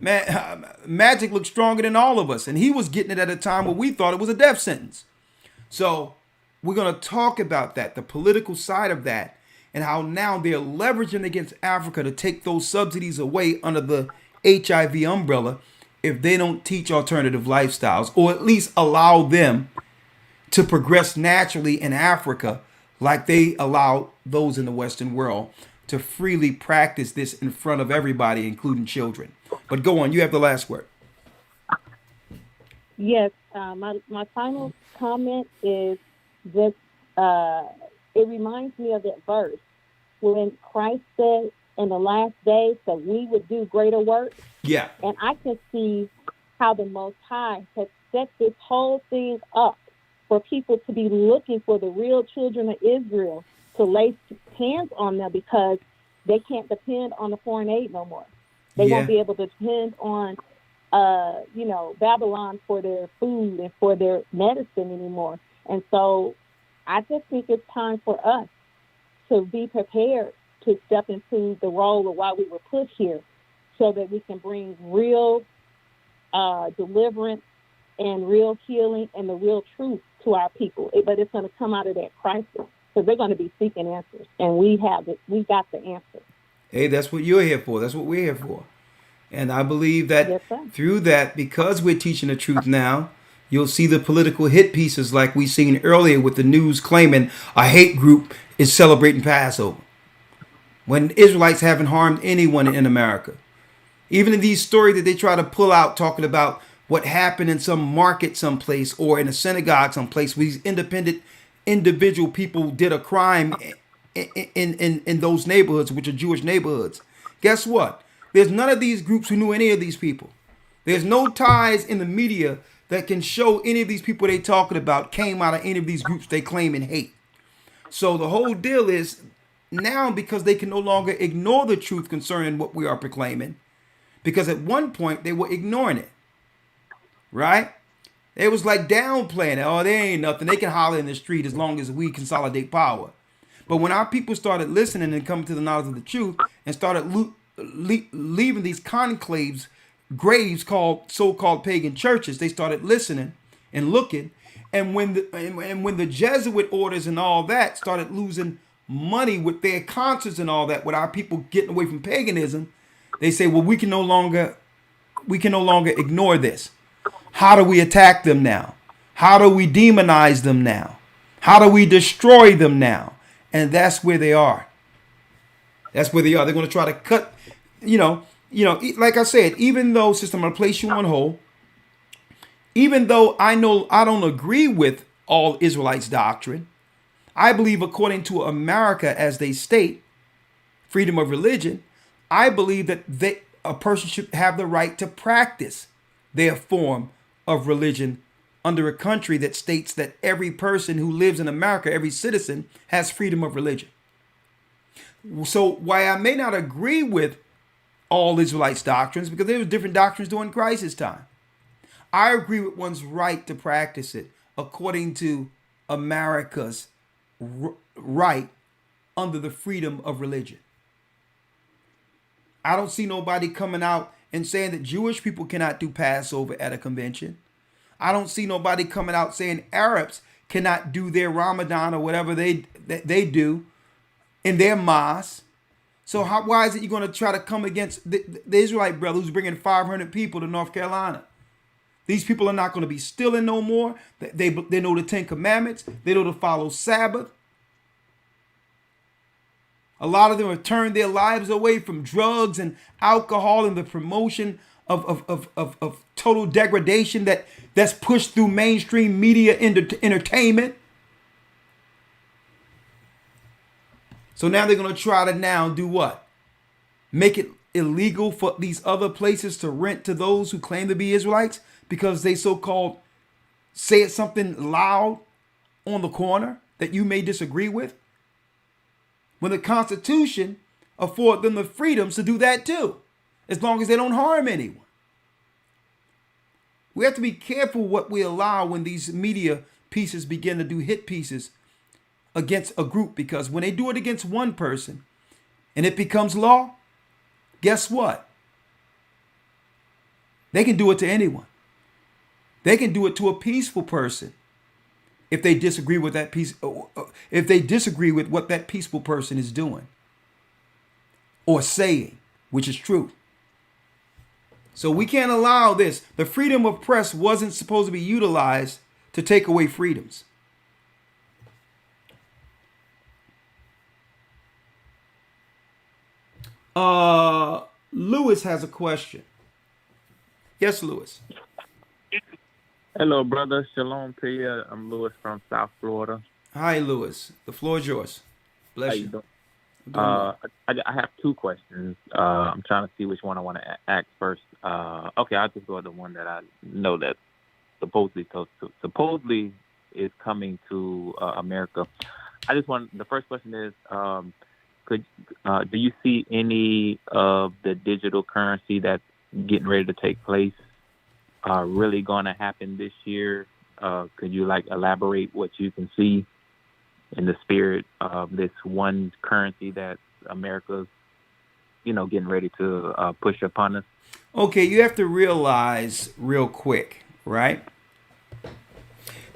man, Magic looked stronger than all of us, and he was getting it at a time where we thought it was a death sentence. So we're going to talk about that, the political side of that, and how now they're leveraging against Africa to take those subsidies away under the HIV umbrella if they don't teach alternative lifestyles, or at least allow them to progress naturally in Africa like they allow those in the Western world to freely practice this in front of everybody, including children. But go on, you have the last word. Yes, my final comment is just, it reminds me of that verse when Christ said in the last days that we would do greater work. Yeah. And I can see how the Most High has set this whole thing up for people to be looking for the real children of Israel to lay hands on them, because they can't depend on the foreign aid no more. They won't be able to depend on, Babylon for their food and for their medicine anymore. And so I just think it's time for us to be prepared to step into the role of why we were put here, so that we can bring real deliverance and real healing and the real truth to our people. But it's going to come out of that crisis, because they're going to be seeking answers, and we have it. We got the answer. Hey, that's what you're here for. That's what we're here for. And I believe that through that, because we're teaching the truth now, you'll see the political hit pieces like we seen earlier with the news claiming a hate group is celebrating Passover, when Israelites haven't harmed anyone in America. Even in these stories that they try to pull out, talking about what happened in some market someplace or in a synagogue someplace where these independent individual people did a crime in those neighborhoods, which are Jewish neighborhoods. Guess what? There's none of these groups who knew any of these people. There's no ties in the media that can show any of these people they talking about came out of any of these groups they claim and hate. So the whole deal is now, because they can no longer ignore the truth concerning what we are proclaiming, because at one point they were ignoring it, right? It was like downplaying it. Oh, there ain't nothing. They can holler in the street as long as we consolidate power. But when our people started listening and coming to the knowledge of the truth and started leaving these conclaves, graves called so-called pagan churches, they started listening and looking. And when the Jesuit orders and all that started losing money with their concerts and all that, with our people getting away from paganism, they say, well, we can no longer ignore this. How do we attack them now? How do we demonize them now? How do we destroy them now? And that's where they are. That's where they are. They're going to try to cut, like I said, even though, sister, I'm going to place you on hold. Even though I know I don't agree with all Israelites' doctrine, I believe according to America, as they state, freedom of religion, I believe that a person should have the right to practice their form of religion under a country that states that every person who lives in America, every citizen, has freedom of religion. So while I may not agree with all Israelites' doctrines, because there were different doctrines during Christ's time, I agree with one's right to practice it according to America's right under the freedom of religion. I don't see nobody coming out and saying that Jewish people cannot do Passover at a convention. I don't see nobody coming out saying Arabs cannot do their Ramadan or whatever they do in their mosque. So why is it you're going to try to come against the Israelite brother who's bringing 500 people to North Carolina? These people are not going to be stealing no more. They know the Ten Commandments. They know to follow Sabbath. A lot of them have turned their lives away from drugs and alcohol and the promotion of total degradation that's pushed through mainstream media entertainment. So now they're going to try to now do what? Make it illegal for these other places to rent to those who claim to be Israelites because they so-called say something loud on the corner that you may disagree with, when the Constitution affords them the freedoms to do that too, as long as they don't harm anyone. We have to be careful what we allow when these media pieces begin to do hit pieces against a group, because when they do it against one person and it becomes law, guess what? They can do it to anyone. They can do it to a peaceful person if they disagree with that piece, if they disagree with what that peaceful person is doing or saying, which is true. So we can't allow this. The freedom of press wasn't supposed to be utilized to take away freedoms. Lewis has a question. Yes, Lewis. Hello, brother. Shalom to you. I'm Lewis from South Florida. Hi, Lewis. The floor is yours. Bless How you. doing? I have two questions. I'm trying to see which one I want to ask first. Okay, I'll just go with the one that I know that supposedly is coming to America. The first question is, do you see any of the digital currency that's getting ready to take place really going to happen this year? Could you elaborate what you can see in the spirit of this one currency that America's, getting ready to push upon us? Okay, you have to realize real quick, right,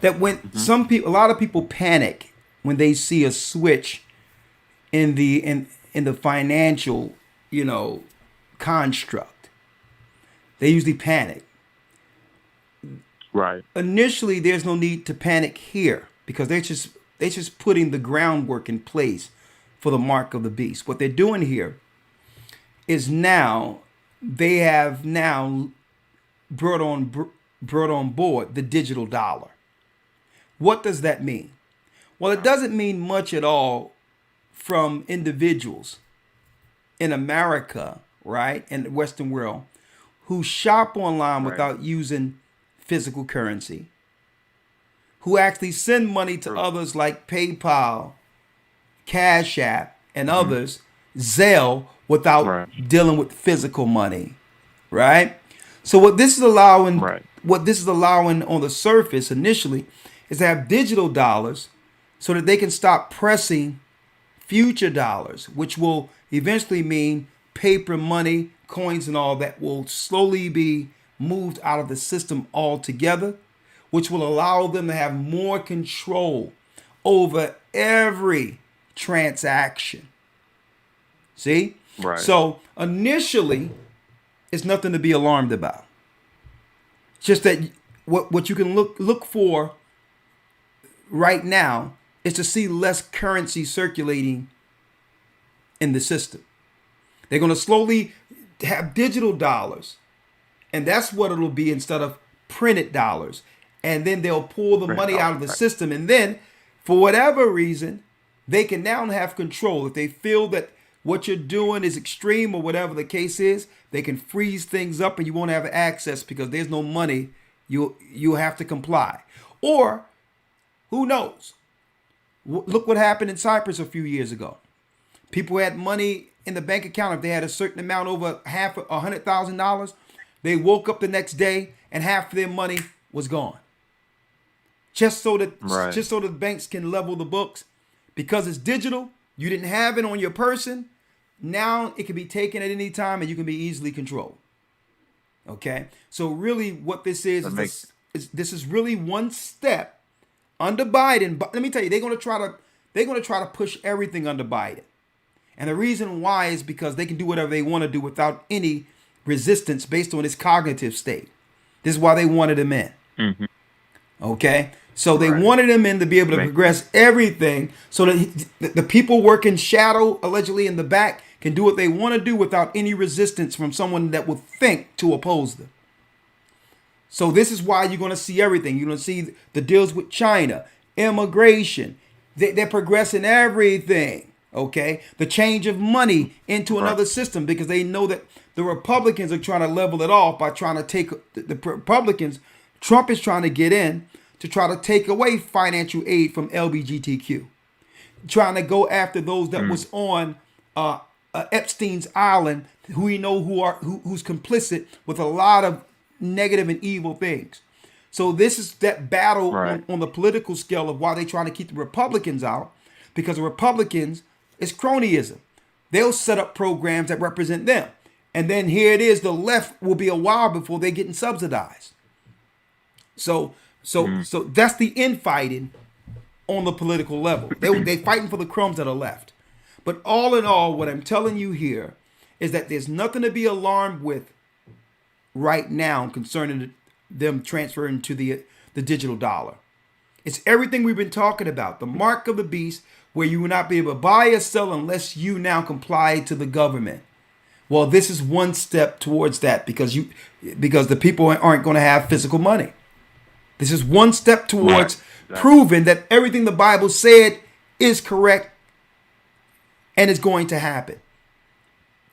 that when a lot of people panic when they see a switch in the financial, construct. They usually panic. Right. Initially, there's no need to panic here because they're just putting the groundwork in place for the mark of the beast. What they're doing here is they have brought on board the digital dollar. What does that mean? Well, it doesn't mean much at all from individuals in America, right, and the Western world, who shop online without using physical currency, who actually send money to others like PayPal, Cash App, and others, Zelle, without dealing with physical money, right? So what this is allowing on the surface initially is to have digital dollars so that they can stop pressing future dollars, which will eventually mean paper money, coins, and all that will slowly be moved out of the system altogether, which will allow them to have more control over every transaction. See? Right. So initially, it's nothing to be alarmed about. Just that what you can look for right now is to see less currency circulating in the system. They're going to slowly have digital dollars, and that's what it'll be instead of printed dollars. And then they'll pull the money out of the system, and then for whatever reason, they can now have control. If they feel that what you're doing is extreme or whatever the case is, they can freeze things up and you won't have access because there's no money. You'll have to comply. Or who knows? Look what happened in Cyprus a few years ago. People had money in the bank account. If they had a certain amount over $100,000, they woke up the next day and half of their money was gone. Just so that the banks can level the books. Because it's digital, you didn't have it on your person. Now it can be taken at any time and you can be easily controlled. Okay? So really what this is this is really one step under Biden. But let me tell you, they're going to try to push everything under Biden. And the reason why is because they can do whatever they want to do without any resistance based on his cognitive state. This is why they wanted him in. Mm-hmm. Okay? So they wanted him in to be able to progress everything so that the people working shadow, allegedly in the back, can do what they want to do without any resistance from someone that would think to oppose them. So this is why you're going to see everything. You're going to see the deals with China, immigration. They're progressing everything, okay? The change of money into another system because they know that the Republicans are trying to level it off by trying to take the Republicans. Trump is trying to get in to try to take away financial aid from LGBTQ, trying to go after those that was on Epstein's Island, who we know who's complicit with a lot of negative and evil things. So this is that battle on the political scale of why they're trying to keep the Republicans out, because the Republicans is cronyism. They'll set up programs that represent them. And then here it is, the left will be a while before they're getting subsidized. So that's the infighting on the political level. They fighting for the crumbs that are left. But all in all, what I'm telling you here is that there's nothing to be alarmed with right now concerning them transferring to the digital dollar. It's everything we've been talking about. The mark of the beast, where you will not be able to buy or sell unless you now comply to the government. Well, this is one step towards that because the people aren't going to have physical money. This is one step towards proving that everything the Bible said is correct and is going to happen.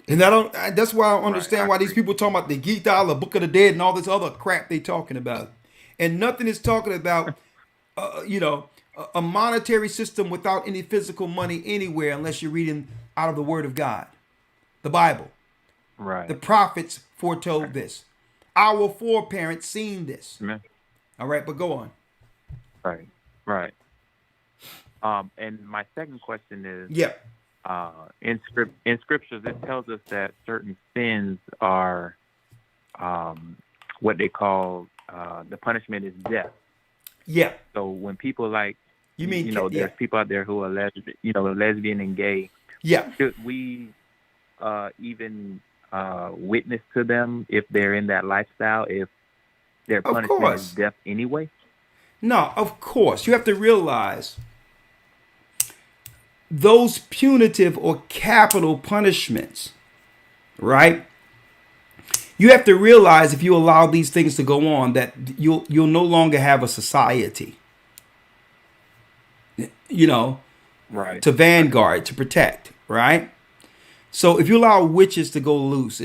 And that's why I don't understand why these people talking about the Gita, the Book of the Dead, and all this other crap they talking about. And nothing is talking about, a monetary system without any physical money anywhere unless you're reading out of the Word of God, the Bible. Right. The prophets foretold this. Our foreparents seen this. Amen. All right, but go on. Right. And my second question is, in scriptures, it tells us that certain sins are what they call the punishment is death. Yeah. So when people there's people out there who are lesbian and gay. Yeah. Should we even witness to them if they're in that lifestyle? If their punishment is death anyway? No, of course. You have to realize those punitive or capital punishments, right? You have to realize if you allow these things to go on that you'll no longer have a society, to vanguard, to protect, right? So if you allow witches to go loose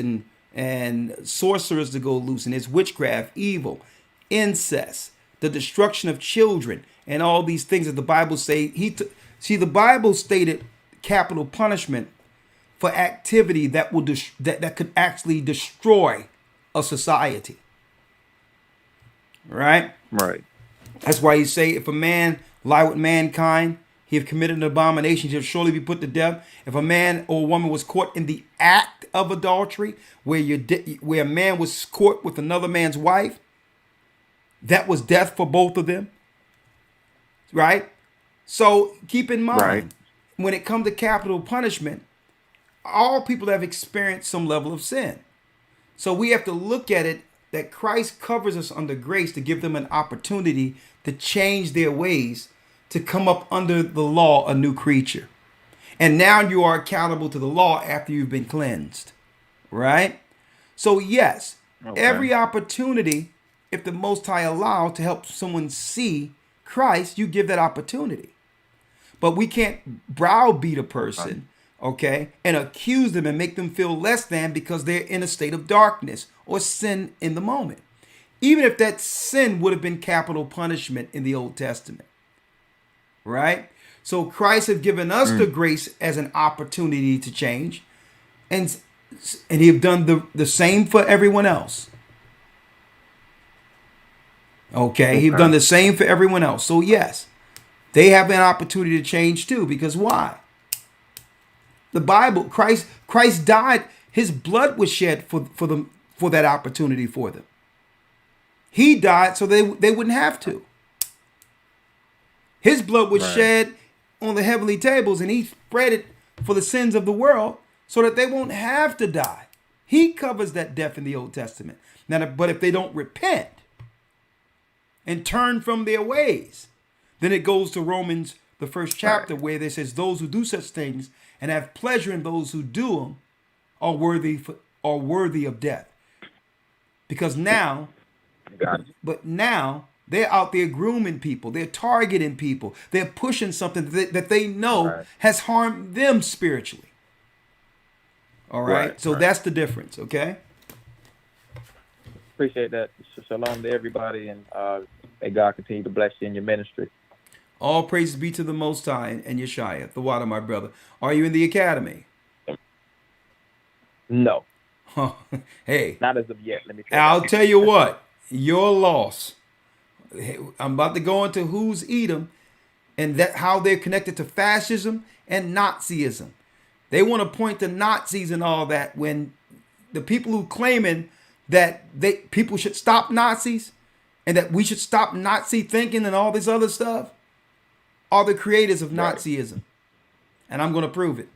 and sorcerers to go loose, and it's witchcraft, evil, incest, the destruction of children, and all these things that the Bible say. The Bible stated capital punishment for activity that will that could actually destroy a society. Right? Right. That's why you say, if a man lie with mankind, he have committed an abomination, he shall surely be put to death. If a man or a woman was caught in the act of adultery, where a man was caught with another man's wife, that was death for both of them. Right? So keep in mind, when it comes to capital punishment, all people have experienced some level of sin. So we have to look at it that Christ covers us under grace to give them an opportunity to change their ways, to come up under the law a new creature. And now you are accountable to the law after you've been cleansed. Right? So yes, every opportunity, if the Most High allow to help someone see Christ, you give that opportunity. But we can't browbeat a person okay, and accuse them and make them feel less than because they're in a state of darkness or sin in the moment. Even if that sin would have been capital punishment in the Old Testament, right? So Christ has given us the grace as an opportunity to change, and he have done the same for everyone else. Okay, he've done the same for everyone else. So yes, they have an opportunity to change too. Because why? The Bible, Christ died. His blood was shed for that opportunity for them. He died so they wouldn't have to. His blood was shed on the heavenly tables, and he spread it for the sins of the world so that they won't have to die. He covers that death in the Old Testament. Now, but if they don't repent and turn from their ways, then it goes to Romans, the first chapter, where they says those who do such things and have pleasure in those who do them are worthy of death. Because now, they're out there grooming people. They're targeting people. They're pushing something that they know has harmed them spiritually. All right? So that's the difference, okay? Appreciate that. Shalom to everybody, and may God continue to bless you in your ministry. All praises be to the Most High and Yeshua, the water, my brother. Are you in the academy? No. Hey. Not as of yet. Let me I'll tell you what. Your loss. I'm about to go into who's Edom and that how they're connected to fascism and Nazism. They want to point to Nazis and all that when the people who claiming that people should stop Nazis and that we should stop Nazi thinking and all this other stuff are the creators of Nazism. And I'm going to prove it.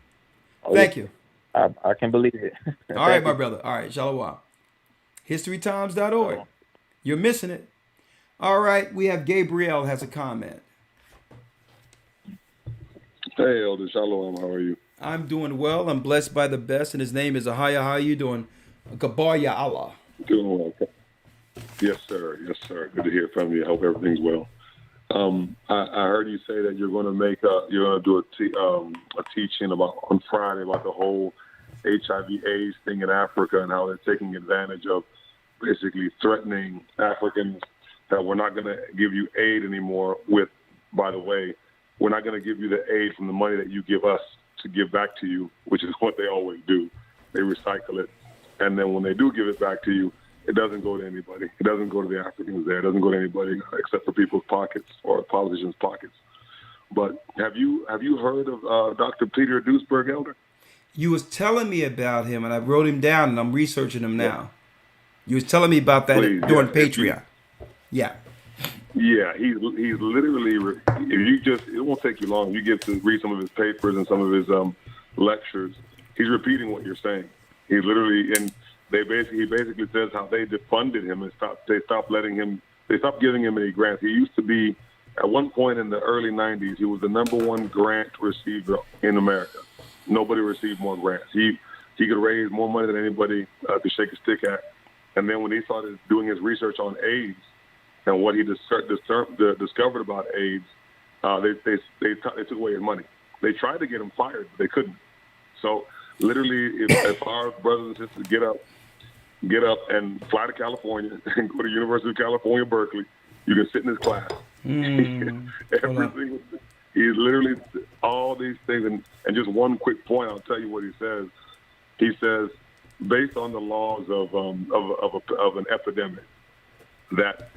Thank you. I can believe it. All right, my brother. All right, shalom. HistoryTimes.org. You're missing it. All right, we have Gabriel has a comment. Hey, Elder Shalom. How are you? I'm doing well. I'm blessed by the best, and his name is Ahaya. How are you doing? Gabarya Allah. Doing well. Yes, sir. Yes, sir. Good to hear from you. I hope everything's well. I heard you say that you're going to do a teaching on Friday about the whole HIV/AIDS thing in Africa and how they're taking advantage of basically threatening Africans that we're not going to give you aid anymore by the way, we're not going to give you the aid from the money that you give us to give back to you, which is what they always do. They recycle it. And then when they do give it back to you, it doesn't go to anybody. It doesn't go to the Africans there. It doesn't go to anybody except for people's pockets or politicians' pockets. But have you heard of Dr. Peter Duesberg, Elder? You was telling me about him, and I wrote him down, and I'm researching him now. You was telling me about that during Patreon. Yeah. Yeah, he's literally, it won't take you long. You get to read some of his papers and some of his lectures. He's repeating what you're saying. He literally, and he basically says how they defunded him and they stopped giving him any grants. He used to be, at one point in the early 90s, he was the #1 grant receiver in America. Nobody received more grants. He could raise more money than anybody could shake a stick at. And then when he started doing his research on AIDS and what he discovered about AIDS, they took away his money. They tried to get him fired, but they couldn't. So literally, if our brothers and sisters get up and fly to California and go to University of California, Berkeley, you can sit in his class. Everything. He's literally all these things. And just one quick point, I'll tell you what he says. He says, based on the laws of an epidemic, that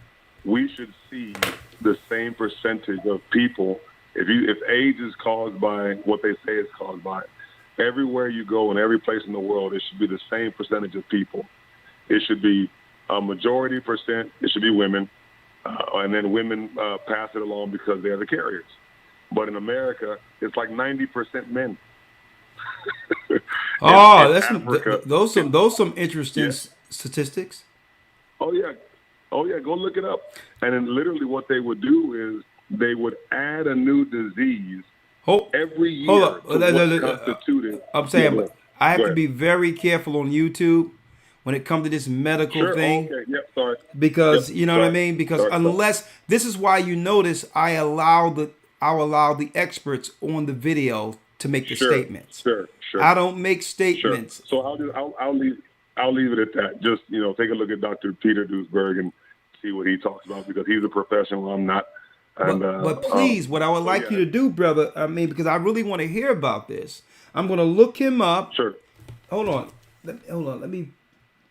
we should see the same percentage of people. If AIDS is caused by what they say it's caused by, everywhere you go in every place in the world, it should be the same percentage of people. It should be a majority percent. It should be women, and then women pass it along because they're the carriers. But in America, it's like 90% men. Those some interesting statistics. Oh yeah, go look it up. And then literally, what they would do is they would add a new disease every year. Hold up. Constituted. I'm saying I have to be very careful on YouTube when it comes to this medical thing. Okay. Yep. Sorry. Because you know what I mean. Because unless this is why you notice I allow the experts on the video to make the Sure, statements. sure. I don't make Sure. statements. So I'll leave it at that. Just, take a look at Dr. Peter Duesberg and see what he talks about, because he's a professional. I'm not. And, But please, what I would like you to do, brother, because I really want to hear about this. I'm going to look him up. Sure. Hold on. Let me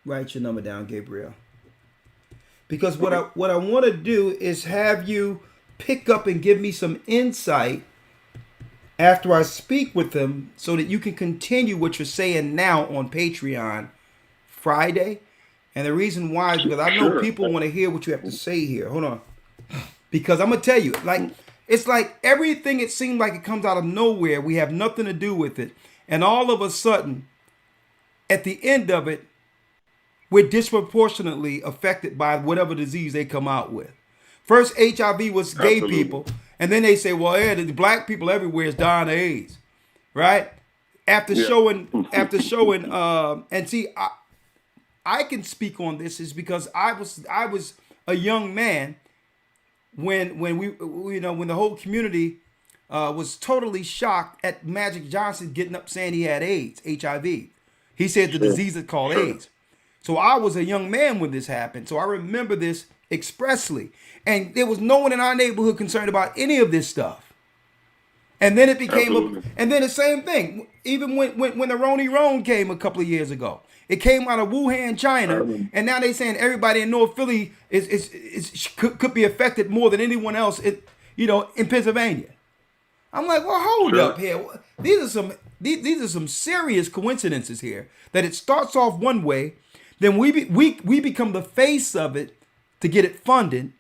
write your number down, Gabriel. Because what I want to do is have you pick up and give me some insight after I speak with him, so that you can continue what you're saying now on Patreon Friday. And the reason why is because I know people want to hear what you have to say here. Hold on. Because I'm going to tell you, it's like everything, it seems like it comes out of nowhere. We have nothing to do with it. And all of a sudden, at the end of it, we're disproportionately affected by whatever disease they come out with. First, HIV was gay people. And then they say, well, yeah, the black people everywhere is dying of AIDS. Right? After showing, and see, I can speak on this is because I was a young man when the whole community was totally shocked at Magic Johnson getting up saying he had AIDS, HIV. He said the disease is called AIDS. So I was a young man when this happened. So I remember this expressly. And there was no one in our neighborhood concerned about any of this stuff. And then it became and then the same thing. Even when the Roni Roan came a couple of years ago. It came out of Wuhan, China, and now they're saying everybody in North Philly could be affected more than anyone else in Pennsylvania. I'm like, well, hold up here. These are some serious coincidences here. That it starts off one way, then we become the face of it to get it funded,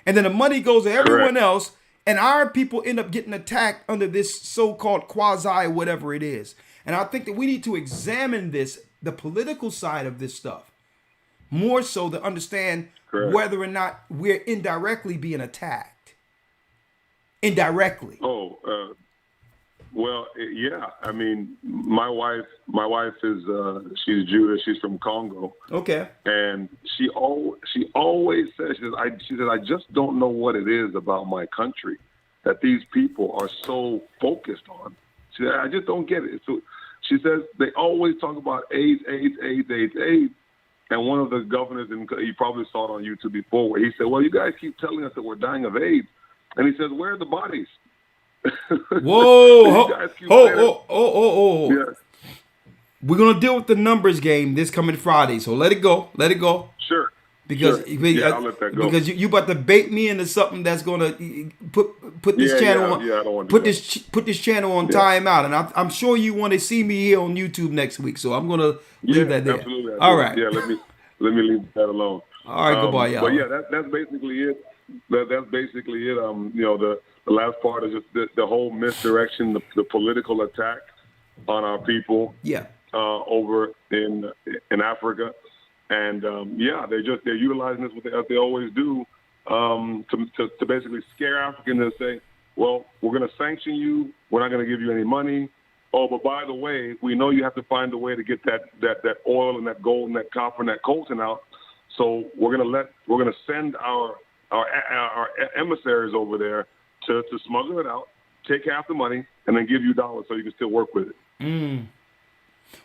and then the money goes to everyone else, and our people end up getting attacked under this so-called quasi whatever it is. And I think that we need to examine the political side of this stuff, more so to understand whether or not we're indirectly being attacked. Indirectly. Well, yeah. I mean, my wife is she's Jewish. She's from Congo. Okay. And she always says, she says, I just don't know what it is about my country that these people are so focused on. She said, I just don't get it. So she says they always talk about AIDS. And one of the governors, you probably saw it on YouTube before, where he said, well, you guys keep telling us that we're dying of AIDS. And he says, where are the bodies? Whoa! Yeah. We're gonna deal with the numbers game this coming Friday, so let it go. Sure. Because I'll let that go. Because you about to bait me into something that's gonna put this channel on. I don't want to put this channel on timeout, and I'm sure you want to see me here on YouTube next week, so I'm gonna leave that there. Absolutely. All right. Yeah, let me leave that alone. All right, goodbye, y'all. But yeah, that's basically it. That's basically it. The last part is just the whole misdirection, the political attack on our people. Yeah. Over in Africa, and they're utilizing this as they always do to basically scare Africans and say, well, we're going to sanction you. We're not going to give you any money. Oh, but by the way, we know you have to find a way to get that oil and that gold and that copper and that coltan out. So we're going to send our emissaries over there to smuggle it out, take half the money, and then give you dollars so you can still work with it.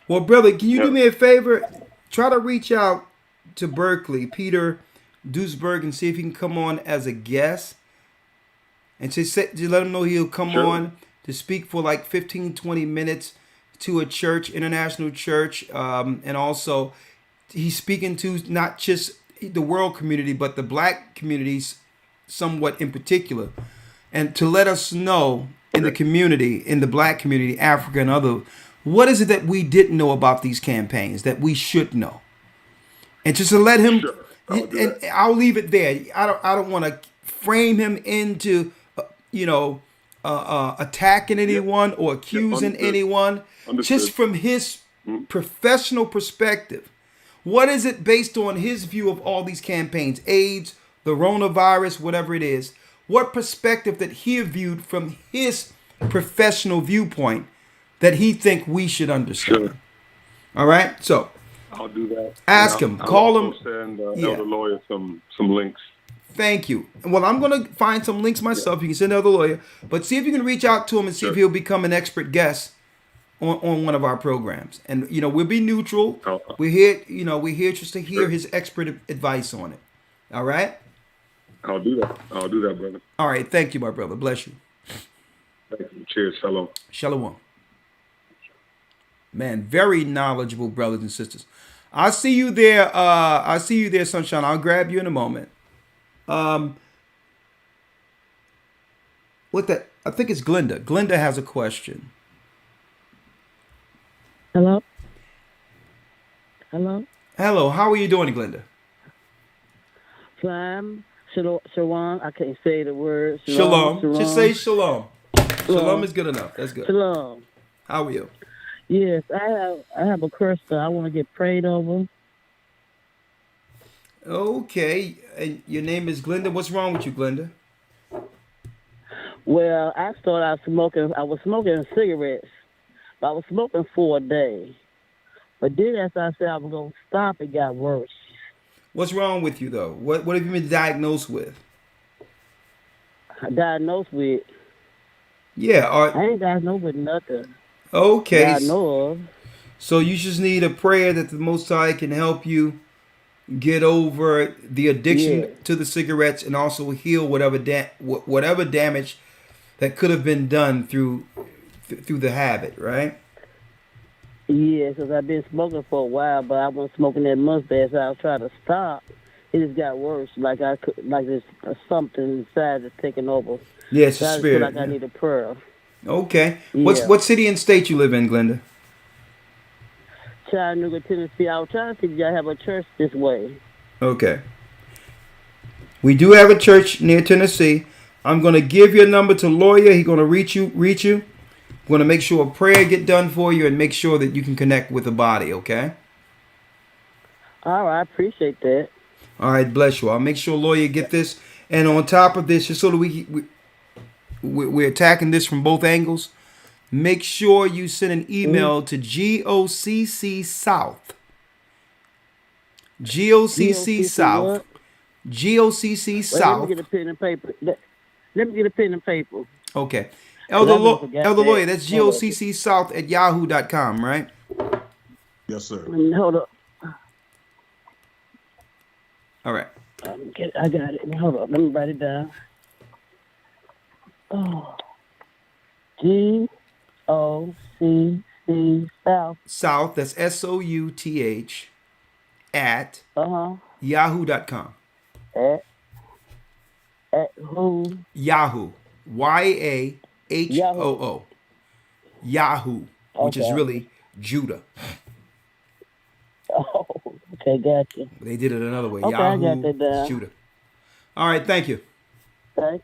Well, brother, can you do me a favor? Try to reach out to Berkeley, Peter Duesberg, and see if he can come on as a guest. And just let him know he'll come on to speak for like 15, 20 minutes to a church, international church. And also, he's speaking to not just the world community, but the black communities somewhat in particular. And to let us know in the community, in the black community, Africa and other, what is it that we didn't know about these campaigns that we should know? And just to let him, I'll leave it there. I don't want to frame him into, attacking anyone or accusing anyone. Just from his professional perspective, what is it based on his view of all these campaigns, AIDS, the coronavirus, whatever it is? What perspective that he viewed from his professional viewpoint that he think we should understand? All right, so I'll do that. Ask him, call him. Send Elder Lawyer some links. Thank you. Well, I'm going to find some links myself. You can send another lawyer, but see if you can reach out to him and see if he'll become an expert guest on one of our programs. And we'll be neutral. We're here. We're here just to hear his expert advice on it. All right. I'll do that. I'll do that, brother. All right. Thank you, my brother. Bless you. Thank you. Cheers. Shalom. Shalom. Man, very knowledgeable brothers and sisters. I'll see you there. I'll see you there, Sunshine. I'll grab you in a moment. What that? I think it's Glenda. Glenda has a question. Hello. Hello. Hello. How are you doing, Glenda? Fine. Shalom. I can't say the word. Shalom. Just say shalom. Shalom is good enough. That's good. Shalom. How are you? Yes, I have a question. I want to get prayed over. Okay. And your name is Glenda. What's wrong with you, Glenda? Well, I started out smoking. I was smoking cigarettes. But I was smoking for a day. But then as I said I was going to stop, it got worse. What's wrong with you, though? What have you been diagnosed with? Diagnosed with? Yeah. I ain't diagnosed with nothing. Okay. That I know of. So you just need a prayer that the Most High can help you get over the addiction to the cigarettes and also heal whatever damage that could have been done through the habit, right? Yeah, because I've been smoking for a while, but I wasn't smoking that much bad, so I was trying to stop. It just got worse. Like there's something inside that's taking over. Yeah, it's so a spirit. I feel like I need a prayer. Okay. Yeah. What city and state you live in, Glenda? Chattanooga, Tennessee. I was trying to see if y'all have a church this way. Okay. We do have a church near Tennessee. I'm going to give your number to lawyer. He's going to reach you. I'm going to make sure a prayer get done for you and make sure that you can connect with the body, okay? All right, I appreciate that. All right, bless you. I'll make sure lawyer get this. And on top of this, just so that we're attacking this from both angles, make sure you send an email to GOCC South. GOCC South. GOCC South. Let me get a pen and paper. Let me get a pen and paper. Okay. Elder Lawyer, that's GOCC South at yahoo.com, right? Yes, sir. Hold up. All right. I got it. Hold up. Let me write it down. Oh. GOCC South. South, that's SOUTH at yahoo.com. At who? Yahoo. YAHOO. Yahoo, which is really Judah. Oh, okay, gotcha. They did it another way. Okay, Yahoo, I got that down. Judah. All right, thank you. Thank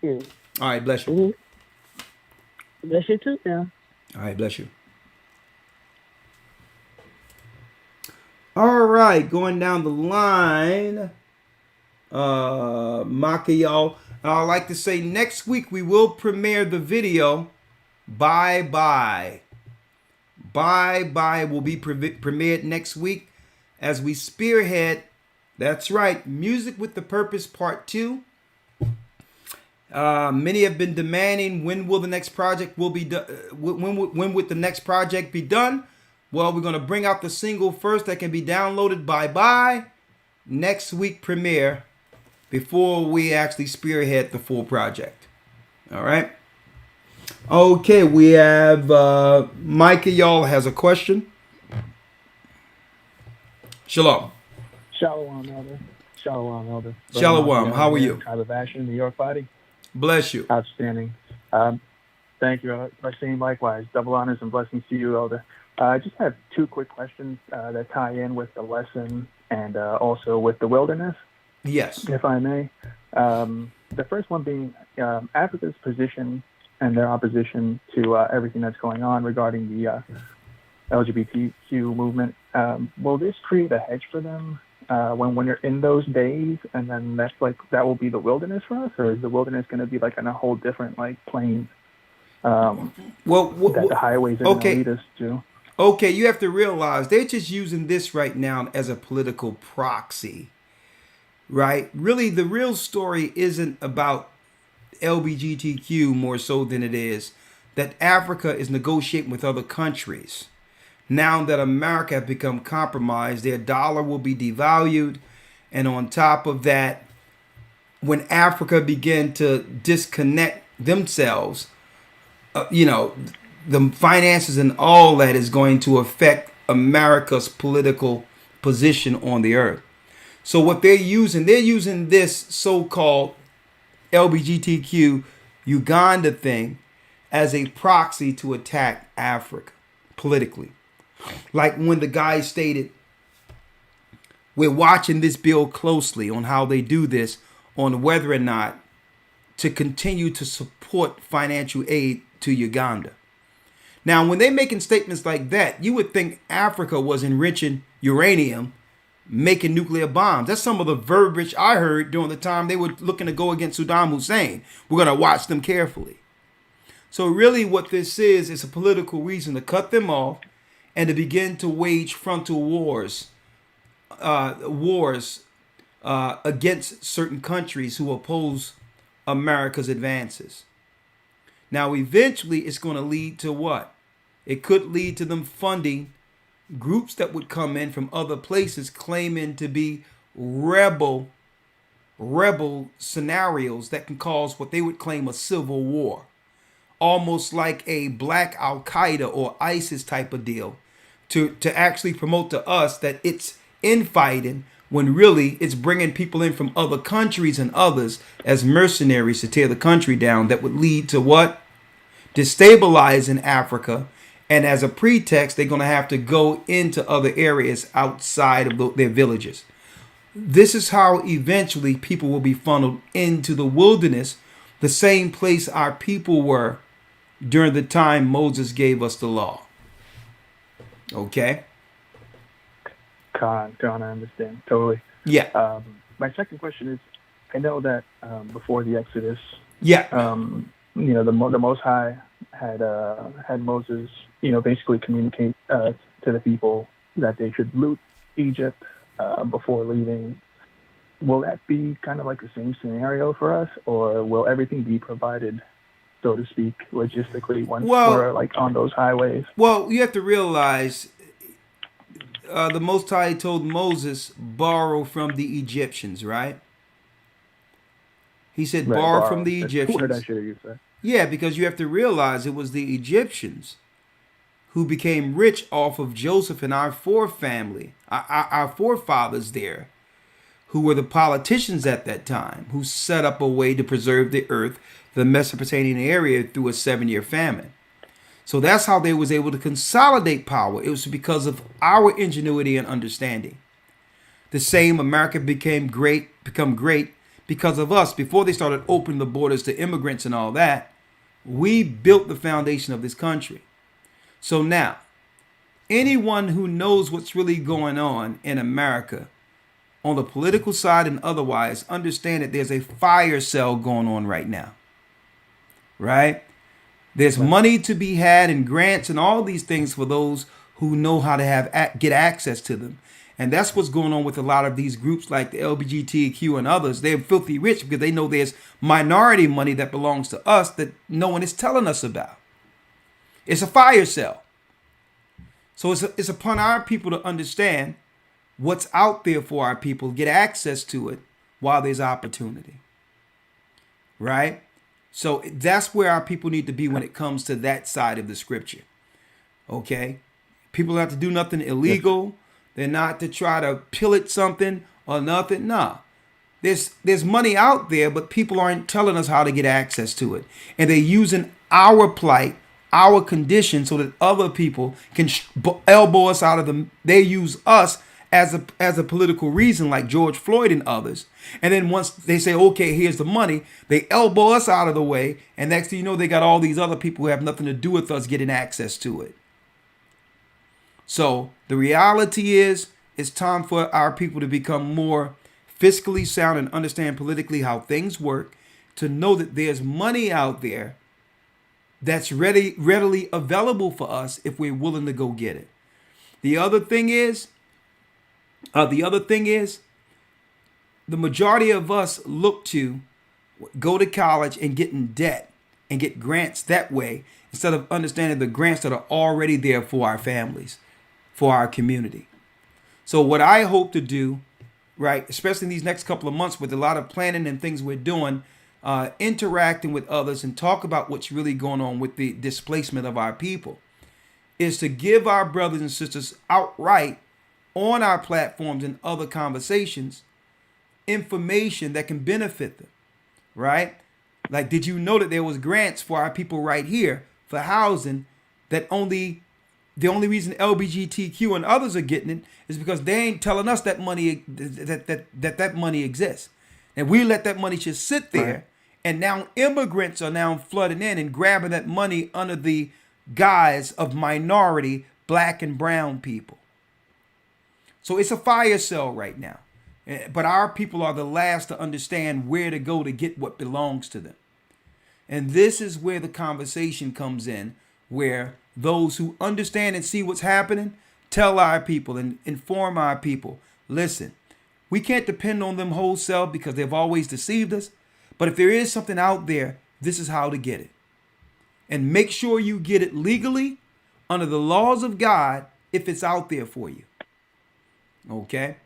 you. All right, bless you. Mm-hmm. Bless you too, now. All right, bless you. All right, going down the line. Maka, y'all. I'd like to say next week we will premiere the video. Bye bye. Bye bye will be premiered next week as we spearhead. That's right, Music with the Purpose Part 2. Many have been demanding when will the next project will be done. When would the next project be done? Well, we're going to bring out the single first that can be downloaded. Bye bye. Next week premiere before we actually spearhead the full project. All right. Okay, we have Micah, y'all, has a question. Shalom. Shalom, Elder. Shalom, Elder. Shalom. How are you? Tribe of Asher, New York body. Bless you. Outstanding. Thank you. Blessing likewise. Double honors and blessings to you, Elder. I just have two quick questions that tie in with the lesson and also with the wilderness. Yes. If I may. The first one being Africa's position and their opposition to everything that's going on regarding the LGBTQ movement. Will this create a hedge for them when you're in those days, and then that will be the wilderness for us, or is the wilderness going to be like on a whole different plain that the highways are going to lead us to? Okay, you have to realize they're just using this right now as a political proxy. right? Really, the real story isn't about LGBTQ more so than it is that Africa is negotiating with other countries. Now that America has become compromised, their dollar will be devalued. And on top of that, when Africa began to disconnect themselves, the finances and all that is going to affect America's political position on the earth. So what they're using this so-called LGBTQ Uganda thing as a proxy to attack Africa politically. Like when the guy stated, we're watching this bill closely on how they do this, on whether or not to continue to support financial aid to Uganda. Now, when they're making statements like that, you would think Africa was enriching uranium, making nuclear bombs. That's some of the verbiage I heard during the time they were looking to go against Saddam Hussein. We're going to watch them carefully. So really what this is a political reason to cut them off and to begin to wage frontal wars against certain countries who oppose America's advances. Now, eventually, it's going to lead to what? It could lead to them funding groups that would come in from other places claiming to be rebel scenarios that can cause what they would claim a civil war. Almost like a black Al-Qaeda or ISIS type of deal to actually promote to us that it's infighting when really it's bringing people in from other countries and others as mercenaries to tear the country down. That would lead to what? Destabilizing Africa. And as a pretext, they're going to have to go into other areas outside of their villages. This is how eventually people will be funneled into the wilderness, the same place our people were during the time Moses gave us the law. Okay? I understand. Totally. Yeah. My second question is, I know that before the Exodus, the Most High had Moses, basically communicate to the people that they should loot Egypt before leaving. Will that be kind of like the same scenario for us, or will everything be provided, so to speak, logistically once we're like on those highways? Well, you have to realize the Most High told Moses, borrow from the Egyptians, right? He said, borrow from the Egyptians. What did I share you say? Yeah, because you have to realize it was the Egyptians who became rich off of Joseph and our forefathers there, who were the politicians at that time, who set up a way to preserve the earth, the Mesopotamian area, through a 7-year famine. So that's how they was able to consolidate power. It was because of our ingenuity and understanding. The same America become great because of us. Before they started opening the borders to immigrants and all that, we built the foundation of this country. So now, anyone who knows what's really going on in America, on the political side and otherwise, understand that there's a fire sale going on right now. Right? There's money to be had and grants and all these things for those who know how to get access to them. And that's what's going on with a lot of these groups like the LGBTQ and others. They're filthy rich because they know there's minority money that belongs to us that no one is telling us about. It's a fire sale. So it's upon our people to understand what's out there for our people, get access to it while there's opportunity. Right? So that's where our people need to be when it comes to that side of the scripture. Okay? People don't have to do nothing illegal. They're not to try to pillage something or nothing. No. There's money out there, but people aren't telling us how to get access to it. And they're using our plight, our condition, so that other people can elbow us out of them. They use us as a political reason, like George Floyd and others. And then once they say, okay, here's the money, they elbow us out of the way. And next thing you know, they got all these other people who have nothing to do with us getting access to it. So the reality is, it's time for our people to become more fiscally sound and understand politically how things work, to know that there's money out there that's readily available for us if we're willing to go get it. The other thing is, the majority of us look to go to college and get in debt and get grants that way instead of understanding the grants that are already there for our families, for our community. So what I hope to do, right, especially in these next couple of months with a lot of planning and things we're doing, interacting with others and talk about what's really going on with the displacement of our people, is to give our brothers and sisters outright on our platforms and other conversations information that can benefit them, right? Like, did you know that there was grants for our people right here for housing that the only reason LGBTQ and others are getting it is because they ain't telling us that money that money exists. And we let that money just sit there, right. And now immigrants are now flooding in and grabbing that money under the guise of minority black and brown people. So it's a fire sale right now. But our people are the last to understand where to go to get what belongs to them. And this is where the conversation comes in, where those who understand and see what's happening tell our people and inform our people, listen, we can't depend on them wholesale because they've always deceived us. But if there is something out there, this is how to get it. And make sure you get it legally under the laws of God if it's out there for you. Okay?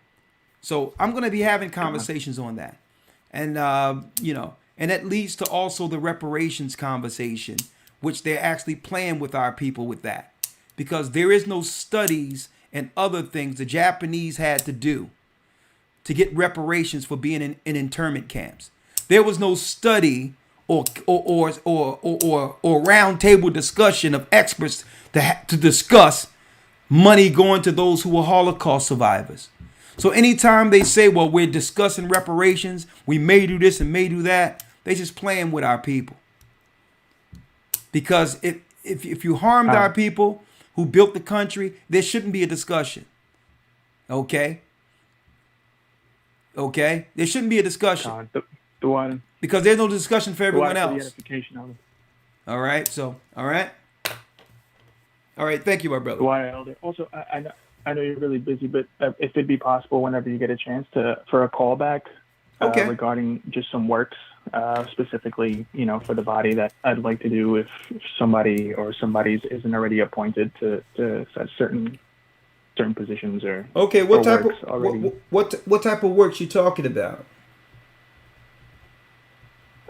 So I'm going to be having conversations on that. And, and that leads to also the reparations conversation, which they're actually playing with our people with that. Because there is no studies and other things the Japanese had to do to get reparations for being in internment camps. There was no study or round table discussion of experts to discuss money going to those who were Holocaust survivors. So anytime they say, well, we're discussing reparations, we may do this and may do that, they just playing with our people. Because if you harmed our people who built the country, there shouldn't be a discussion. Okay? Okay? There shouldn't be a discussion. The one. Because there's no discussion for everyone else. The edification of it. All right. So, all right. All right. Thank you, my brother. Why, Elder? Also, I know you're really busy, but if it'd be possible whenever you get a chance for a callback regarding just some works, specifically, for the body that I'd like to do if somebody or somebody's isn't already appointed to certain positions or okay. What type of what type of works you talking about?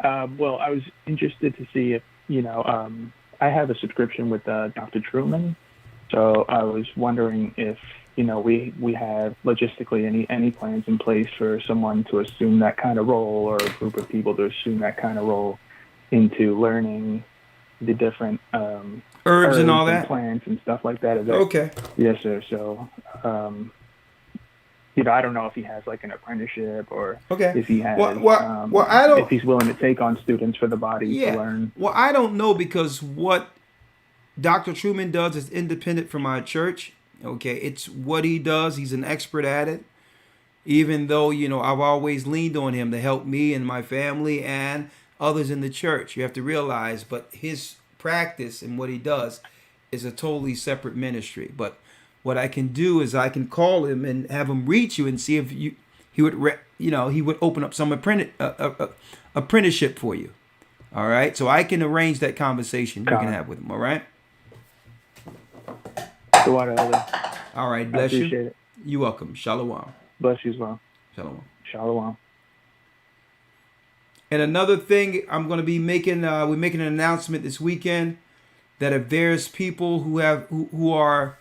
Well, I was interested to see if I have a subscription with Dr. Truman. So I was wondering if, we have logistically any plans in place for someone to assume that kind of role or a group of people to assume that kind of role into learning the different herbs and all that, plants and stuff like that. Okay. Yes, sir. So, I don't know if he has like an apprenticeship or if he has, I don't, if he's willing to take on students for the body to learn. Well, I don't know because what Dr. Truman does is independent from our church. Okay, it's what he does. He's an expert at it. Even though, I've always leaned on him to help me and my family and others in the church. You have to realize, but his practice and what he does is a totally separate ministry. But what I can do is I can call him and have him reach you and see if he would open up some apprenticeship for you. All right, so I can arrange that conversation you can have with him. All right. The water, Elder. All right, bless you. Appreciate it. You're welcome. Shalom. Bless you as well. Shalom. Shalom. And another thing, I'm going to be making we're making an announcement this weekend that if there's people who are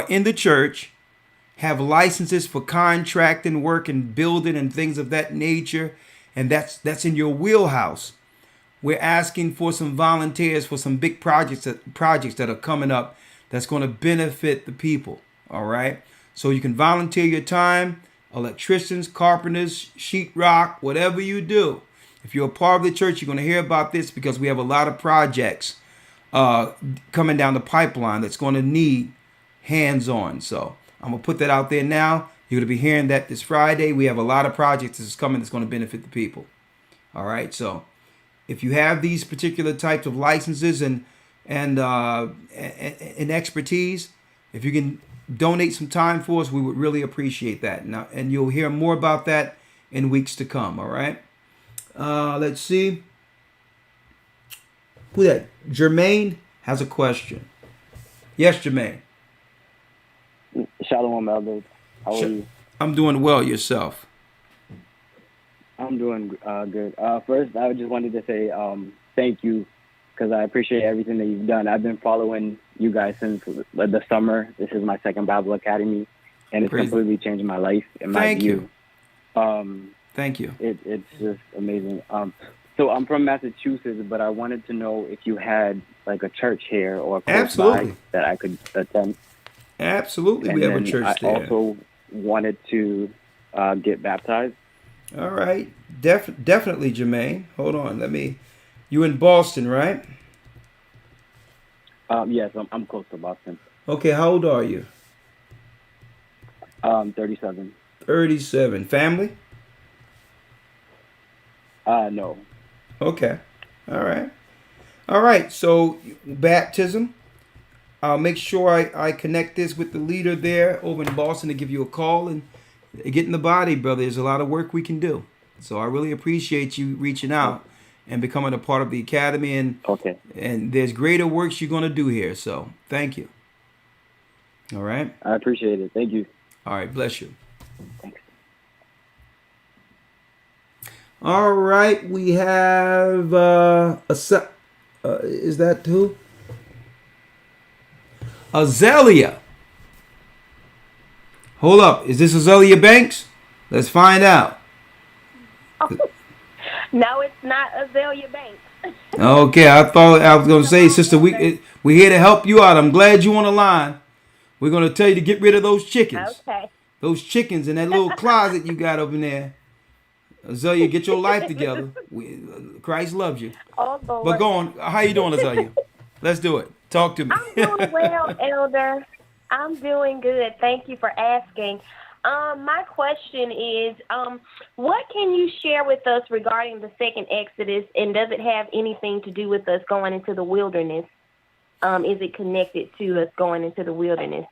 in the church, have licenses for contracting work and building and things of that nature, and that's in your wheelhouse. We're asking for some volunteers for some big projects that are coming up that's going to benefit the people. All right. So you can volunteer your time, electricians, carpenters, sheetrock, whatever you do. If you're a part of the church, you're going to hear about this because we have a lot of projects coming down the pipeline that's going to need hands-on. So I'm going to put that out there now. You're going to be hearing that this Friday. We have a lot of projects that's coming that's going to benefit the people. All right. So if you have these particular types of licenses and expertise, if you can donate some time for us, we would really appreciate that. Now, and you'll hear more about that in weeks to come. All right. Let's see. Who that? Jermaine has a question. Yes, Jermaine. Shalom, Elder. How are you? I'm doing well. Yourself? I'm doing good. First, I just wanted to say thank you because I appreciate everything that you've done. I've been following you guys since the summer. This is my second Bible Academy, and it's completely changed my life and my view. Thank you. It's just amazing. So I'm from Massachusetts, but I wanted to know if you had like a church here or close by that I could attend. Absolutely, and we have a church there. I also wanted to get baptized. All right, definitely, Jermaine. Hold on, You in Boston, right? Yes, I'm close to Boston. Okay, how old are you? 37. 37. Family? No. Okay. All right. So baptism. I'll make sure I connect this with the leader there over in Boston to give you a call and get in the body, brother. There's a lot of work we can do. So I really appreciate you reaching out and becoming a part of the academy. And there's greater works you're going to do here. So thank you. All right. I appreciate it. Thank you. All right. Bless you. Thanks. All right. We have is that who? Azalea. Hold up. Is this Azalea Banks? Let's find out. No, it's not Azalea Banks. Okay, I thought I was going to say, sister, we're here to help you out. I'm glad you on the line. We're going to tell you to get rid of those chickens. Okay. Those chickens in that little closet you got over there. Azalea, get your life together. Christ loves you. Oh, Lord. But go on. How you doing, Azalea? Let's do it. Talk to me. I'm doing well, Elder. I'm doing good. Thank you for asking. My question is, what can you share with us regarding the second Exodus, and does it have anything to do with us going into the wilderness? Is it connected to us going into the wilderness?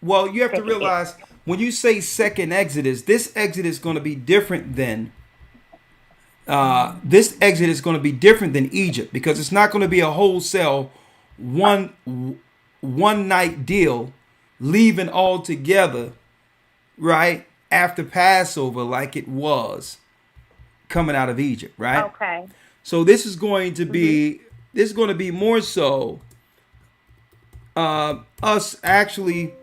Well, you have to realize when you say second Exodus, this Exodus is going to be different than Egypt, because it's not going to be a wholesale one night deal, leaving all together, right, after Passover, like it was coming out of Egypt, right? Okay. So this is going to be more so us actually.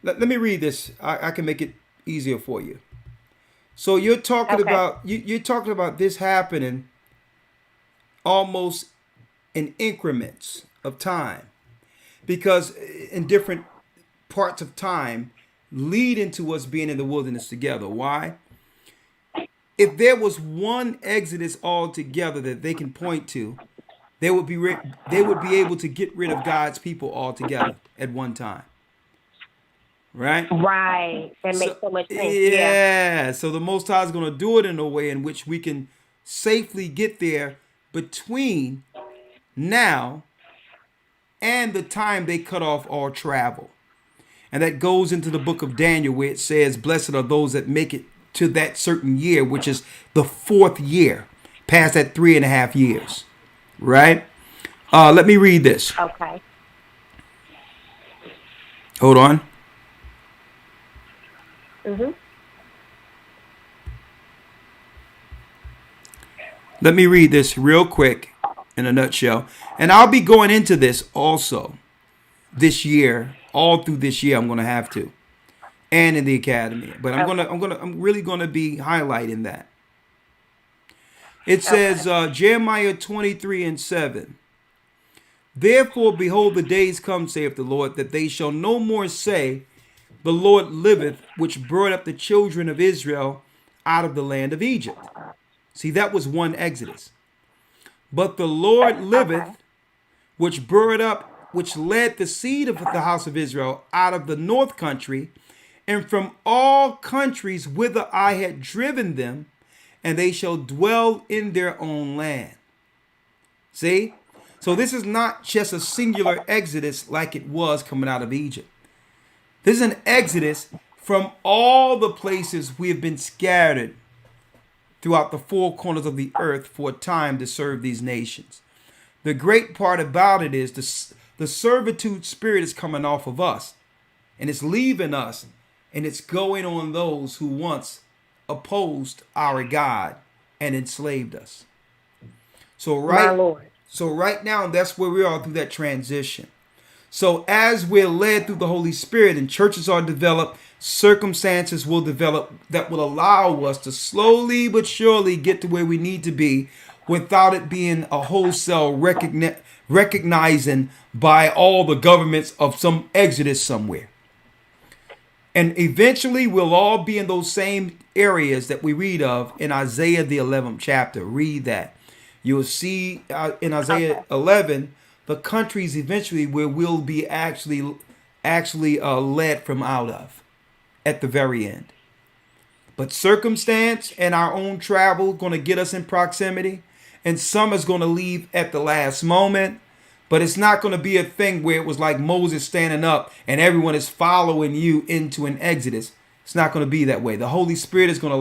Let me read this. I can make it easier for you. So you're talking about you're talking about this happening almost in increments of time, because in different parts of time lead into us being in the wilderness together. Why? If there was one Exodus altogether that they can point to, they would be able to get rid of God's people altogether at one time. Right? Right. That makes so much sense. Yeah. So the Most High is going to do it in a way in which we can safely get there between now and the time they cut off all travel. And that goes into the book of Daniel, where it says, blessed are those that make it to that certain year, which is the fourth year, past that 3.5 years. Right? Let me read this. Okay. Hold on. Mm-hmm. Let me read this real quick in a nutshell. And I'll be going into this also this year, all through this year. I'm going to have to, and in the academy. But I'm really going to be highlighting that. It says Jeremiah 23:7. Therefore, behold, the days come, saith the Lord, that they shall no more say, the Lord liveth, which brought up the children of Israel out of the land of Egypt. See, that was one Exodus. But the Lord liveth, which led the seed of the house of Israel out of the north country, and from all countries whither I had driven them, and they shall dwell in their own land. See? So this is not just a singular Exodus like it was coming out of Egypt. This is an exodus from all the places we have been scattered throughout the four corners of the earth for a time to serve these nations. The great part about it is the servitude spirit is coming off of us, and it's leaving us, and it's going on those who once opposed our God and enslaved us. So right now, that's where we are through that transition. So as we're led through the Holy Spirit and churches are developed, circumstances will develop that will allow us to slowly but surely get to where we need to be without it being a wholesale recognizing by all the governments of some exodus somewhere. And eventually we'll all be in those same areas that we read of in Isaiah the 11th chapter. Read that. You'll see in Isaiah 11 the countries eventually where we'll be actually led from out of at the very end. But circumstance and our own travel going to get us in proximity, and some is going to leave at the last moment. But it's not going to be a thing where it was like Moses standing up and everyone is following you into an exodus. It's not going to be that way. The Holy Spirit is going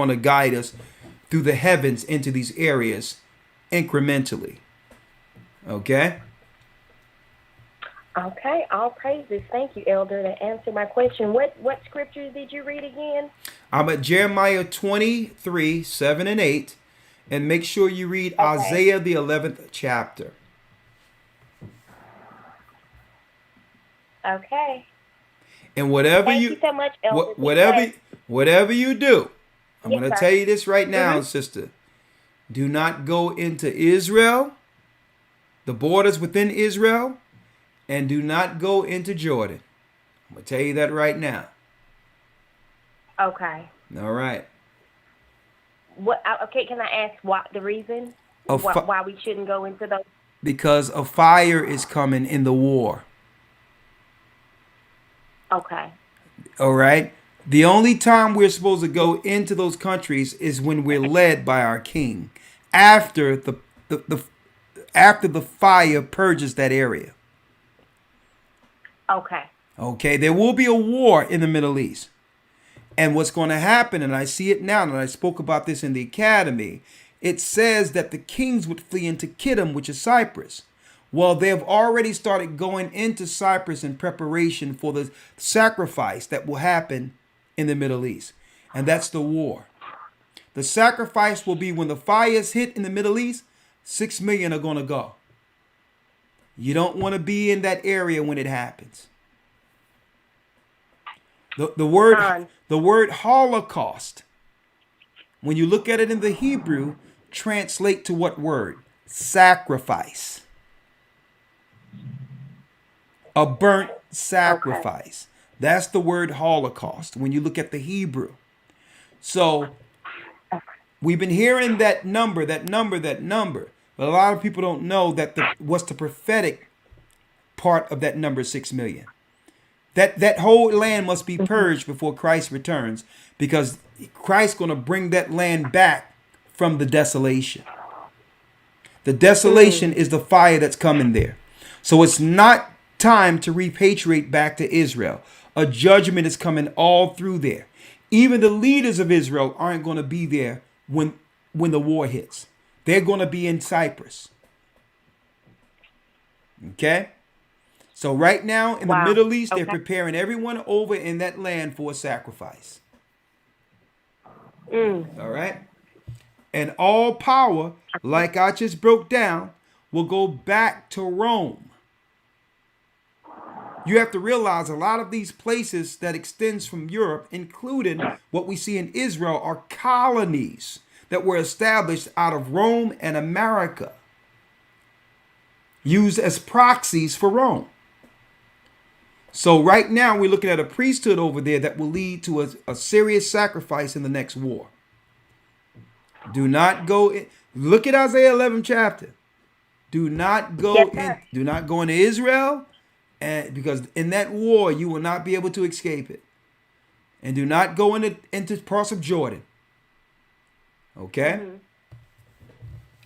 to guide us through the heavens into these areas incrementally. Okay? Okay, all praises. Thank you, Elder, to answer my question. What scriptures did you read again? I'm at Jeremiah 23, 7 and 8. And make sure you read Isaiah the 11th chapter. Okay. And whatever Thank you so much, Elder. Whatever you do, I'm Yes, going to sir. tell you this right now, sister. Do not go into Israel, the borders within Israel, and do not go into Jordan. I'm going to tell you that right now. Okay. All right. Okay, can I ask what the reason why we shouldn't go into those? Because a fire is coming in the war. Okay. All right. The only time we're supposed to go into those countries is when we're led by our king, after the fire purges that area. Okay. Okay. There will be a war in the Middle East. And what's going to happen, and I see it now, and I spoke about this in the academy, it says that the kings would flee into Kittim, which is Cyprus. Well, they have already started going into Cyprus in preparation for the sacrifice that will happen in the Middle East. And that's the war. The sacrifice will be when the fires hit in the Middle East, 6 million are going to go. You don't want to be in that area when it happens. The word Holocaust, when you look at it in the Hebrew, translate to what word? Sacrifice. A burnt sacrifice. That's the word Holocaust when you look at the Hebrew. So we've been hearing that number. But a lot of people don't know that what's the prophetic part of that number, 6 million. That whole land must be purged before Christ returns, because Christ's going to bring that land back from the desolation. The desolation is the fire that's coming there. So it's not time to repatriate back to Israel. A judgment is coming all through there. Even the leaders of Israel aren't going to be there when the war hits. They're going to be in Cyprus. Okay? So right now in the Middle East, they're preparing everyone over in that land for a sacrifice. All right? And all power, like I just broke down, will go back to Rome. You have to realize a lot of these places that extends from Europe, including what we see in Israel, are colonies that were established out of Rome and America, used as proxies for Rome. So right now we're looking at a priesthood over there that will lead to a serious sacrifice in the next war. Do not go in. Look at Isaiah 11 chapter. Do not go into Israel, because in that war you will not be able to escape it. And do not go into parts of Jordan. Okay?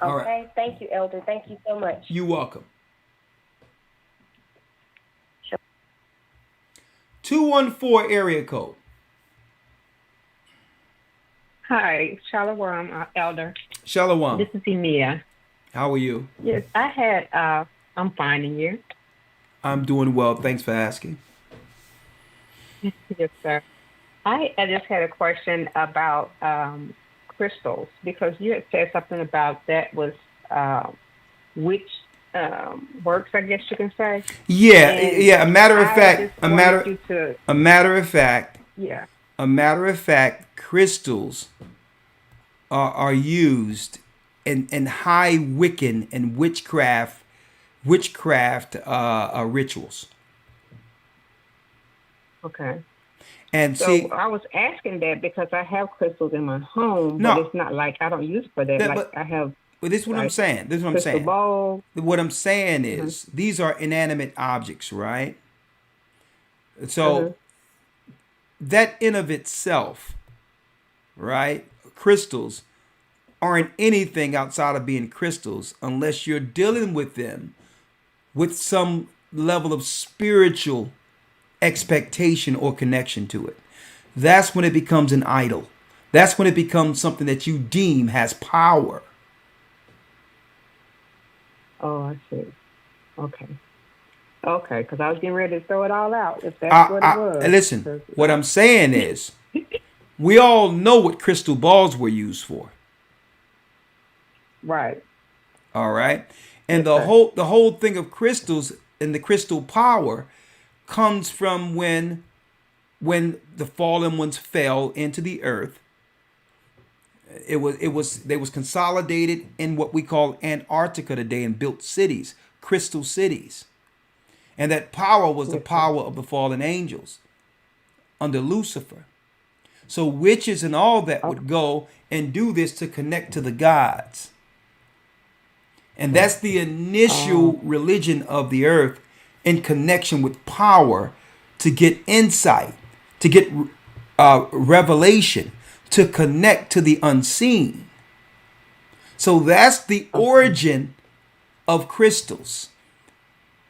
All right. Thank you, Elder. Thank you so much. You're welcome. 214 area code. Hi, Shalom, Elder. Shalom. This is Emia. How are you? Yes, I'm finding you. I'm doing well. Thanks for asking. Yes, sir. I just had a question about crystals, because you had said something about that was which works, I guess you can say. Yeah, And yeah. A matter of I fact, just wanted you to, a matter of fact, yeah. a matter of fact, crystals are used in high Wiccan and witchcraft rituals. Okay. And So see, I was asking that because I have crystals in my home, No. but it's not like I don't use for that. That- Like but- I have. Well, this is what I'm like, saying. This is what I'm crystal saying. ball. What I'm saying is these are inanimate objects, right? So that in of itself, right? Crystals aren't anything outside of being crystals unless you're dealing with them with some level of spiritual expectation or connection to it. That's when it becomes an idol. That's when it becomes something that you deem has power. Oh, I see. Okay. Okay, because I was getting ready to throw it all out if that's what it was. Listen, what I'm saying is, we all know what crystal balls were used for. Right. All right, and the whole thing of crystals and the crystal power comes from when the fallen ones fell into the earth. They was consolidated in what we call Antarctica today and built cities, crystal cities. And that power was the power of the fallen angels under Lucifer. So witches and all that would go and do this to connect to the gods. And that's the initial religion of the earth, in connection with power, to get insight, to get revelation, to connect to the unseen. So that's the origin of crystals.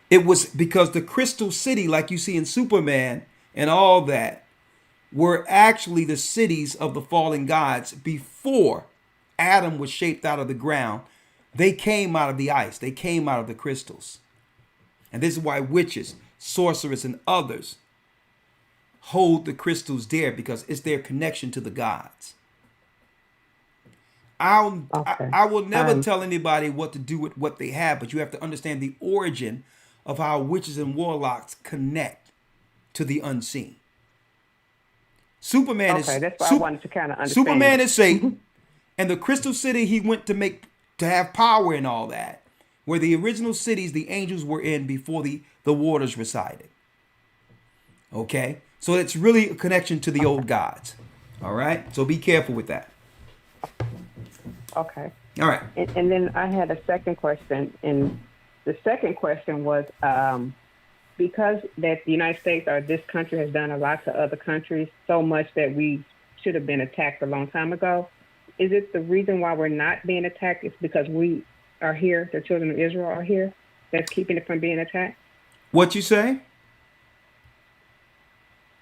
It was because the crystal city, like you see in Superman and all that, were actually the cities of the fallen gods before Adam was shaped out of the ground. They came out of the ice. They came out of the crystals. And this is why witches, sorcerers, and others hold the crystals dear, because it's their connection to the gods. I will never tell anybody what to do with what they have, but you have to understand the origin of how witches and warlocks connect to the unseen. Superman is that's what I wanted to kind of understand. Superman is Satan, and the crystal city he went to have power and all that, were the original cities the angels were in before the waters resided. Okay, so it's really a connection to the old gods. All right, so be careful with that. Okay. All right. And then I had a second question, and the second question was, because that the United States or this country has done a lot to other countries, so much that we should have been attacked a long time ago. Is it the reason why we're not being attacked is because we are here, the children of Israel are here, that's keeping it from being attacked? What you say?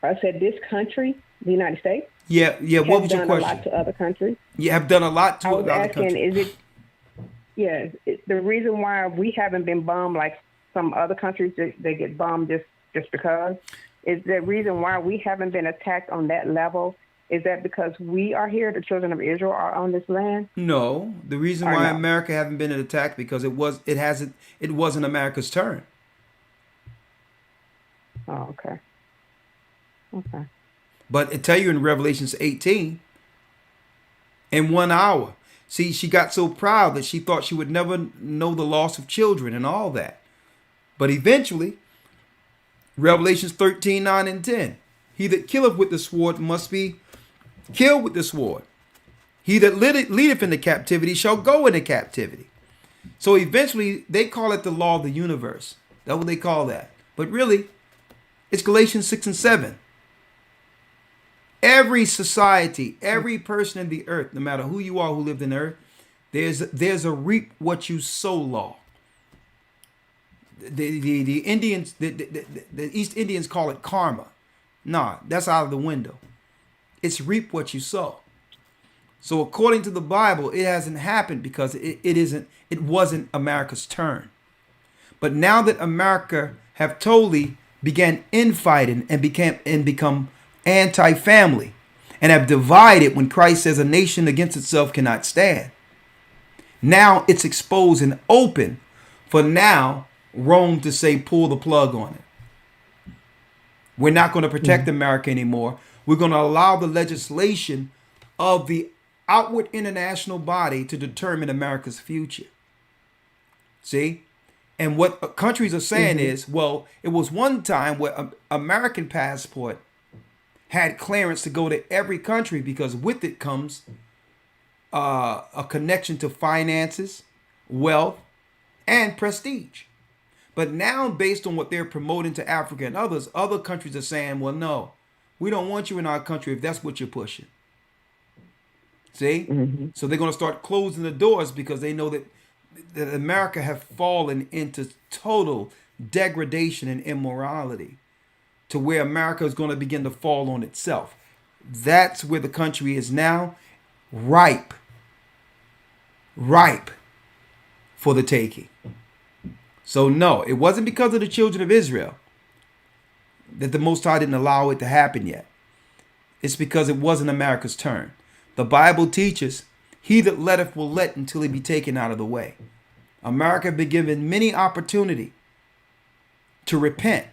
I said this country, the United States. Yeah. What was your question? Done a lot to other countries. You have done a lot to I was other asking, countries. is it the reason why we haven't been bombed like some other countries? They get bombed just because. Is the reason why we haven't been attacked on that level? Is that because we are here, the children of Israel are on this land? No, the reason why America haven't been attacked because it wasn't America's turn. Oh, okay. Okay. But it tell you in Revelations 18, in 1 hour. See, she got so proud that she thought she would never know the loss of children and all that. But eventually, Revelations 13, 9, and 10. He that killeth with the sword must be killed with the sword. He that leadeth into captivity shall go into captivity. So eventually, they call it the law of the universe. That's what they call that. But really, it's Galatians 6 and 7. Every society, every person in the earth, no matter who you are who lived in the earth, there's a reap what you sow law. The Indians, the East Indians call it karma. Nah, that's out of the window. It's reap what you sow. So according to the Bible, it hasn't happened because it wasn't America's turn. But now that America have totally began infighting and become anti-family and have divided when Christ says a nation against itself cannot stand. Now it's exposed and open for now Rome to say pull the plug on it. We're not going to protect America anymore. We're going to allow the legislation of the outward international body to determine America's future. See? And what countries are saying is, well, it was one time where American passport had clearance to go to every country because with it comes a connection to finances, wealth, and prestige. But now, based on what they're promoting to Africa and others, other countries are saying, well, no, we don't want you in our country if that's what you're pushing. See? So they're going to start closing the doors because they know that America have fallen into total degradation and immorality to where America is going to begin to fall on itself. That's where the country is now, ripe for the taking. So no, it wasn't because of the children of Israel that the Most High didn't allow it to happen yet. It's because it wasn't America's turn. The Bible teaches, he that letteth will let until he be taken out of the way. America have been given many opportunity to repent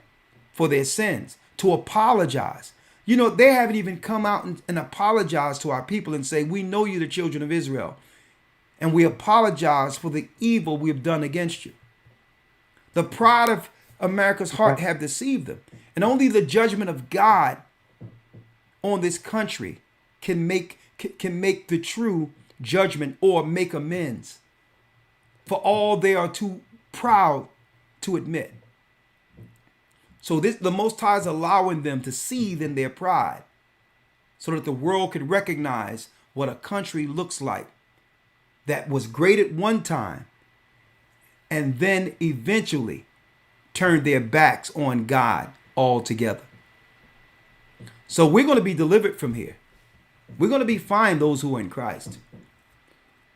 for their sins, to apologize. You know, they haven't even come out and apologized to our people and say, we know you, the children of Israel, and we apologize for the evil we have done against you. The pride of America's heart have deceived them. And only the judgment of God on this country can make the true judgment or make amends for all they are too proud to admit. So the Most High is allowing them to seethe in their pride so that the world could recognize what a country looks like that was great at one time and then eventually turned their backs on God altogether. So we're going to be delivered from here. We're going to be fine, those who are in Christ.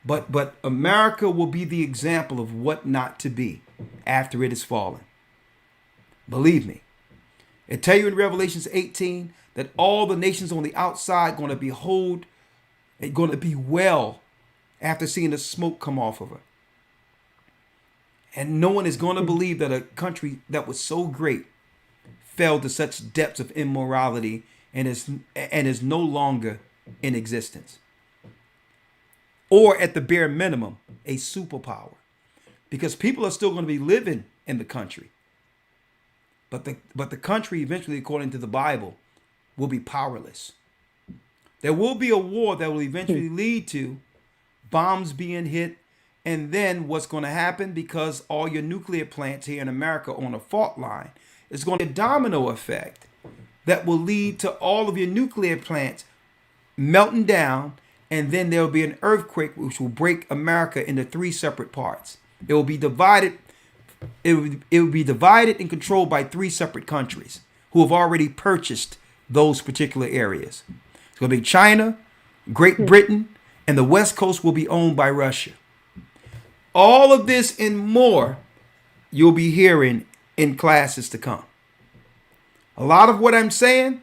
But America will be the example of what not to be after it has fallen. Believe me. It tell you in Revelations 18 that all the nations on the outside going to behold, they're going to be well after seeing the smoke come off of her. And no one is going to believe that a country that was so great fell to such depths of immorality and is no longer in existence. Or at the bare minimum, a superpower. Because people are still going to be living in the country. But the country eventually, according to the Bible, will be powerless. There will be a war that will eventually lead to bombs being hit. And then what's going to happen, because all your nuclear plants here in America are on a fault line, is going to be a domino effect that will lead to all of your nuclear plants melting down. And then there will be an earthquake which will break America into 3 separate parts. It will be divided. It will be divided and controlled by 3 separate countries who have already purchased those particular areas. It's going to be China, Great Britain, and the West Coast will be owned by Russia. All of this and more you'll be hearing in classes to come. A lot of what I'm saying,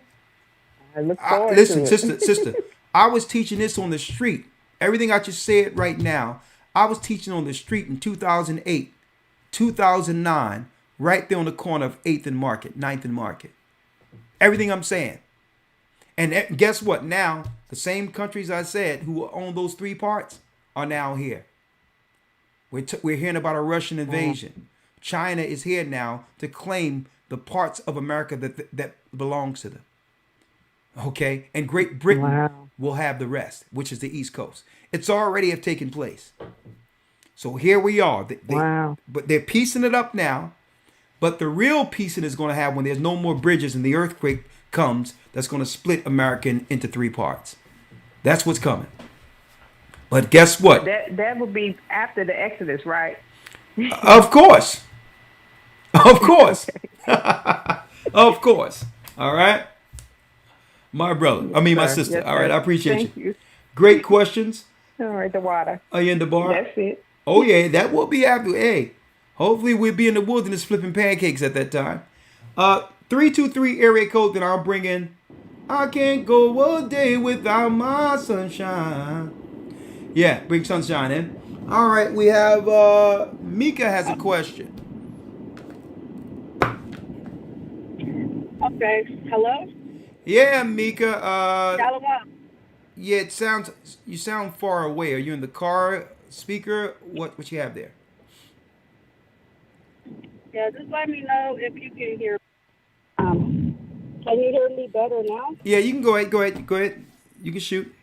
listen, sister, I was teaching this on the street. Everything I just said right now, I was teaching on the street in 2008, 2009, right there on the corner of 8th and Market, 9th and Market. Everything I'm saying. And guess what? Now, the same countries I said who own those 3 parts are now here. We're hearing about a Russian invasion. China is here now to claim the parts of America that belongs to them. Okay? And Great Britain will have the rest, which is the East Coast. It's already have taken place. So here we are. But they're piecing it up now. But the real piecing is going to happen when there's no more bridges and the earthquake comes that's going to split America into 3 parts. That's what's coming. But guess what? That would be after the Exodus, right? Of course. Of course. Of course. All right. My brother. Yes, I mean, my sir. sister. Yes, All right, sir. I appreciate Thank you. you. Great questions. All right, the water. Are you in the bar? That's it. Oh yeah, that will be after. Hey, hopefully we'll be in the wilderness flipping pancakes at that time. 323 area code. Then I'll bring in. I can't go a day without my sunshine. Yeah, bring sunshine in. All right, we have Mika has a question. Okay. Hello? Yeah, Mika. Shalom. Yeah, you sound far away. Are you in the car speaker? What you have there? Yeah, just let me know if you can hear. Can you hear me better now? Yeah, you can go ahead. You can shoot.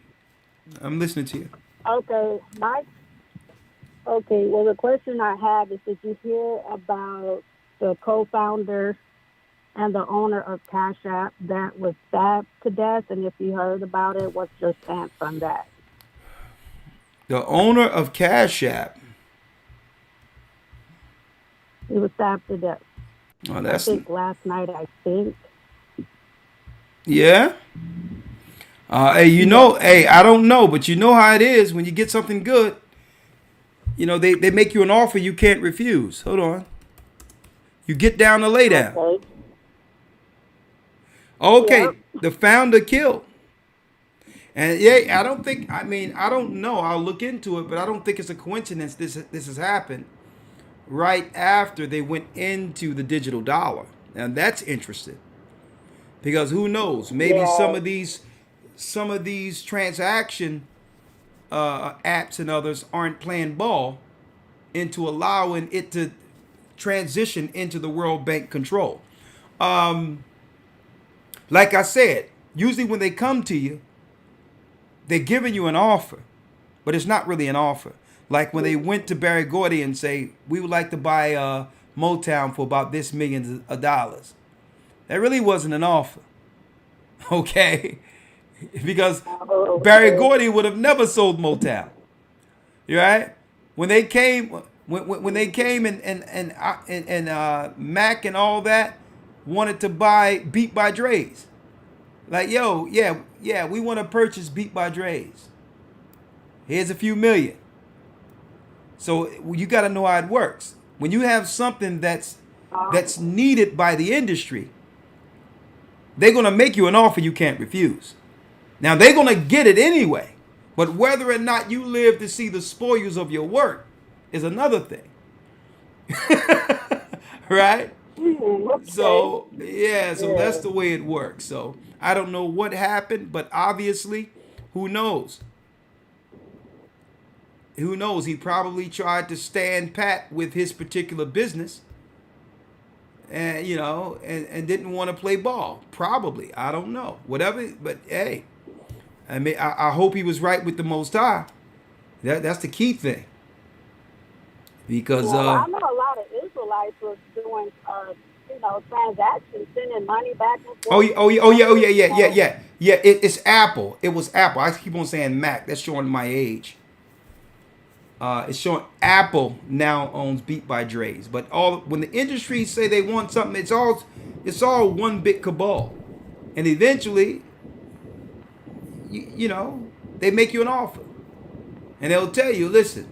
I'm listening to you. Okay. Okay. Well, the question I have is: did you hear about the co-founder and the owner of Cash App that was stabbed to death? And if you heard about it, what's your stance on that? The owner of Cash App. He was stabbed to death. Oh, I think last night. I think. Yeah. Hey, I don't know, but you know how it is when you get something good. You know, they make you an offer you can't refuse. Hold on. You get down to lay down. Okay, yep. The founder killed. And yeah, I don't know. I'll look into it, but I don't think it's a coincidence this has happened right after they went into the digital dollar. Now that's interesting. Because who knows? Maybe some of these transaction apps and others aren't playing ball into allowing it to transition into the World Bank control. Like I said, usually when they come to you, they're giving you an offer, but it's not really an offer. Like when they went to Barry Gordy and say, we would like to buy Motown for about this millions of dollars. That really wasn't an offer. Okay? Because Barry Gordy would have never sold Motown. You right? When they came and Mac and all that wanted to buy Beat by Dre's. Like, yo, yeah, we want to purchase Beat by Dre's. Here's a few million. So you got to know how it works. When you have something that's needed by the industry, they're going to make you an offer you can't refuse. Now, they're going to get it anyway. But whether or not you live to see the spoils of your work is another thing. Right? So, that's the way it works. So, I don't know what happened, but obviously, who knows? Who knows? He probably tried to stand pat with his particular business and, and didn't want to play ball. Probably. I don't know. Whatever. But, hey, I hope he was right with the Most High. That's the key thing. Because I know a lot of Israelites was doing, transactions, sending money back and forth. Yeah. It's Apple. It was Apple. I keep on saying Mac. That's showing my age. It's showing Apple now owns Beat by Dre's. But when the industry say they want something, it's all one big cabal. And eventually, they make you an offer. And they'll tell you, listen,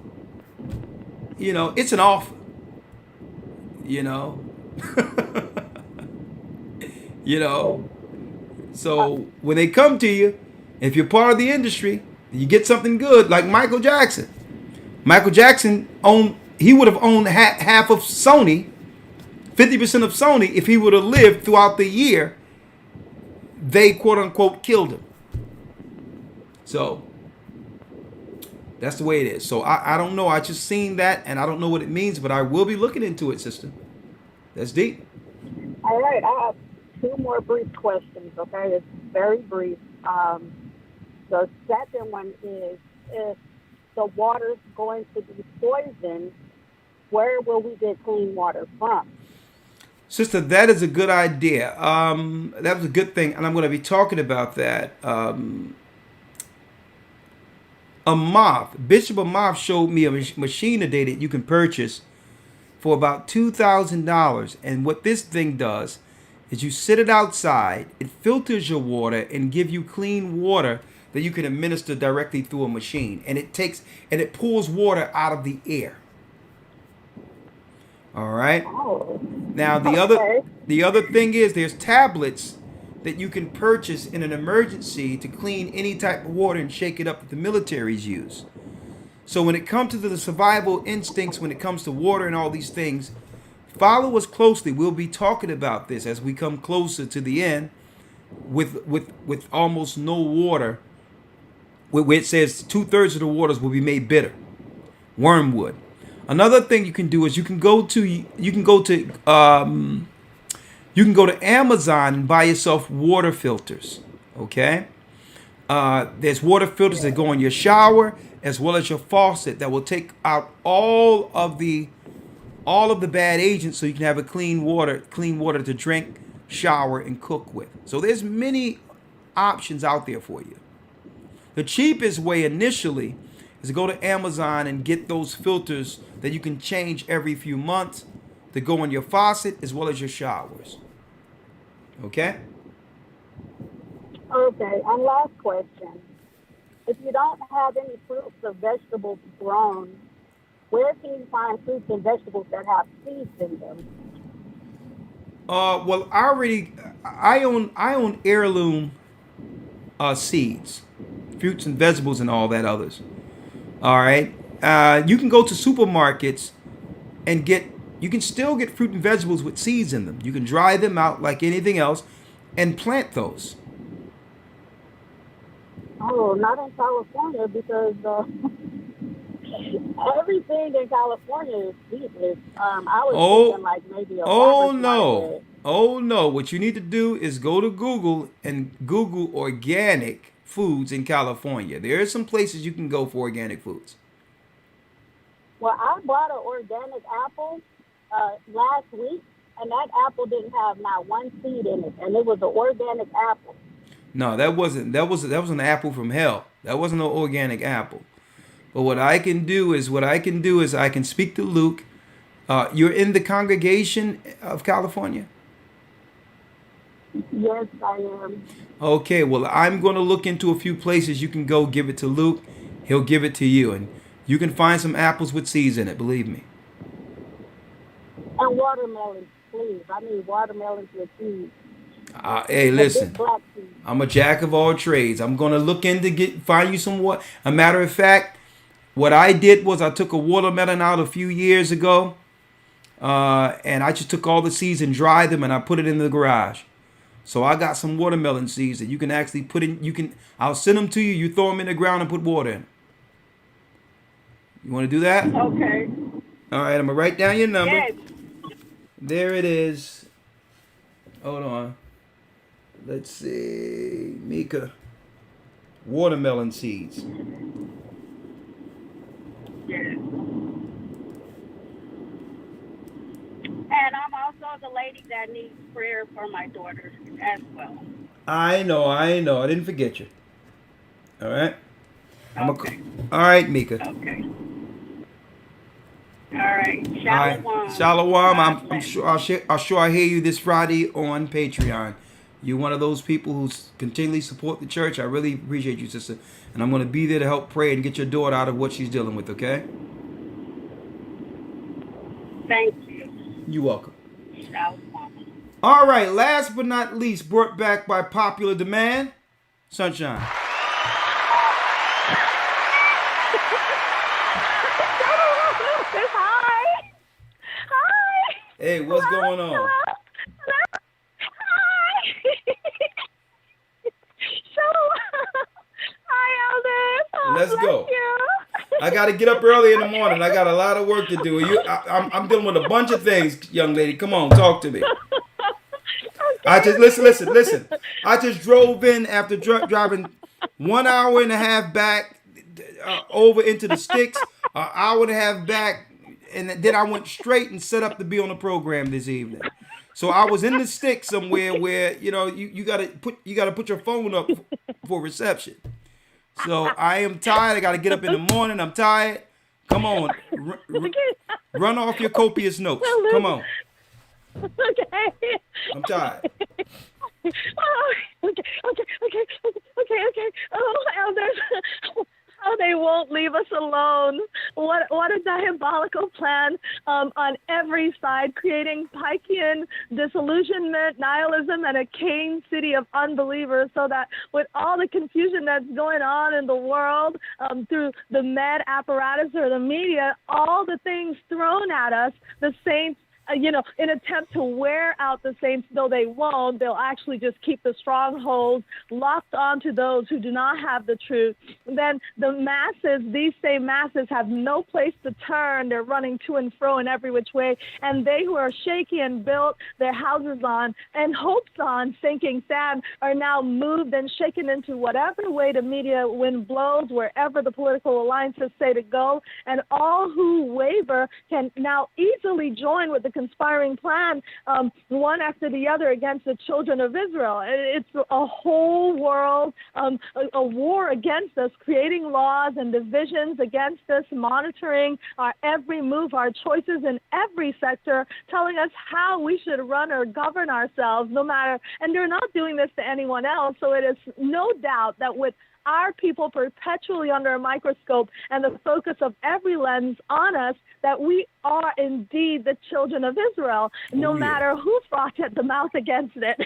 it's an offer. So when they come to you, if you're part of the industry, you get something good, like Michael Jackson. Michael Jackson would have owned half of Sony, 50% of Sony, if he would have lived throughout the year they quote unquote killed him. So that's the way it is. So I don't know. I just seen that and I don't know what it means, but I will be looking into it, sister. That's deep. All right. I have two more brief questions, okay? It's very brief. The second one is, if the water's going to be poisoned, where will we get clean water from? Sister, that is a good idea. That was a good thing, and I'm going to be talking about that. Bishop Amav showed me a machine today that you can purchase for about $2,000. And what this thing does is you sit it outside, it filters your water and give you clean water that you can administer directly through a machine. And it pulls water out of the air. All right. Oh. Now the other thing is there's tablets that you can purchase in an emergency to clean any type of water and shake it up that the militaries use. So when it comes to the survival instincts, when it comes to water and all these things, follow us closely. We'll be talking about this as we come closer to the end with almost no water, where it says 2/3 of the waters will be made bitter. Wormwood. Another thing you can do is you can go to Amazon and buy yourself water filters. Okay. There's water filters that go in your shower as well as your faucet that will take out all of the bad agents, so you can have a clean water to drink, shower, and cook with. So there's many options out there for you. The cheapest way initially is to go to Amazon and get those filters that you can change every few months to go in your faucet as well as your showers. Okay? Okay, and last question. If you don't have any fruits or vegetables grown, where can you find fruits and vegetables that have seeds in them? Well, I own heirloom seeds, fruits and vegetables and all that others. All right. You can go to supermarkets and you can still get fruit and vegetables with seeds in them. You can dry them out like anything else and plant those. Oh, not in California, because everything in California is seedless. I was thinking like maybe a farmer's market. Oh no. What you need to do is go to Google and Google organic foods in California. There are some places you can go for organic foods. Well, I bought an organic apple last week, and that apple didn't have not one seed in it, and it was an organic apple. No, that was an apple from hell. That wasn't an organic apple. But what I can do is I can speak to Luke. You're in the congregation of California? Yes, I am. Okay, well, I'm going to look into a few places you can go give it to Luke. He'll give it to you, and you can find some apples with seeds in it, believe me. And watermelons, please. I need watermelons with seeds. Hey, listen, I'm a jack of all trades. I'm going to look into find you some water. A matter of fact, what I did was I took a watermelon out a few years ago, and I just took all the seeds and dried them, and I put it in the garage. So I got some watermelon seeds that you can actually put in. I'll send them to you. You throw them in the ground and put water in. You want to do that? Okay. All right, I'm going to write down your number. Yes. There it is. Hold on. Let's see. Mika. Watermelon seeds. Yes. And I'm also the lady that needs prayer for my daughter as well. I know. I didn't forget you. All right? Okay. All right, Mika. Okay. All right. Shalom. All right. Shalom. I'm sure I'll hear you this Friday on Patreon. You're one of those people who continually support the church. I really appreciate you, sister. And I'm going to be there to help pray and get your daughter out of what she's dealing with, okay? Thank you. You're welcome. Shalom. All right. Last but not least, brought back by popular demand, Sunshine. Hi. Hey, what's going on? Hi. Let's go. I got to get up early in the morning. I got a lot of work to do. I'm dealing with a bunch of things, young lady. Come on, talk to me. I just listen. I just drove in after driving 1 hour and a half back over into the sticks, an hour and a half back, and then I went straight and set up to be on the program this evening. So I was in the sticks somewhere where you gotta put your phone up for reception. So I am tired. I got to get up in the morning. I'm tired. Come on. Run off your copious notes. Come on. Okay. I'm tired. Oh, okay. Oh, elders, how they won't leave us alone. What a diabolical plan on every side, creating Pikean disillusionment, nihilism, and a Cain city of unbelievers, so that with all the confusion that's going on in the world through the med apparatus or the media, all the things thrown at us, the saints, in attempt to wear out the saints, though they won't, they'll actually just keep the strongholds locked onto those who do not have the truth. Then the masses, these same masses, have no place to turn. They're running to and fro in every which way. And they who are shaky and built their houses on and hopes on sinking sand are now moved and shaken into whatever way the media wind blows, wherever the political alliances say to go. And all who waver can now easily join with the conspiring plan, one after the other, against the children of Israel. It's a whole world, a war against us, creating laws and divisions against us, monitoring our every move, our choices in every sector, telling us how we should run or govern ourselves, no matter, and they're not doing this to anyone else. So it is no doubt that with our people perpetually under a microscope and the focus of every lens on us, that we are indeed the children of Israel, no matter who froths at the mouth against it.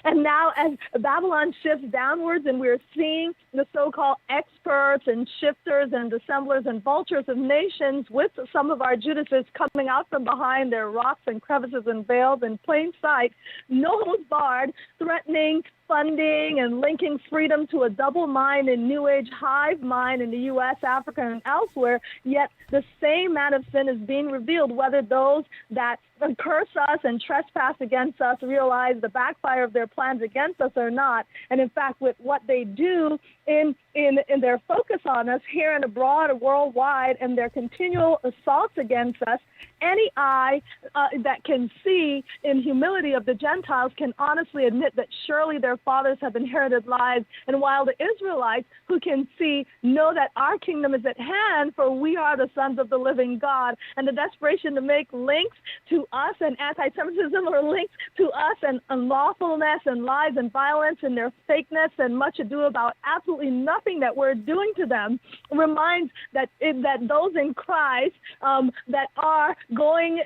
And now as Babylon shifts downwards and we're seeing the so-called experts and shifters and dissemblers and vultures of nations with some of our Judases coming out from behind their rocks and crevices and veils in plain sight, no holds barred, threatening, funding, and linking freedom to a double mind and New Age hive mind in the U.S., Africa, and elsewhere, yet the same man of sin is being revealed, whether those that curse us and trespass against us realize the backfire of their plans against us or not. And in fact, with what they do in their focus on us here and abroad and worldwide, and their continual assaults against us, any eye that can see in humility of the Gentiles can honestly admit that surely their fathers have inherited lies. And while the Israelites who can see know that our kingdom is at hand, for we are the sons of the living God. And the desperation to make links to us and anti-Semitism or links to us and unlawfulness and lies and violence and their fakeness and much ado about absolutely nothing that we're doing to them reminds that those in Christ that are going,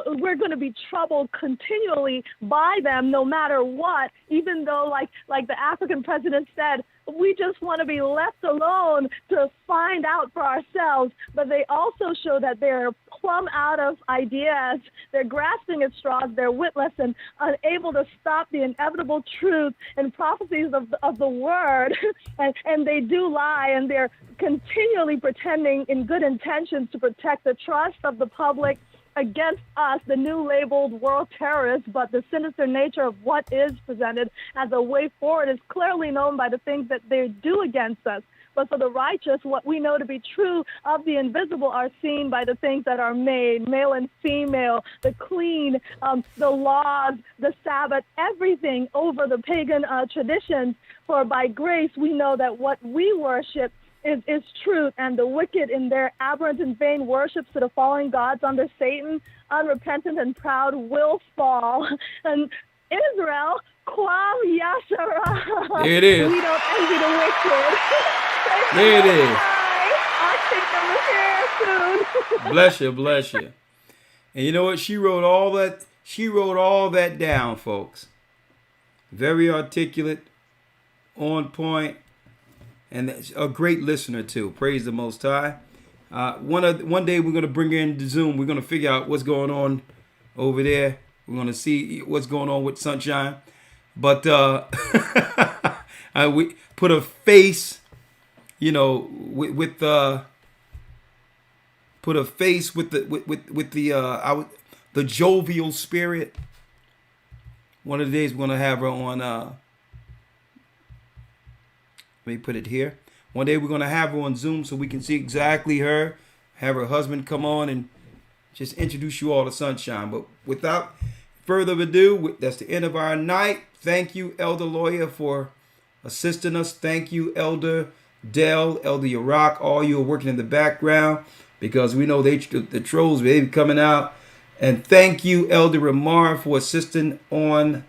we're going to be troubled continually by them no matter what, even though like the African president said, we just want to be left alone to find out for ourselves. But they also show that they're plumb out of ideas. They're grasping at straws. They're witless and unable to stop the inevitable truth and prophecies of the word. and they do lie, and they're continually pretending in good intentions to protect the trust of the public against us, the new labeled world terrorists, but the sinister nature of what is presented as a way forward is clearly known by the things that they do against us. But for the righteous, what we know to be true of the invisible are seen by the things that are made, male and female, the clean, the laws, the Sabbath, everything over the pagan traditions. For by grace, we know that what we worship is truth, and the wicked in their aberrant and vain worships to the fallen gods under Satan, unrepentant and proud, will fall. And Israel, Kwam Yashara. There it is. We don't envy the wicked. There it is. Our kingdom is here soon. Bless you. And you know what? She wrote all that down, folks. Very articulate, on point, and a great listener too. Praise the Most High. One day we're gonna bring her into Zoom. We're gonna figure out what's going on over there. We're gonna see what's going on with Sunshine. But we put a face, put a face with the jovial spirit. One of the days we're gonna have her on. Let me put it here. One day we're going to have her on Zoom so we can see exactly her, have her husband come on and just introduce you all to Sunshine. But without further ado, that's the end of our night. Thank you, Elder Lawyer, for assisting us. Thank you, Elder Dell, Elder Iraq, all you are working in the background, because we know the trolls may be coming out. And thank you, Elder Ramar, for assisting on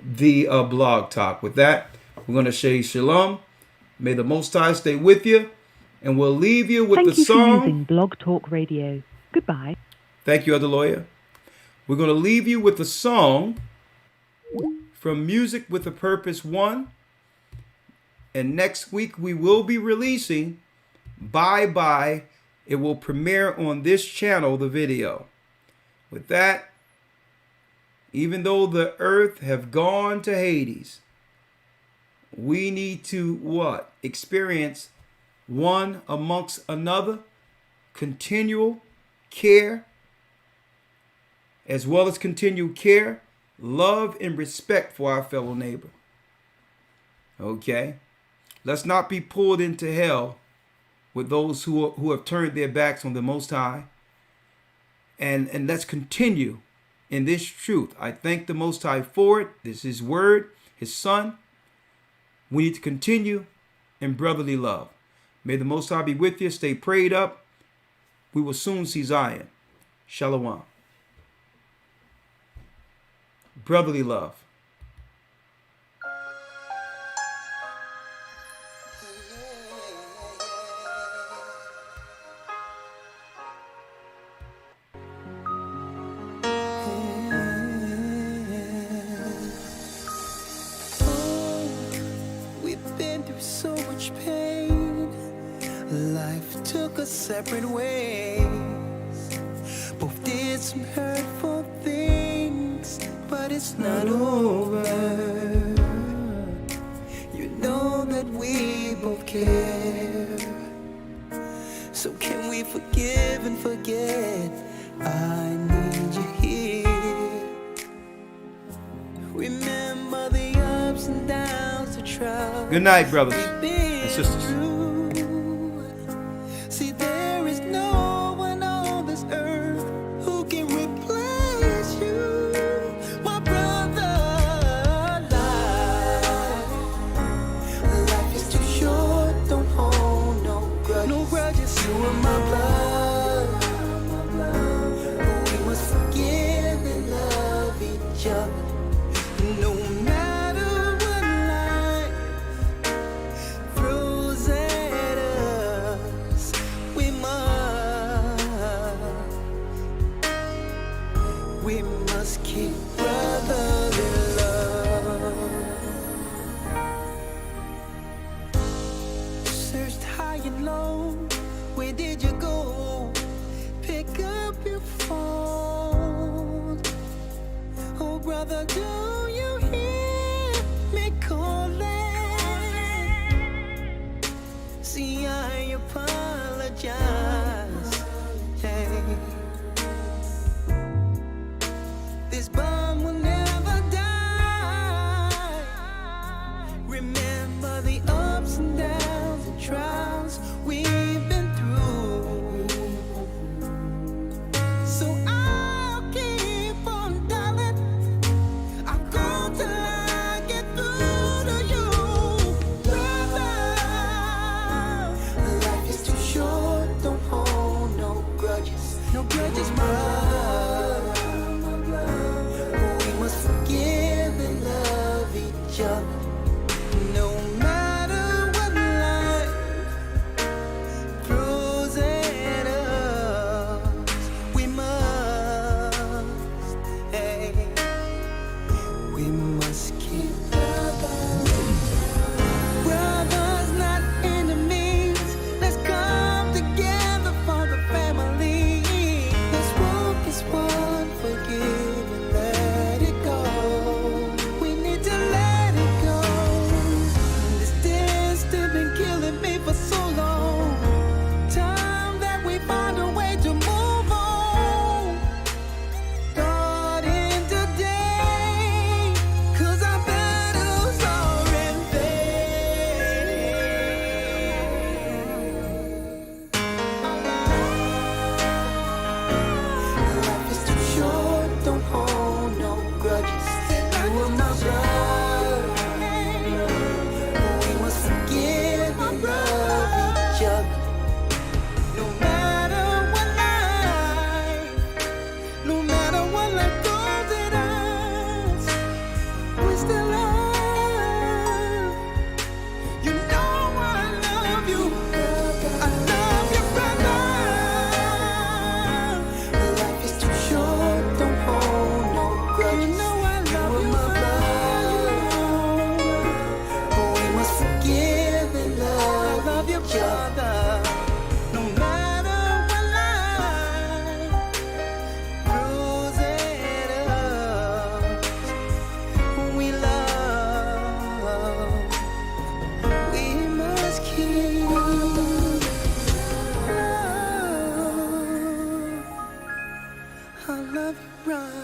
the blog talk. With that, we're going to say shalom. May the Most High stay with you, and we'll leave you with the song. Thank you for using Blog Talk Radio. Goodbye. Thank you, Other Lawyer. We're going to leave you with the song from Music with a Purpose 1. And next week we will be releasing Bye Bye. It will premiere on this channel, the video. With that, even though the earth have gone to Hades, we need to what? Experience one amongst another, continual care, as well as continual care, love, and respect for our fellow neighbor. Okay? Let's not be pulled into hell with those who have turned their backs on the Most High. And let's continue in this truth. I thank the Most High for it. This is His word, His Son. We need to continue in brotherly love. May the Most High be with you. Stay prayed up. We will soon see Zion. Shalom. Brotherly love. So much pain, life took us separate ways. Both did some hurtful things, but it's not over. You know that we both care. So can we forgive and forget? I need you here. Remember the ups and downs, the trials. Good night, brothers and sisters. See, there is no one on this earth who can replace you, my brother. Life is too short, don't hold no grudges. No grudges. You are my blood. We must forgive and love each other. No matter what life throws at us, we must keep brotherly love. Searched high and low, where did you go? Pick up your phone. Oh brother, do you hear me calling? See, I apologize. Hey. This bond will never die. Remember the ups and downs and trials we've been through. So I'll keep on darling. I'll go till I get through to you, brother. Life is too short, don't hold no grudges. No grudges, my love. We must forgive and love each other. No matter what life throws at us, we must, hey, we must keep brothers, not enemies. Let's come together for the family. Let's walk as one, forgive and let it go. We need to let it go. This distance been killing me for so long. Time that we find a way to move on. Starting today, 'cause our battles are in vain. Life is too short, don't hold no grudges. You are my blood. We must forgive and love each other. No matter what life throws at us, we still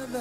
together.